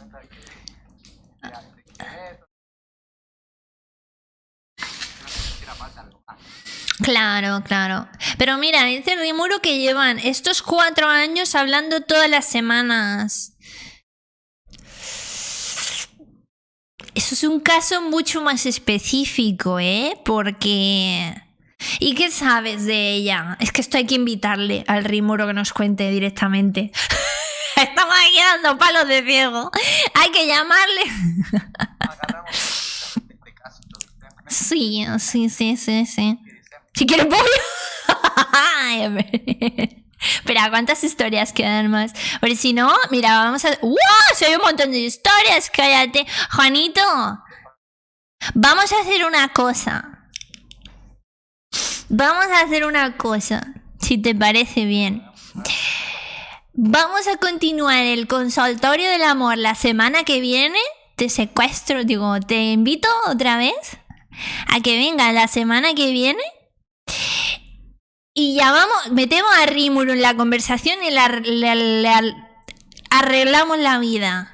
Claro, claro. Pero mira, dice Rimuro que llevan estos 4 años hablando todas las semanas. Eso es un caso mucho más específico, ¿eh? Porque... ¿Y qué sabes de ella? Es que esto hay que invitarle al Rimuro que nos cuente directamente. Estamos aquí dando palos de ciego. Hay que llamarle. Agarramos este caso, Sí, sí, sí, sí, sí. Si quieres pollo. Ay, a ver. Espera, ¿cuántas historias quedan más? Porque si no, mira, vamos a... ¡Wow! Si hay un montón de historias, cállate. Juanito, vamos a hacer una cosa. Vamos a hacer una cosa, si te parece bien. Vamos a continuar el consultorio del amor la semana que viene. Te secuestro, digo, te invito otra vez a que venga la semana que viene. Y ya vamos, metemos a Rimuru en la conversación y le arreglamos la vida.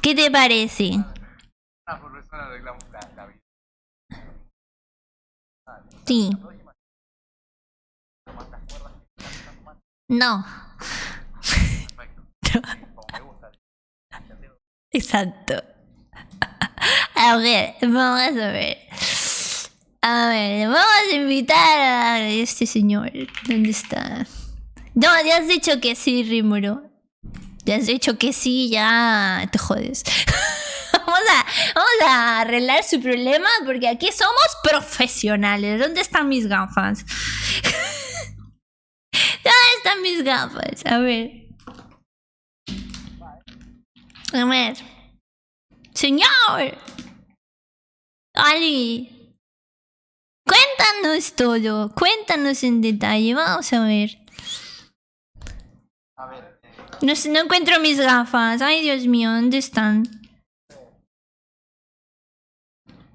¿Qué te parece? una por persona arreglamos la vida. Sí. No. Exacto. A ver, vamos a ver. A ver, vamos a invitar a este señor. ¿Dónde está? No, ya has dicho que sí, Rimuro. Ya has dicho que sí, ya te jodes. Vamos a arreglar su problema porque aquí somos profesionales. ¿Dónde están mis gafas? ¿Dónde están mis gafas? A ver. A ver. Señor. Ali. Cuéntanos todo. Cuéntanos en detalle. Vamos a ver. A ver, No encuentro mis gafas. Ay, Dios mío, ¿dónde están?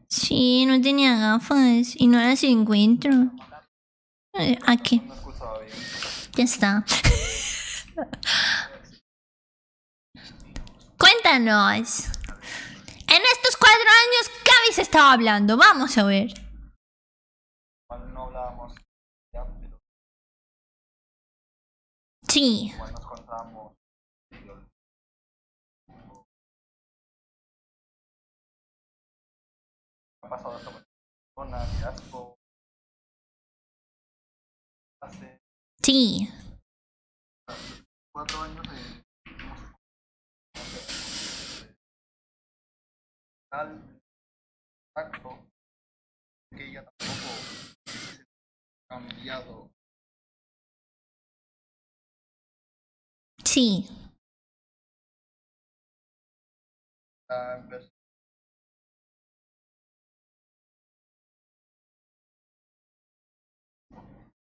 Sí, no tenía gafas y no las encuentro. Aquí. Ya está. Cuéntanos. En estos 4 años, ¿qué habéis estado hablando? Vamos a ver. no hablábamos ya, pero Sí. igual nos contábamos. Ha pasado esta persona, qué asco. Hace Sí. 4 años tal acto que ella tampoco hubiese cambiado. Sí. La inversión.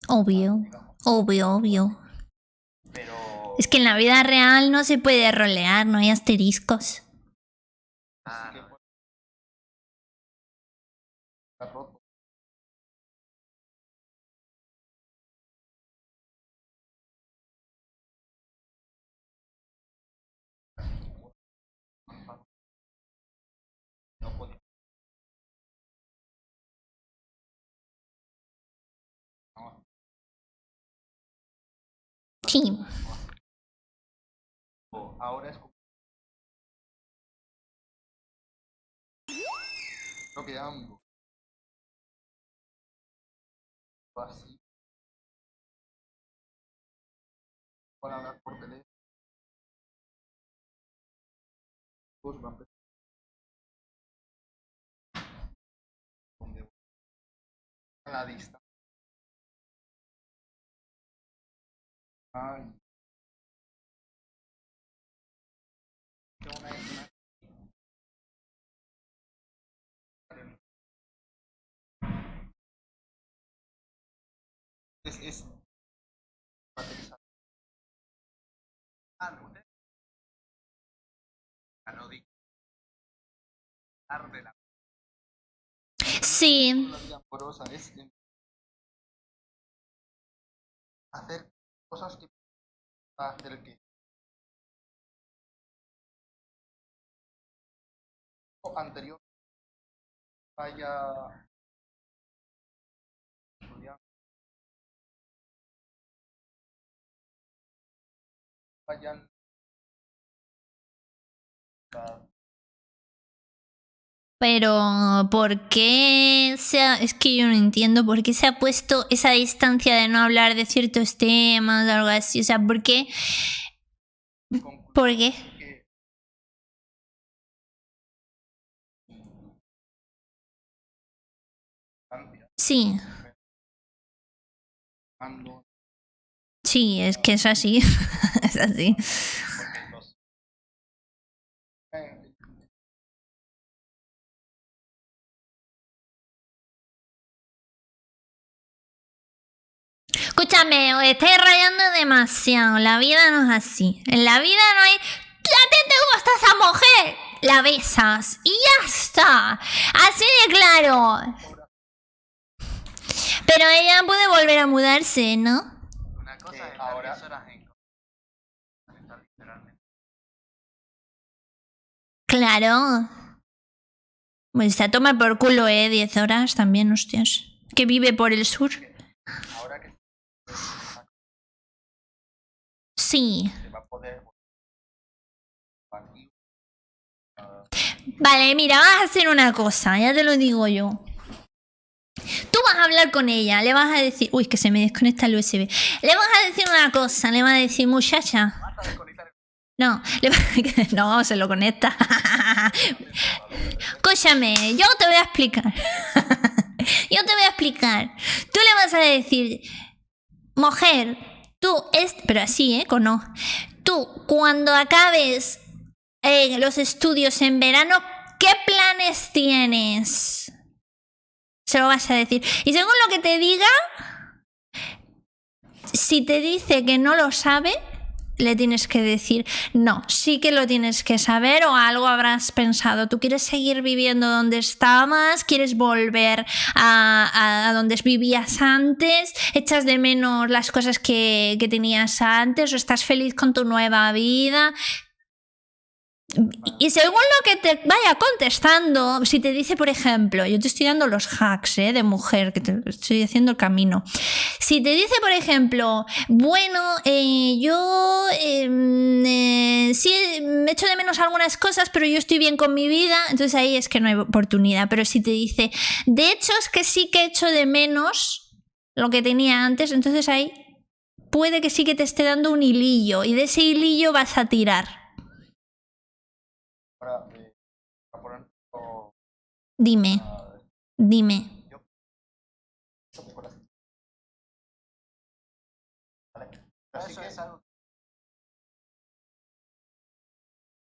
Obvio. Obvio, obvio. Pero Es que en la vida real no se puede rolear, no hay asteriscos. está roto. Sí. Ahora es como... Creo que ambos. Así. Para hablar por teléfono. Pues va a empezar. Donde a la distancia. Ay. Es baterizar. No, usted. No digo. De la Sí. vida amorosa es hacer cosas que hacer que anterior vaya estudiando, vayan Pero, ¿por qué es que yo no entiendo por qué se ha puesto esa distancia de no hablar de ciertos temas o algo así? O sea, ¿por qué? ¿Por qué? que Sí, cuando sí, es que es así. Es así. los Escúchame, os estáis rayando demasiado. La vida no es así. En la vida no hay... ¿A ti te gusta esa mujer? La besas y ya está. Así de claro. Pero ella puede volver a mudarse, ¿no? una cosa es ahora 10 horas en literalmente. Claro. Pues se toma por culo, 10 horas también, hostias. Que vive por el sur. Ahora que Sí. se va a poder aquí. Vale, mira, vas a hacer una cosa, ya te lo digo yo. Tú vas a hablar con ella, le vas a decir... Uy, que se me desconecta el USB. Le vas a decir una cosa, le vas a decir, muchacha... No, no, se lo conecta. Escúchame, yo te voy a explicar. Yo te voy a explicar. Tú le vas a decir, mujer, tú pero así, con no. Tú, cuando acabes los estudios en verano, ¿qué planes tienes? Se lo vas a decir. Y según lo que te diga, si te dice que no lo sabe, le tienes que decir, no, sí que lo tienes que saber o algo habrás pensado. ¿Tú quieres seguir viviendo donde estabas? ¿Quieres volver a donde vivías antes? ¿Echas de menos las cosas que tenías antes? ¿O estás feliz con tu nueva vida? Y según lo que te vaya contestando, si te dice, por ejemplo, yo te estoy dando los hacks de mujer, que te estoy haciendo el camino. Si te dice, por ejemplo, bueno, yo sí me echo de menos algunas cosas, pero yo estoy bien con mi vida, entonces ahí es que no hay oportunidad. Pero si te dice, de hecho es que sí que echo de menos lo que tenía antes, entonces ahí puede que sí que te esté dando un hilillo y de ese hilillo vas a tirar. Dime, dime. Eso es algo.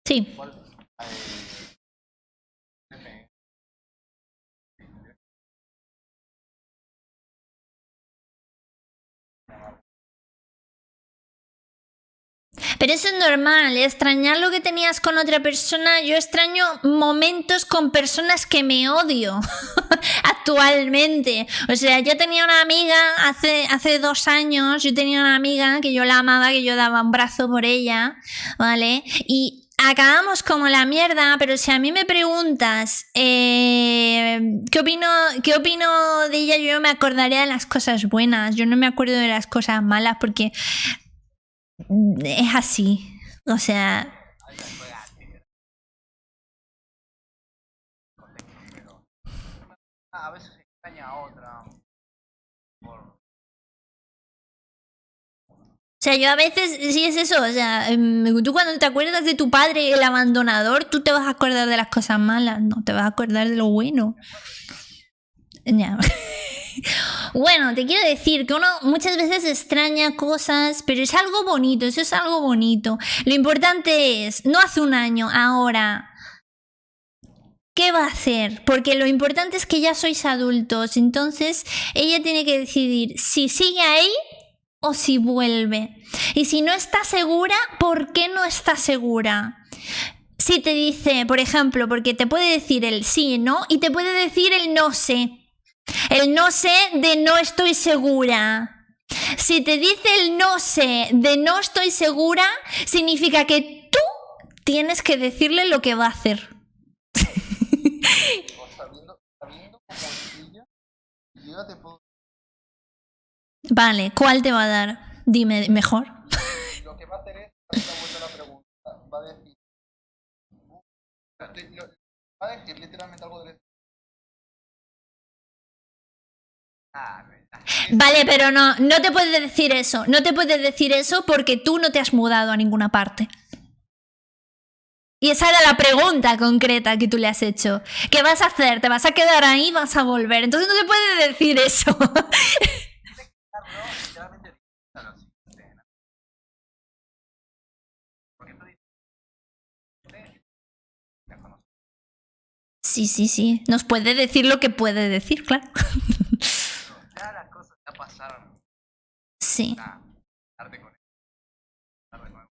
Sí. Pero eso es normal, extrañar lo que tenías con otra persona. Yo extraño momentos con personas que me odio actualmente. O sea, yo tenía una amiga hace 2 años, yo tenía una amiga que yo la amaba, que yo daba un brazo por ella, ¿vale? Y acabamos como la mierda, pero si a mí me preguntas ¿qué opino de ella? Yo me acordaría de las cosas buenas, yo no me acuerdo de las cosas malas porque es así. O sea, Ahí ya fue así. Pero a veces se extraña a otra. Por... o sea, yo a veces, sí es eso, o sea, tú cuando te acuerdas de tu padre, el abandonador, tú te vas a acordar de las cosas malas, no, te vas a acordar de lo bueno. Ya. Bueno, te quiero decir que uno muchas veces extraña cosas, pero es algo bonito, eso es algo bonito. Lo importante es, no hace un año, ahora, ¿qué va a hacer? Porque lo importante es que ya sois adultos, entonces ella tiene que decidir si sigue ahí o si vuelve. Y si no está segura, ¿por qué no está segura? Si te dice, por ejemplo, porque te puede decir el sí, ¿no? Y te puede decir el no sé. El no sé de no estoy segura. Si te dice el no sé de no estoy segura, significa que tú tienes que decirle lo que va a hacer. sabiendo cómo es ella, yo te puedo... Vale, ¿cuál te va a dar? Dime mejor. Lo que va a hacer es darle la vuelta a la pregunta. Va a decir... va a decir literalmente algo del... Vale, pero no te puedes decir eso. No te puedes decir eso porque tú no te has mudado a ninguna parte. Y esa era la pregunta concreta que tú le has hecho. ¿Qué vas a hacer? ¿Te vas a quedar ahí? ¿Vas a volver? Entonces no te puedes decir eso. Literalmente a lo siguiente, ¿no? Porque tú dices, ya conoces. Sí. Nos puede decir lo que puede decir, claro. Ya las cosas ya pasaron. Sí. Nada, darte con él. Dar de nuevo.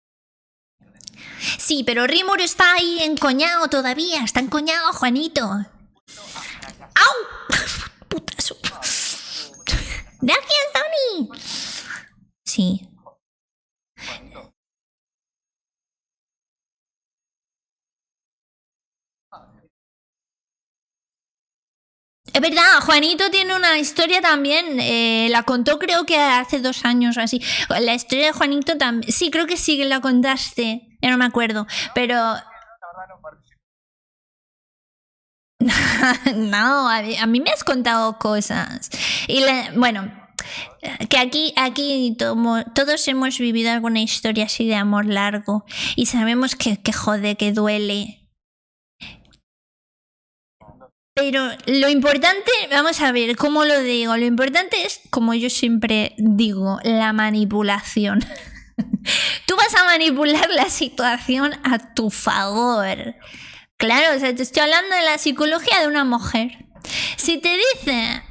Sí, pero Rimuru está ahí encoñado todavía. Está encoñado, Juanito. ¡Au! Putazo. Gracias, Tony. Sí. Juanito. Es verdad, Juanito tiene una historia también, la contó creo que hace 2 años o así. La historia de Juanito también, sí, creo que sí que la contaste, ya no me acuerdo, pero... La verdad no parece. No, a mí me has contado cosas. Y bueno, que aquí todos hemos vivido alguna historia así de amor largo y sabemos que jode, que duele. Pero lo importante, vamos a ver, ¿cómo lo digo? Lo importante es, como yo siempre digo, la manipulación. Tú vas a manipular la situación a tu favor. Claro, o sea, te estoy hablando de la psicología de una mujer. Si te dice,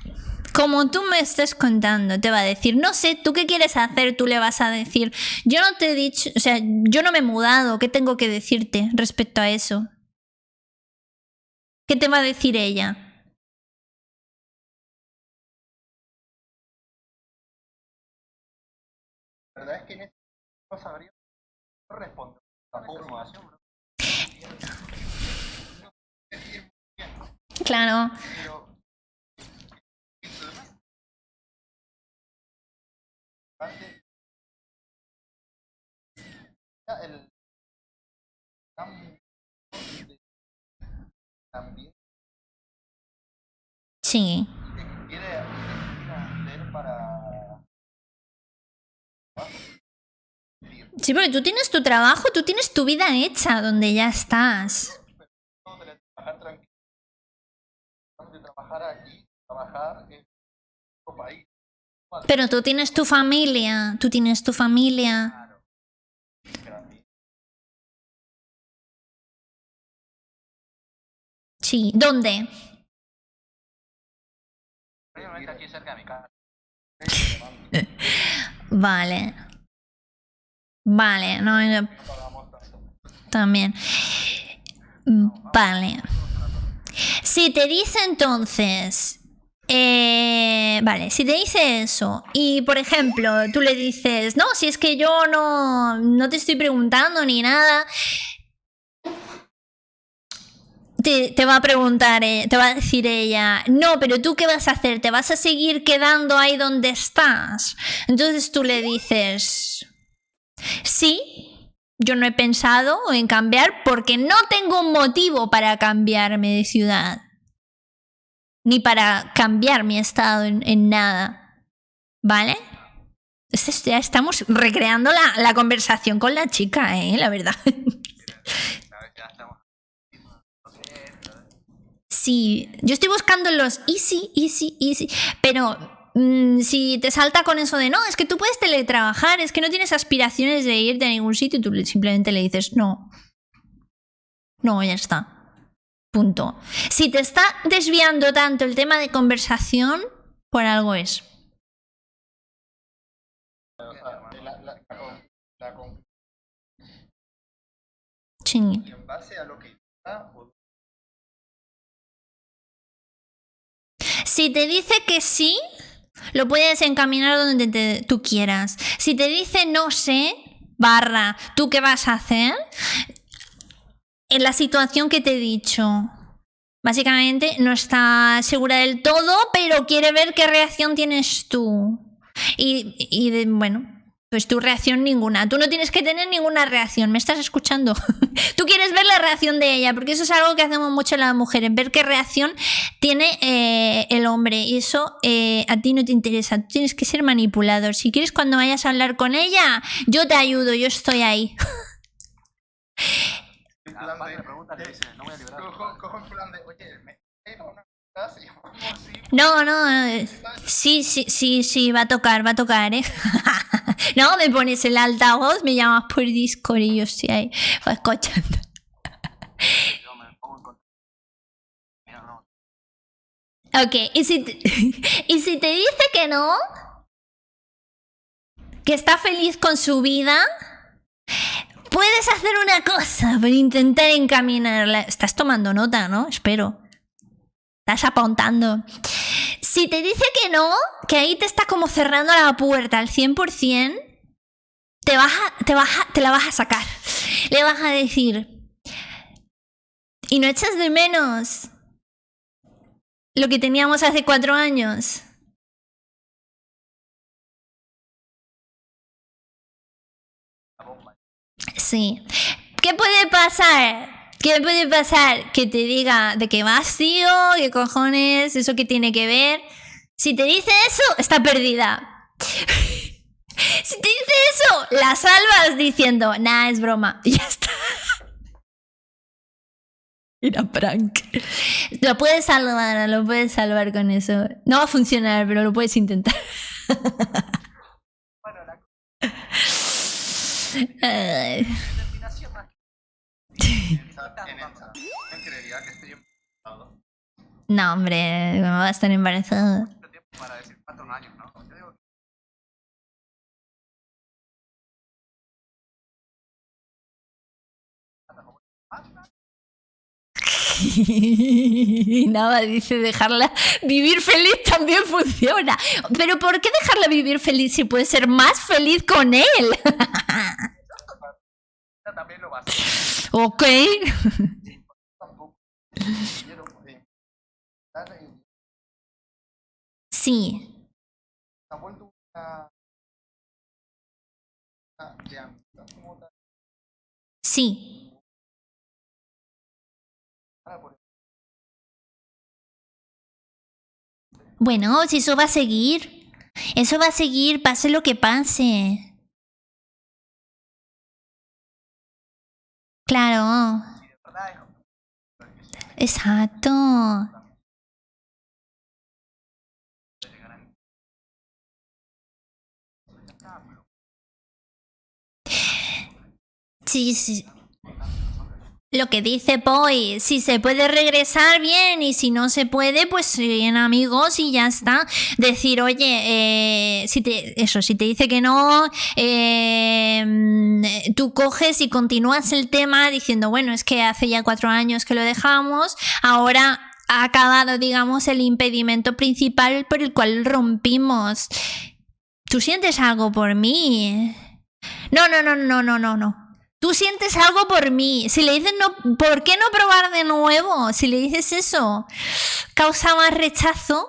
como tú me estás contando, te va a decir, no sé, ¿tú qué quieres hacer? Tú le vas a decir, yo no te he dicho, o sea, yo no me he mudado, ¿qué tengo que decirte respecto a eso? ¿Qué te va a decir ella? La verdad es que en este no sabría responder. Tampoco me hace, bro. Claro. Pero antes el también Sí. quiere hacer para Sí, porque tú tienes tu trabajo, tú tienes tu vida hecha donde ya estás. trabajar tranquilo, de trabajar aquí, trabajar en otro país. Pero tú tienes tu familia, tú tienes tu familia. Sí, ¿dónde? Obviamente aquí cerca de mi casa. Vale. Vale, no, también. Vale. Si te dice entonces, vale, si te dice eso y por ejemplo tú le dices, no, si es que yo no te estoy preguntando ni nada, te va a preguntar, te va a decir ella, no, pero tú qué vas a hacer, te vas a seguir quedando ahí donde estás. Entonces tú le dices, Sí, yo no he pensado en cambiar porque no tengo un motivo para cambiarme de ciudad. Ni para cambiar mi estado en nada. ¿Vale? Ya estamos recreando la conversación con la chica, la verdad. ¿Sabes? Ya estamos. Sí, yo estoy buscando los easy, pero si te salta con eso de no, es que tú puedes teletrabajar, es que no tienes aspiraciones de irte a ningún sitio y tú simplemente le dices no. No, ya está. Punto. Si te está desviando tanto el tema de conversación, por algo es. Sí. En base a lo que está, Si te dice que sí, lo puedes encaminar donde tú quieras. Si te dice no sé, ¿tú qué vas a hacer? En la situación que te he dicho. Básicamente no está segura del todo, pero quiere ver qué reacción tienes tú. Bueno, pues tu reacción ninguna. Tú no tienes que tener ninguna reacción. ¿Me estás escuchando? Tú quieres ver la reacción de ella, porque eso es algo que hacemos mucho las mujeres, ver qué reacción tiene el hombre. Y eso a ti no te interesa. Tú tienes que ser manipulador. Si quieres, cuando vayas a hablar con ella, yo te ayudo, yo estoy ahí. Cojo en plan de, oye, me una casa y vamos así. No, sí, va a tocar, No, me pones el altavoz, me llamas por Discord y yo estoy ahí escuchando. Yo me pongo en contacto. Mira, no. Ok, y si te dice que no, que está feliz con su vida, puedes hacer una cosa para intentar encaminarla. Estás tomando nota, ¿no? Espero. Estás apuntando. Si te dice que no, que ahí te está como cerrando la puerta al 100%, te la vas a sacar. Le vas a decir, ¿y no echas de menos lo que teníamos hace 4 años? Sí. ¿Qué puede pasar? Que te diga de qué vas, tío, qué cojones, eso que tiene que ver. Si te dice eso, está perdida. Si te dice eso, la salvas diciendo, nah, es broma. Y ya está. Era prank. Lo puedes salvar con eso. No va a funcionar, pero lo puedes intentar. Bueno, la Ay. determinación más ¿quién creería que estoy embarazado? No, hombre, ¿cómo va a estar embarazada? Mucho tiempo para decir 4 años, ¿no? Yo digo Y nada, dice dejarla vivir feliz también funciona. Pero ¿por qué dejarla vivir feliz si puede ser más feliz con él? también lo va a hacer. Ok. Tampoco. Quiero Sí. ha vuelto de amistad como tal. Sí. Bueno, si eso va a seguir. Eso va a seguir, pase lo que pase. Claro. Y de verdad Exacto. Sí. Lo que dice Poi, si se puede regresar bien y si no se puede, pues siguen amigos y ya está. Decir, oye, si te dice que no, tú coges y continúas el tema diciendo, bueno, es que hace ya 4 años que lo dejamos, ahora ha acabado, digamos, el impedimento principal por el cual rompimos. ¿Tú sientes algo por mí? No. Tú sientes algo por mí. Si le dices no, ¿por qué no probar de nuevo? Si le dices eso, causa más rechazo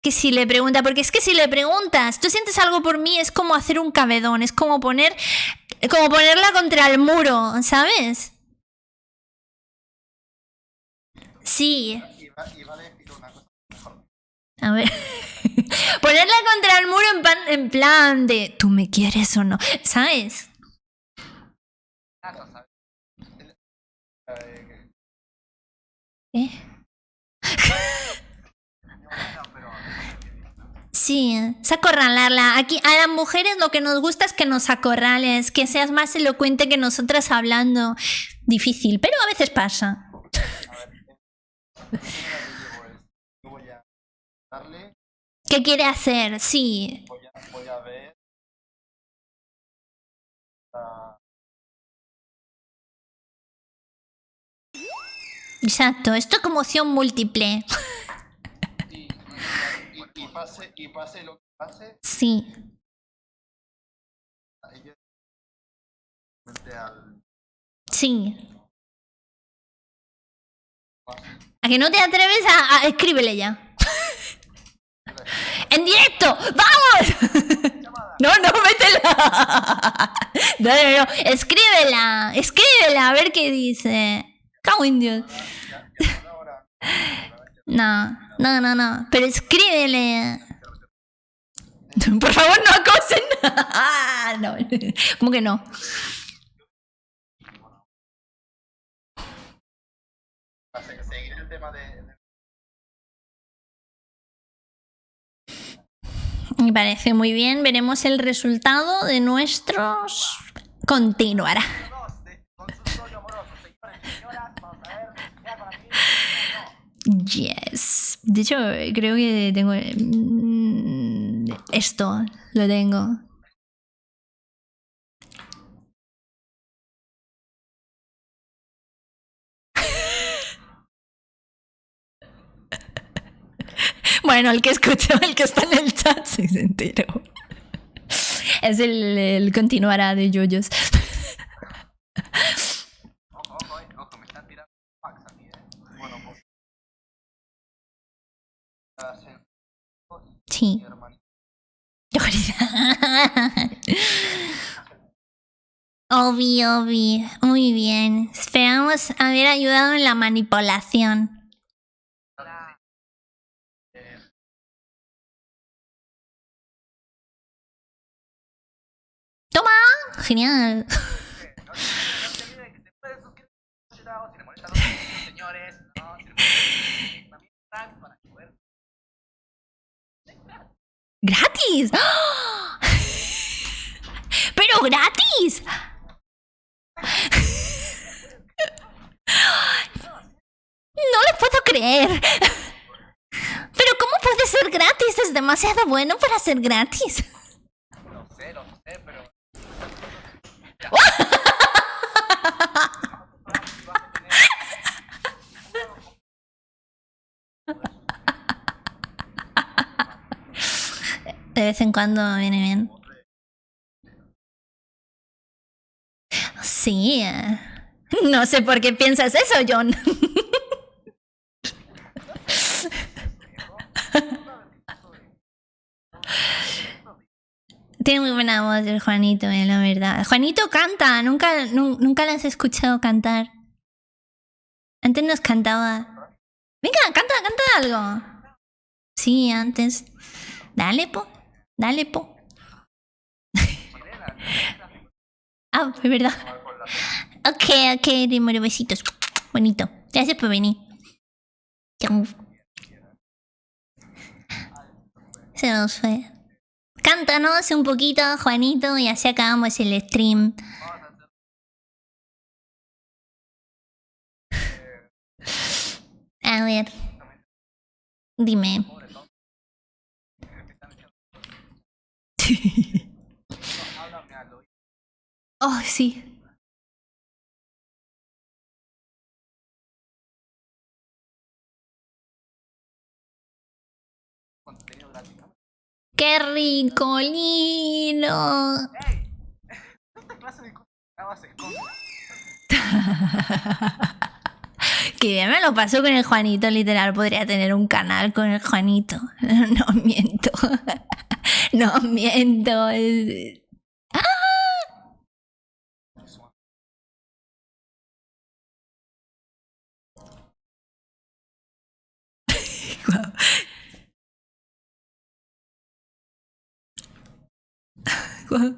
Que si le pregunta, porque es que si le preguntas, tú sientes algo por mí, es como hacer un cabedón, es como ponerla contra el muro, ¿sabes? Sí. Y va a decir una cosa mejor. A ver. Ponerla contra el muro en plan de ¿tú me quieres o no? ¿Sabes? Nada, ¿sabes? ¿Eh? No, pero... Sí, es acorralarla. Aquí a las mujeres lo que nos gusta es que nos acorrales, que seas más elocuente que nosotras hablando. Difícil, pero a veces pasa. Yo voy a darle, ¿Qué quiere hacer? Sí. voy a ver. Exacto, esto es como opción múltiple. Y pase lo que pase, Sí. ella frente al Sí. ¿A que no te atreves a escríbele ya? ¡En directo! ¡Vamos! No, métela. No. Escríbela, a ver qué dice. Cago en Dios. No. Pero escríbele. Por favor, no acosen. No. ¿Cómo que no? seguir el tema de... Me parece muy bien. Veremos el resultado de nuestros. Continuará. Consultorio amoroso, señores y señoras, vamos a ver, ya para mí, Yes. De hecho, creo que tengo. Esto lo tengo. Bueno, el que escuchó, el que está en el chat, se enteró. Es el continuará de Yoyos. Ojo, me están tirando packs aquí, Bueno, pues... Sí. Obvio. Muy bien. Esperamos haber ayudado en la manipulación. ¡Toma! Genial. No se olviden que se puede suscribir si le molestan los señores, ¿no? Si le molestan también están para poder... ¡Gratis! ¡Oh! ¡Pero gratis! No lo puedo creer. ¿Pero cómo puede ser gratis? Es demasiado bueno para ser gratis. Lo sé, pero... De vez en cuando viene bien. Sí. No sé por qué piensas eso, John. Tiene muy buena voz el Juanito, la verdad. Juanito canta, nunca lo has escuchado cantar. Antes nos cantaba. Venga, canta algo. Sí, antes. Dale, po. Ah, es verdad. Ok, Rimoro, besitos. Bonito. Gracias por venir. Chau. Se nos fue. Cántanos un poquito, Juanito, y así acabamos el stream. A ver. Dime. Oh, sí. ¡Qué rico, Lino! ¡Ey! Esta clase de cosas grabas en contra. Que bien me lo pasó con el Juanito, literal. Podría tener un canal con el Juanito. No miento. No miento. Guau.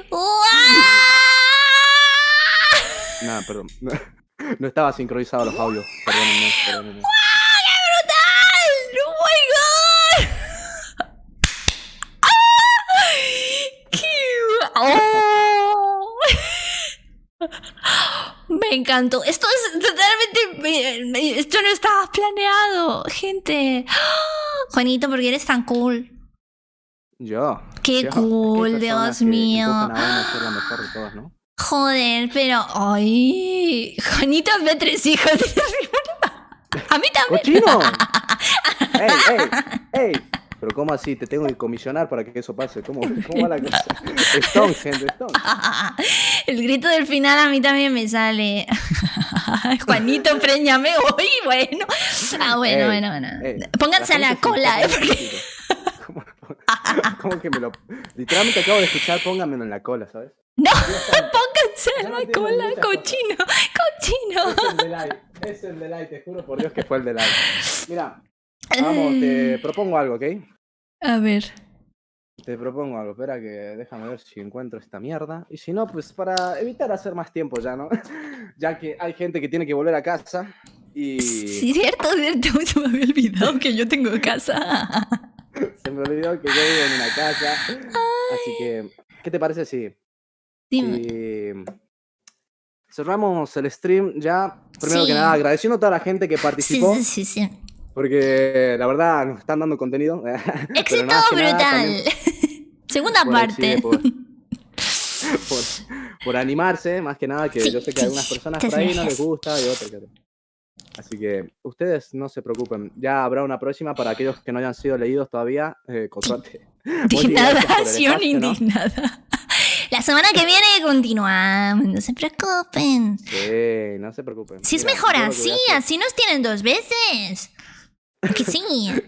Guau. Nada, perdón. No estaba sincronizado los audios. Perdónenme, perdónenme. ¡Qué brutal! ¡Oh my god! ¡Oh! Me encantó. Esto es totalmente... Esto no estaba planeado, gente. Juanito, ¿por qué eres tan cool? Yo. Qué Yo. cool, Es que hay Dios personas que mío. empujan a uno a ser la mejor de todas, ¿no? Joder, pero... ¡Ay! Juanito ve 3 hijos. A mí también. ¡Cochino! ¡Ey, ey, ey! Pero ¿cómo así? Te tengo que comisionar para que eso pase. ¿Cómo va la cosa? Stone, gente, Stone. El grito del final a mí también me sale. Juanito, préñame hoy, bueno. Bueno, Ey, bueno. ey, Pónganse a la gente se cola, enfoca porque... en el ¿Cómo, cómo que me lo...? Literalmente acabo de escuchar, póngamelo en la cola, ¿sabes? No, pónganse a Ya no la entiendo cola, muchas cosas. cochino, cochino. Es el delay, es el delay, te juro por Dios que fue el delay. Mira, vamos, te propongo algo, ¿ok? A ver. Te propongo algo, espera que déjame ver si encuentro esta mierda. Y si no, pues para evitar hacer más tiempo ya, ¿no? Ya que hay gente que tiene que volver a casa y... Sí, cierto, se me había olvidado que yo tengo casa. Se me olvidó que yo vivo en una casa. Así que, ¿qué te parece si Dime. cerramos el stream ya? Primero Sí. que nada, agradeciendo a toda la gente que Sí, participó. sí. Porque la verdad nos están dando contenido. Pero Éxito más que nada, brutal. también Segunda parte. por animarse, más que nada, que Sí, yo sé que sí, a algunas personas que por ahí no sí. les gusta y otras que... Así que ustedes no se preocupen. Ya habrá una próxima para aquellos que no hayan sido leídos todavía. Con suerte. Molly, gracias por el Indignadación espacio, ¿no? indignada. La semana que viene continuamos, no se preocupen. Sí, no se preocupen. Si es Mira, mejor yo lo que así, voy a hacer- así nos tienen 2 veces. Que sí,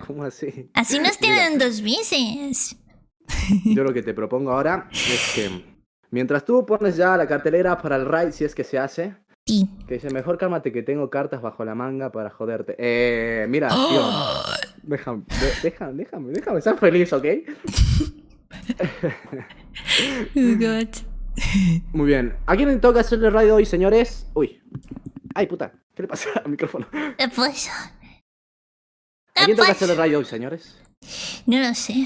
¿Cómo así? así nos Mira, tienen 2 veces. yo lo que te propongo ahora es que mientras tú pones ya la cartelera para el raid, si es que se hace, Sí. que dice, mejor cálmate que tengo cartas bajo la manga para joderte. Mira, tío, déjame ser feliz, ¿ok? Oh God. Muy bien. ¿A quién le toca hacerle raid hoy, señores? Uy. Ay, puta. ¿Qué le pasa al micrófono? Pues, ¿A quién toca hacerle raid hoy, señores? no lo sé.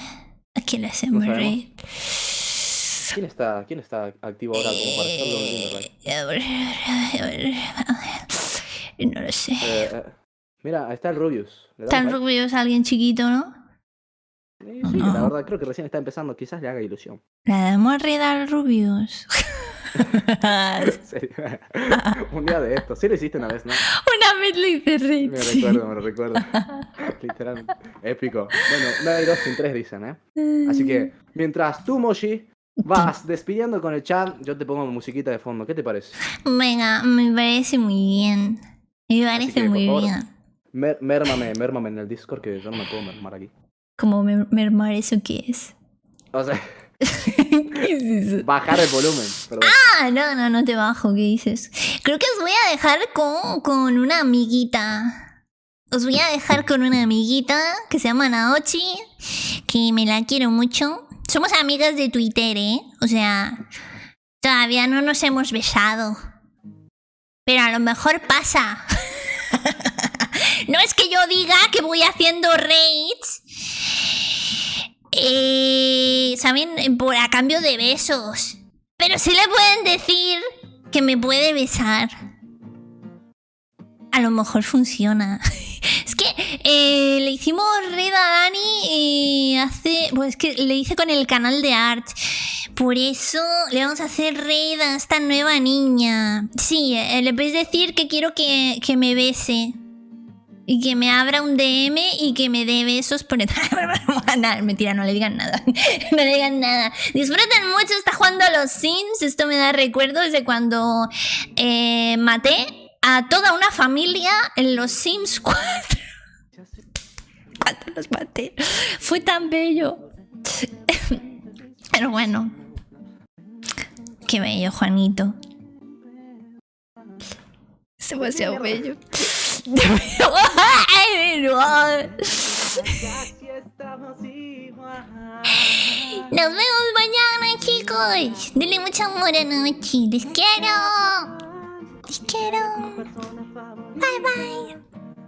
¿A quién le hacemos No sabemos. raid? ¿Quién está activo ahora como para hacerle un lindo raid? No lo sé. Mira, ahí está el Rubius. ¿Le damos Tan raid? rubios alguien chiquito, ¿no? Sí, la verdad, creo que recién está empezando. Quizás le haga ilusión. Le damos raid al Rubius. En serio. Un día de esto. Sí lo hiciste una vez, ¿no? Una vez le hice raid. Me lo recuerdo. Literalmente. Épico. Bueno, no hay 2 sin 3, dicen, ¿eh? Así que, mientras tú, Moshi, Vas despidiendo con el chat, yo te pongo musiquita de fondo, ¿qué te parece? Venga, me parece muy bien. Me parece que, por muy favor, bien. Mérmame en el Discord, que yo no me puedo mermar aquí. ¿Cómo mermar eso qué es? O sea, ¿Qué es eso? bajar el volumen, perdón. Ah, no te bajo, ¿qué dices? Creo que os voy a dejar con una amiguita. Os voy a dejar con una amiguita que se llama Naochi, que me la quiero mucho. Somos amigas de Twitter, ¿eh? O sea, todavía no nos hemos besado. Pero a lo mejor pasa. No es que yo diga que voy haciendo raids. ¿Saben? A cambio de besos. Pero sí le pueden decir que me puede besar. A lo mejor funciona. Es que le hicimos raid a Dani pues es que le hice con el canal de Art. Por eso le vamos a hacer raid a esta nueva niña. Sí, le puedes decir que quiero que me bese. Y que me abra un DM y que me dé besos por nada, mentira, no le digan nada. No le digan nada. Disfruten mucho, está jugando a los Sims. Esto me da recuerdos de cuando maté a toda una familia en los Sims 4. Cuando los maté. Fue tan bello. Pero bueno. Qué bello, Juanito. Es demasiado bello. Nos vemos mañana, chicos. Denle mucho amor a Nochi. Les quiero. Les quiero. Bye bye.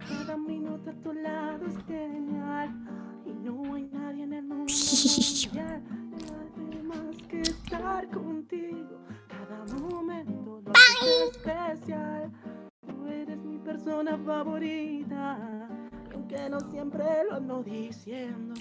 Cada minuto a tu lado es genial y no hay nadie en el mundo más que estar contigo. Cada momento lo hace especial. Tú eres mi persona favorita, aunque no siempre lo ando diciendo.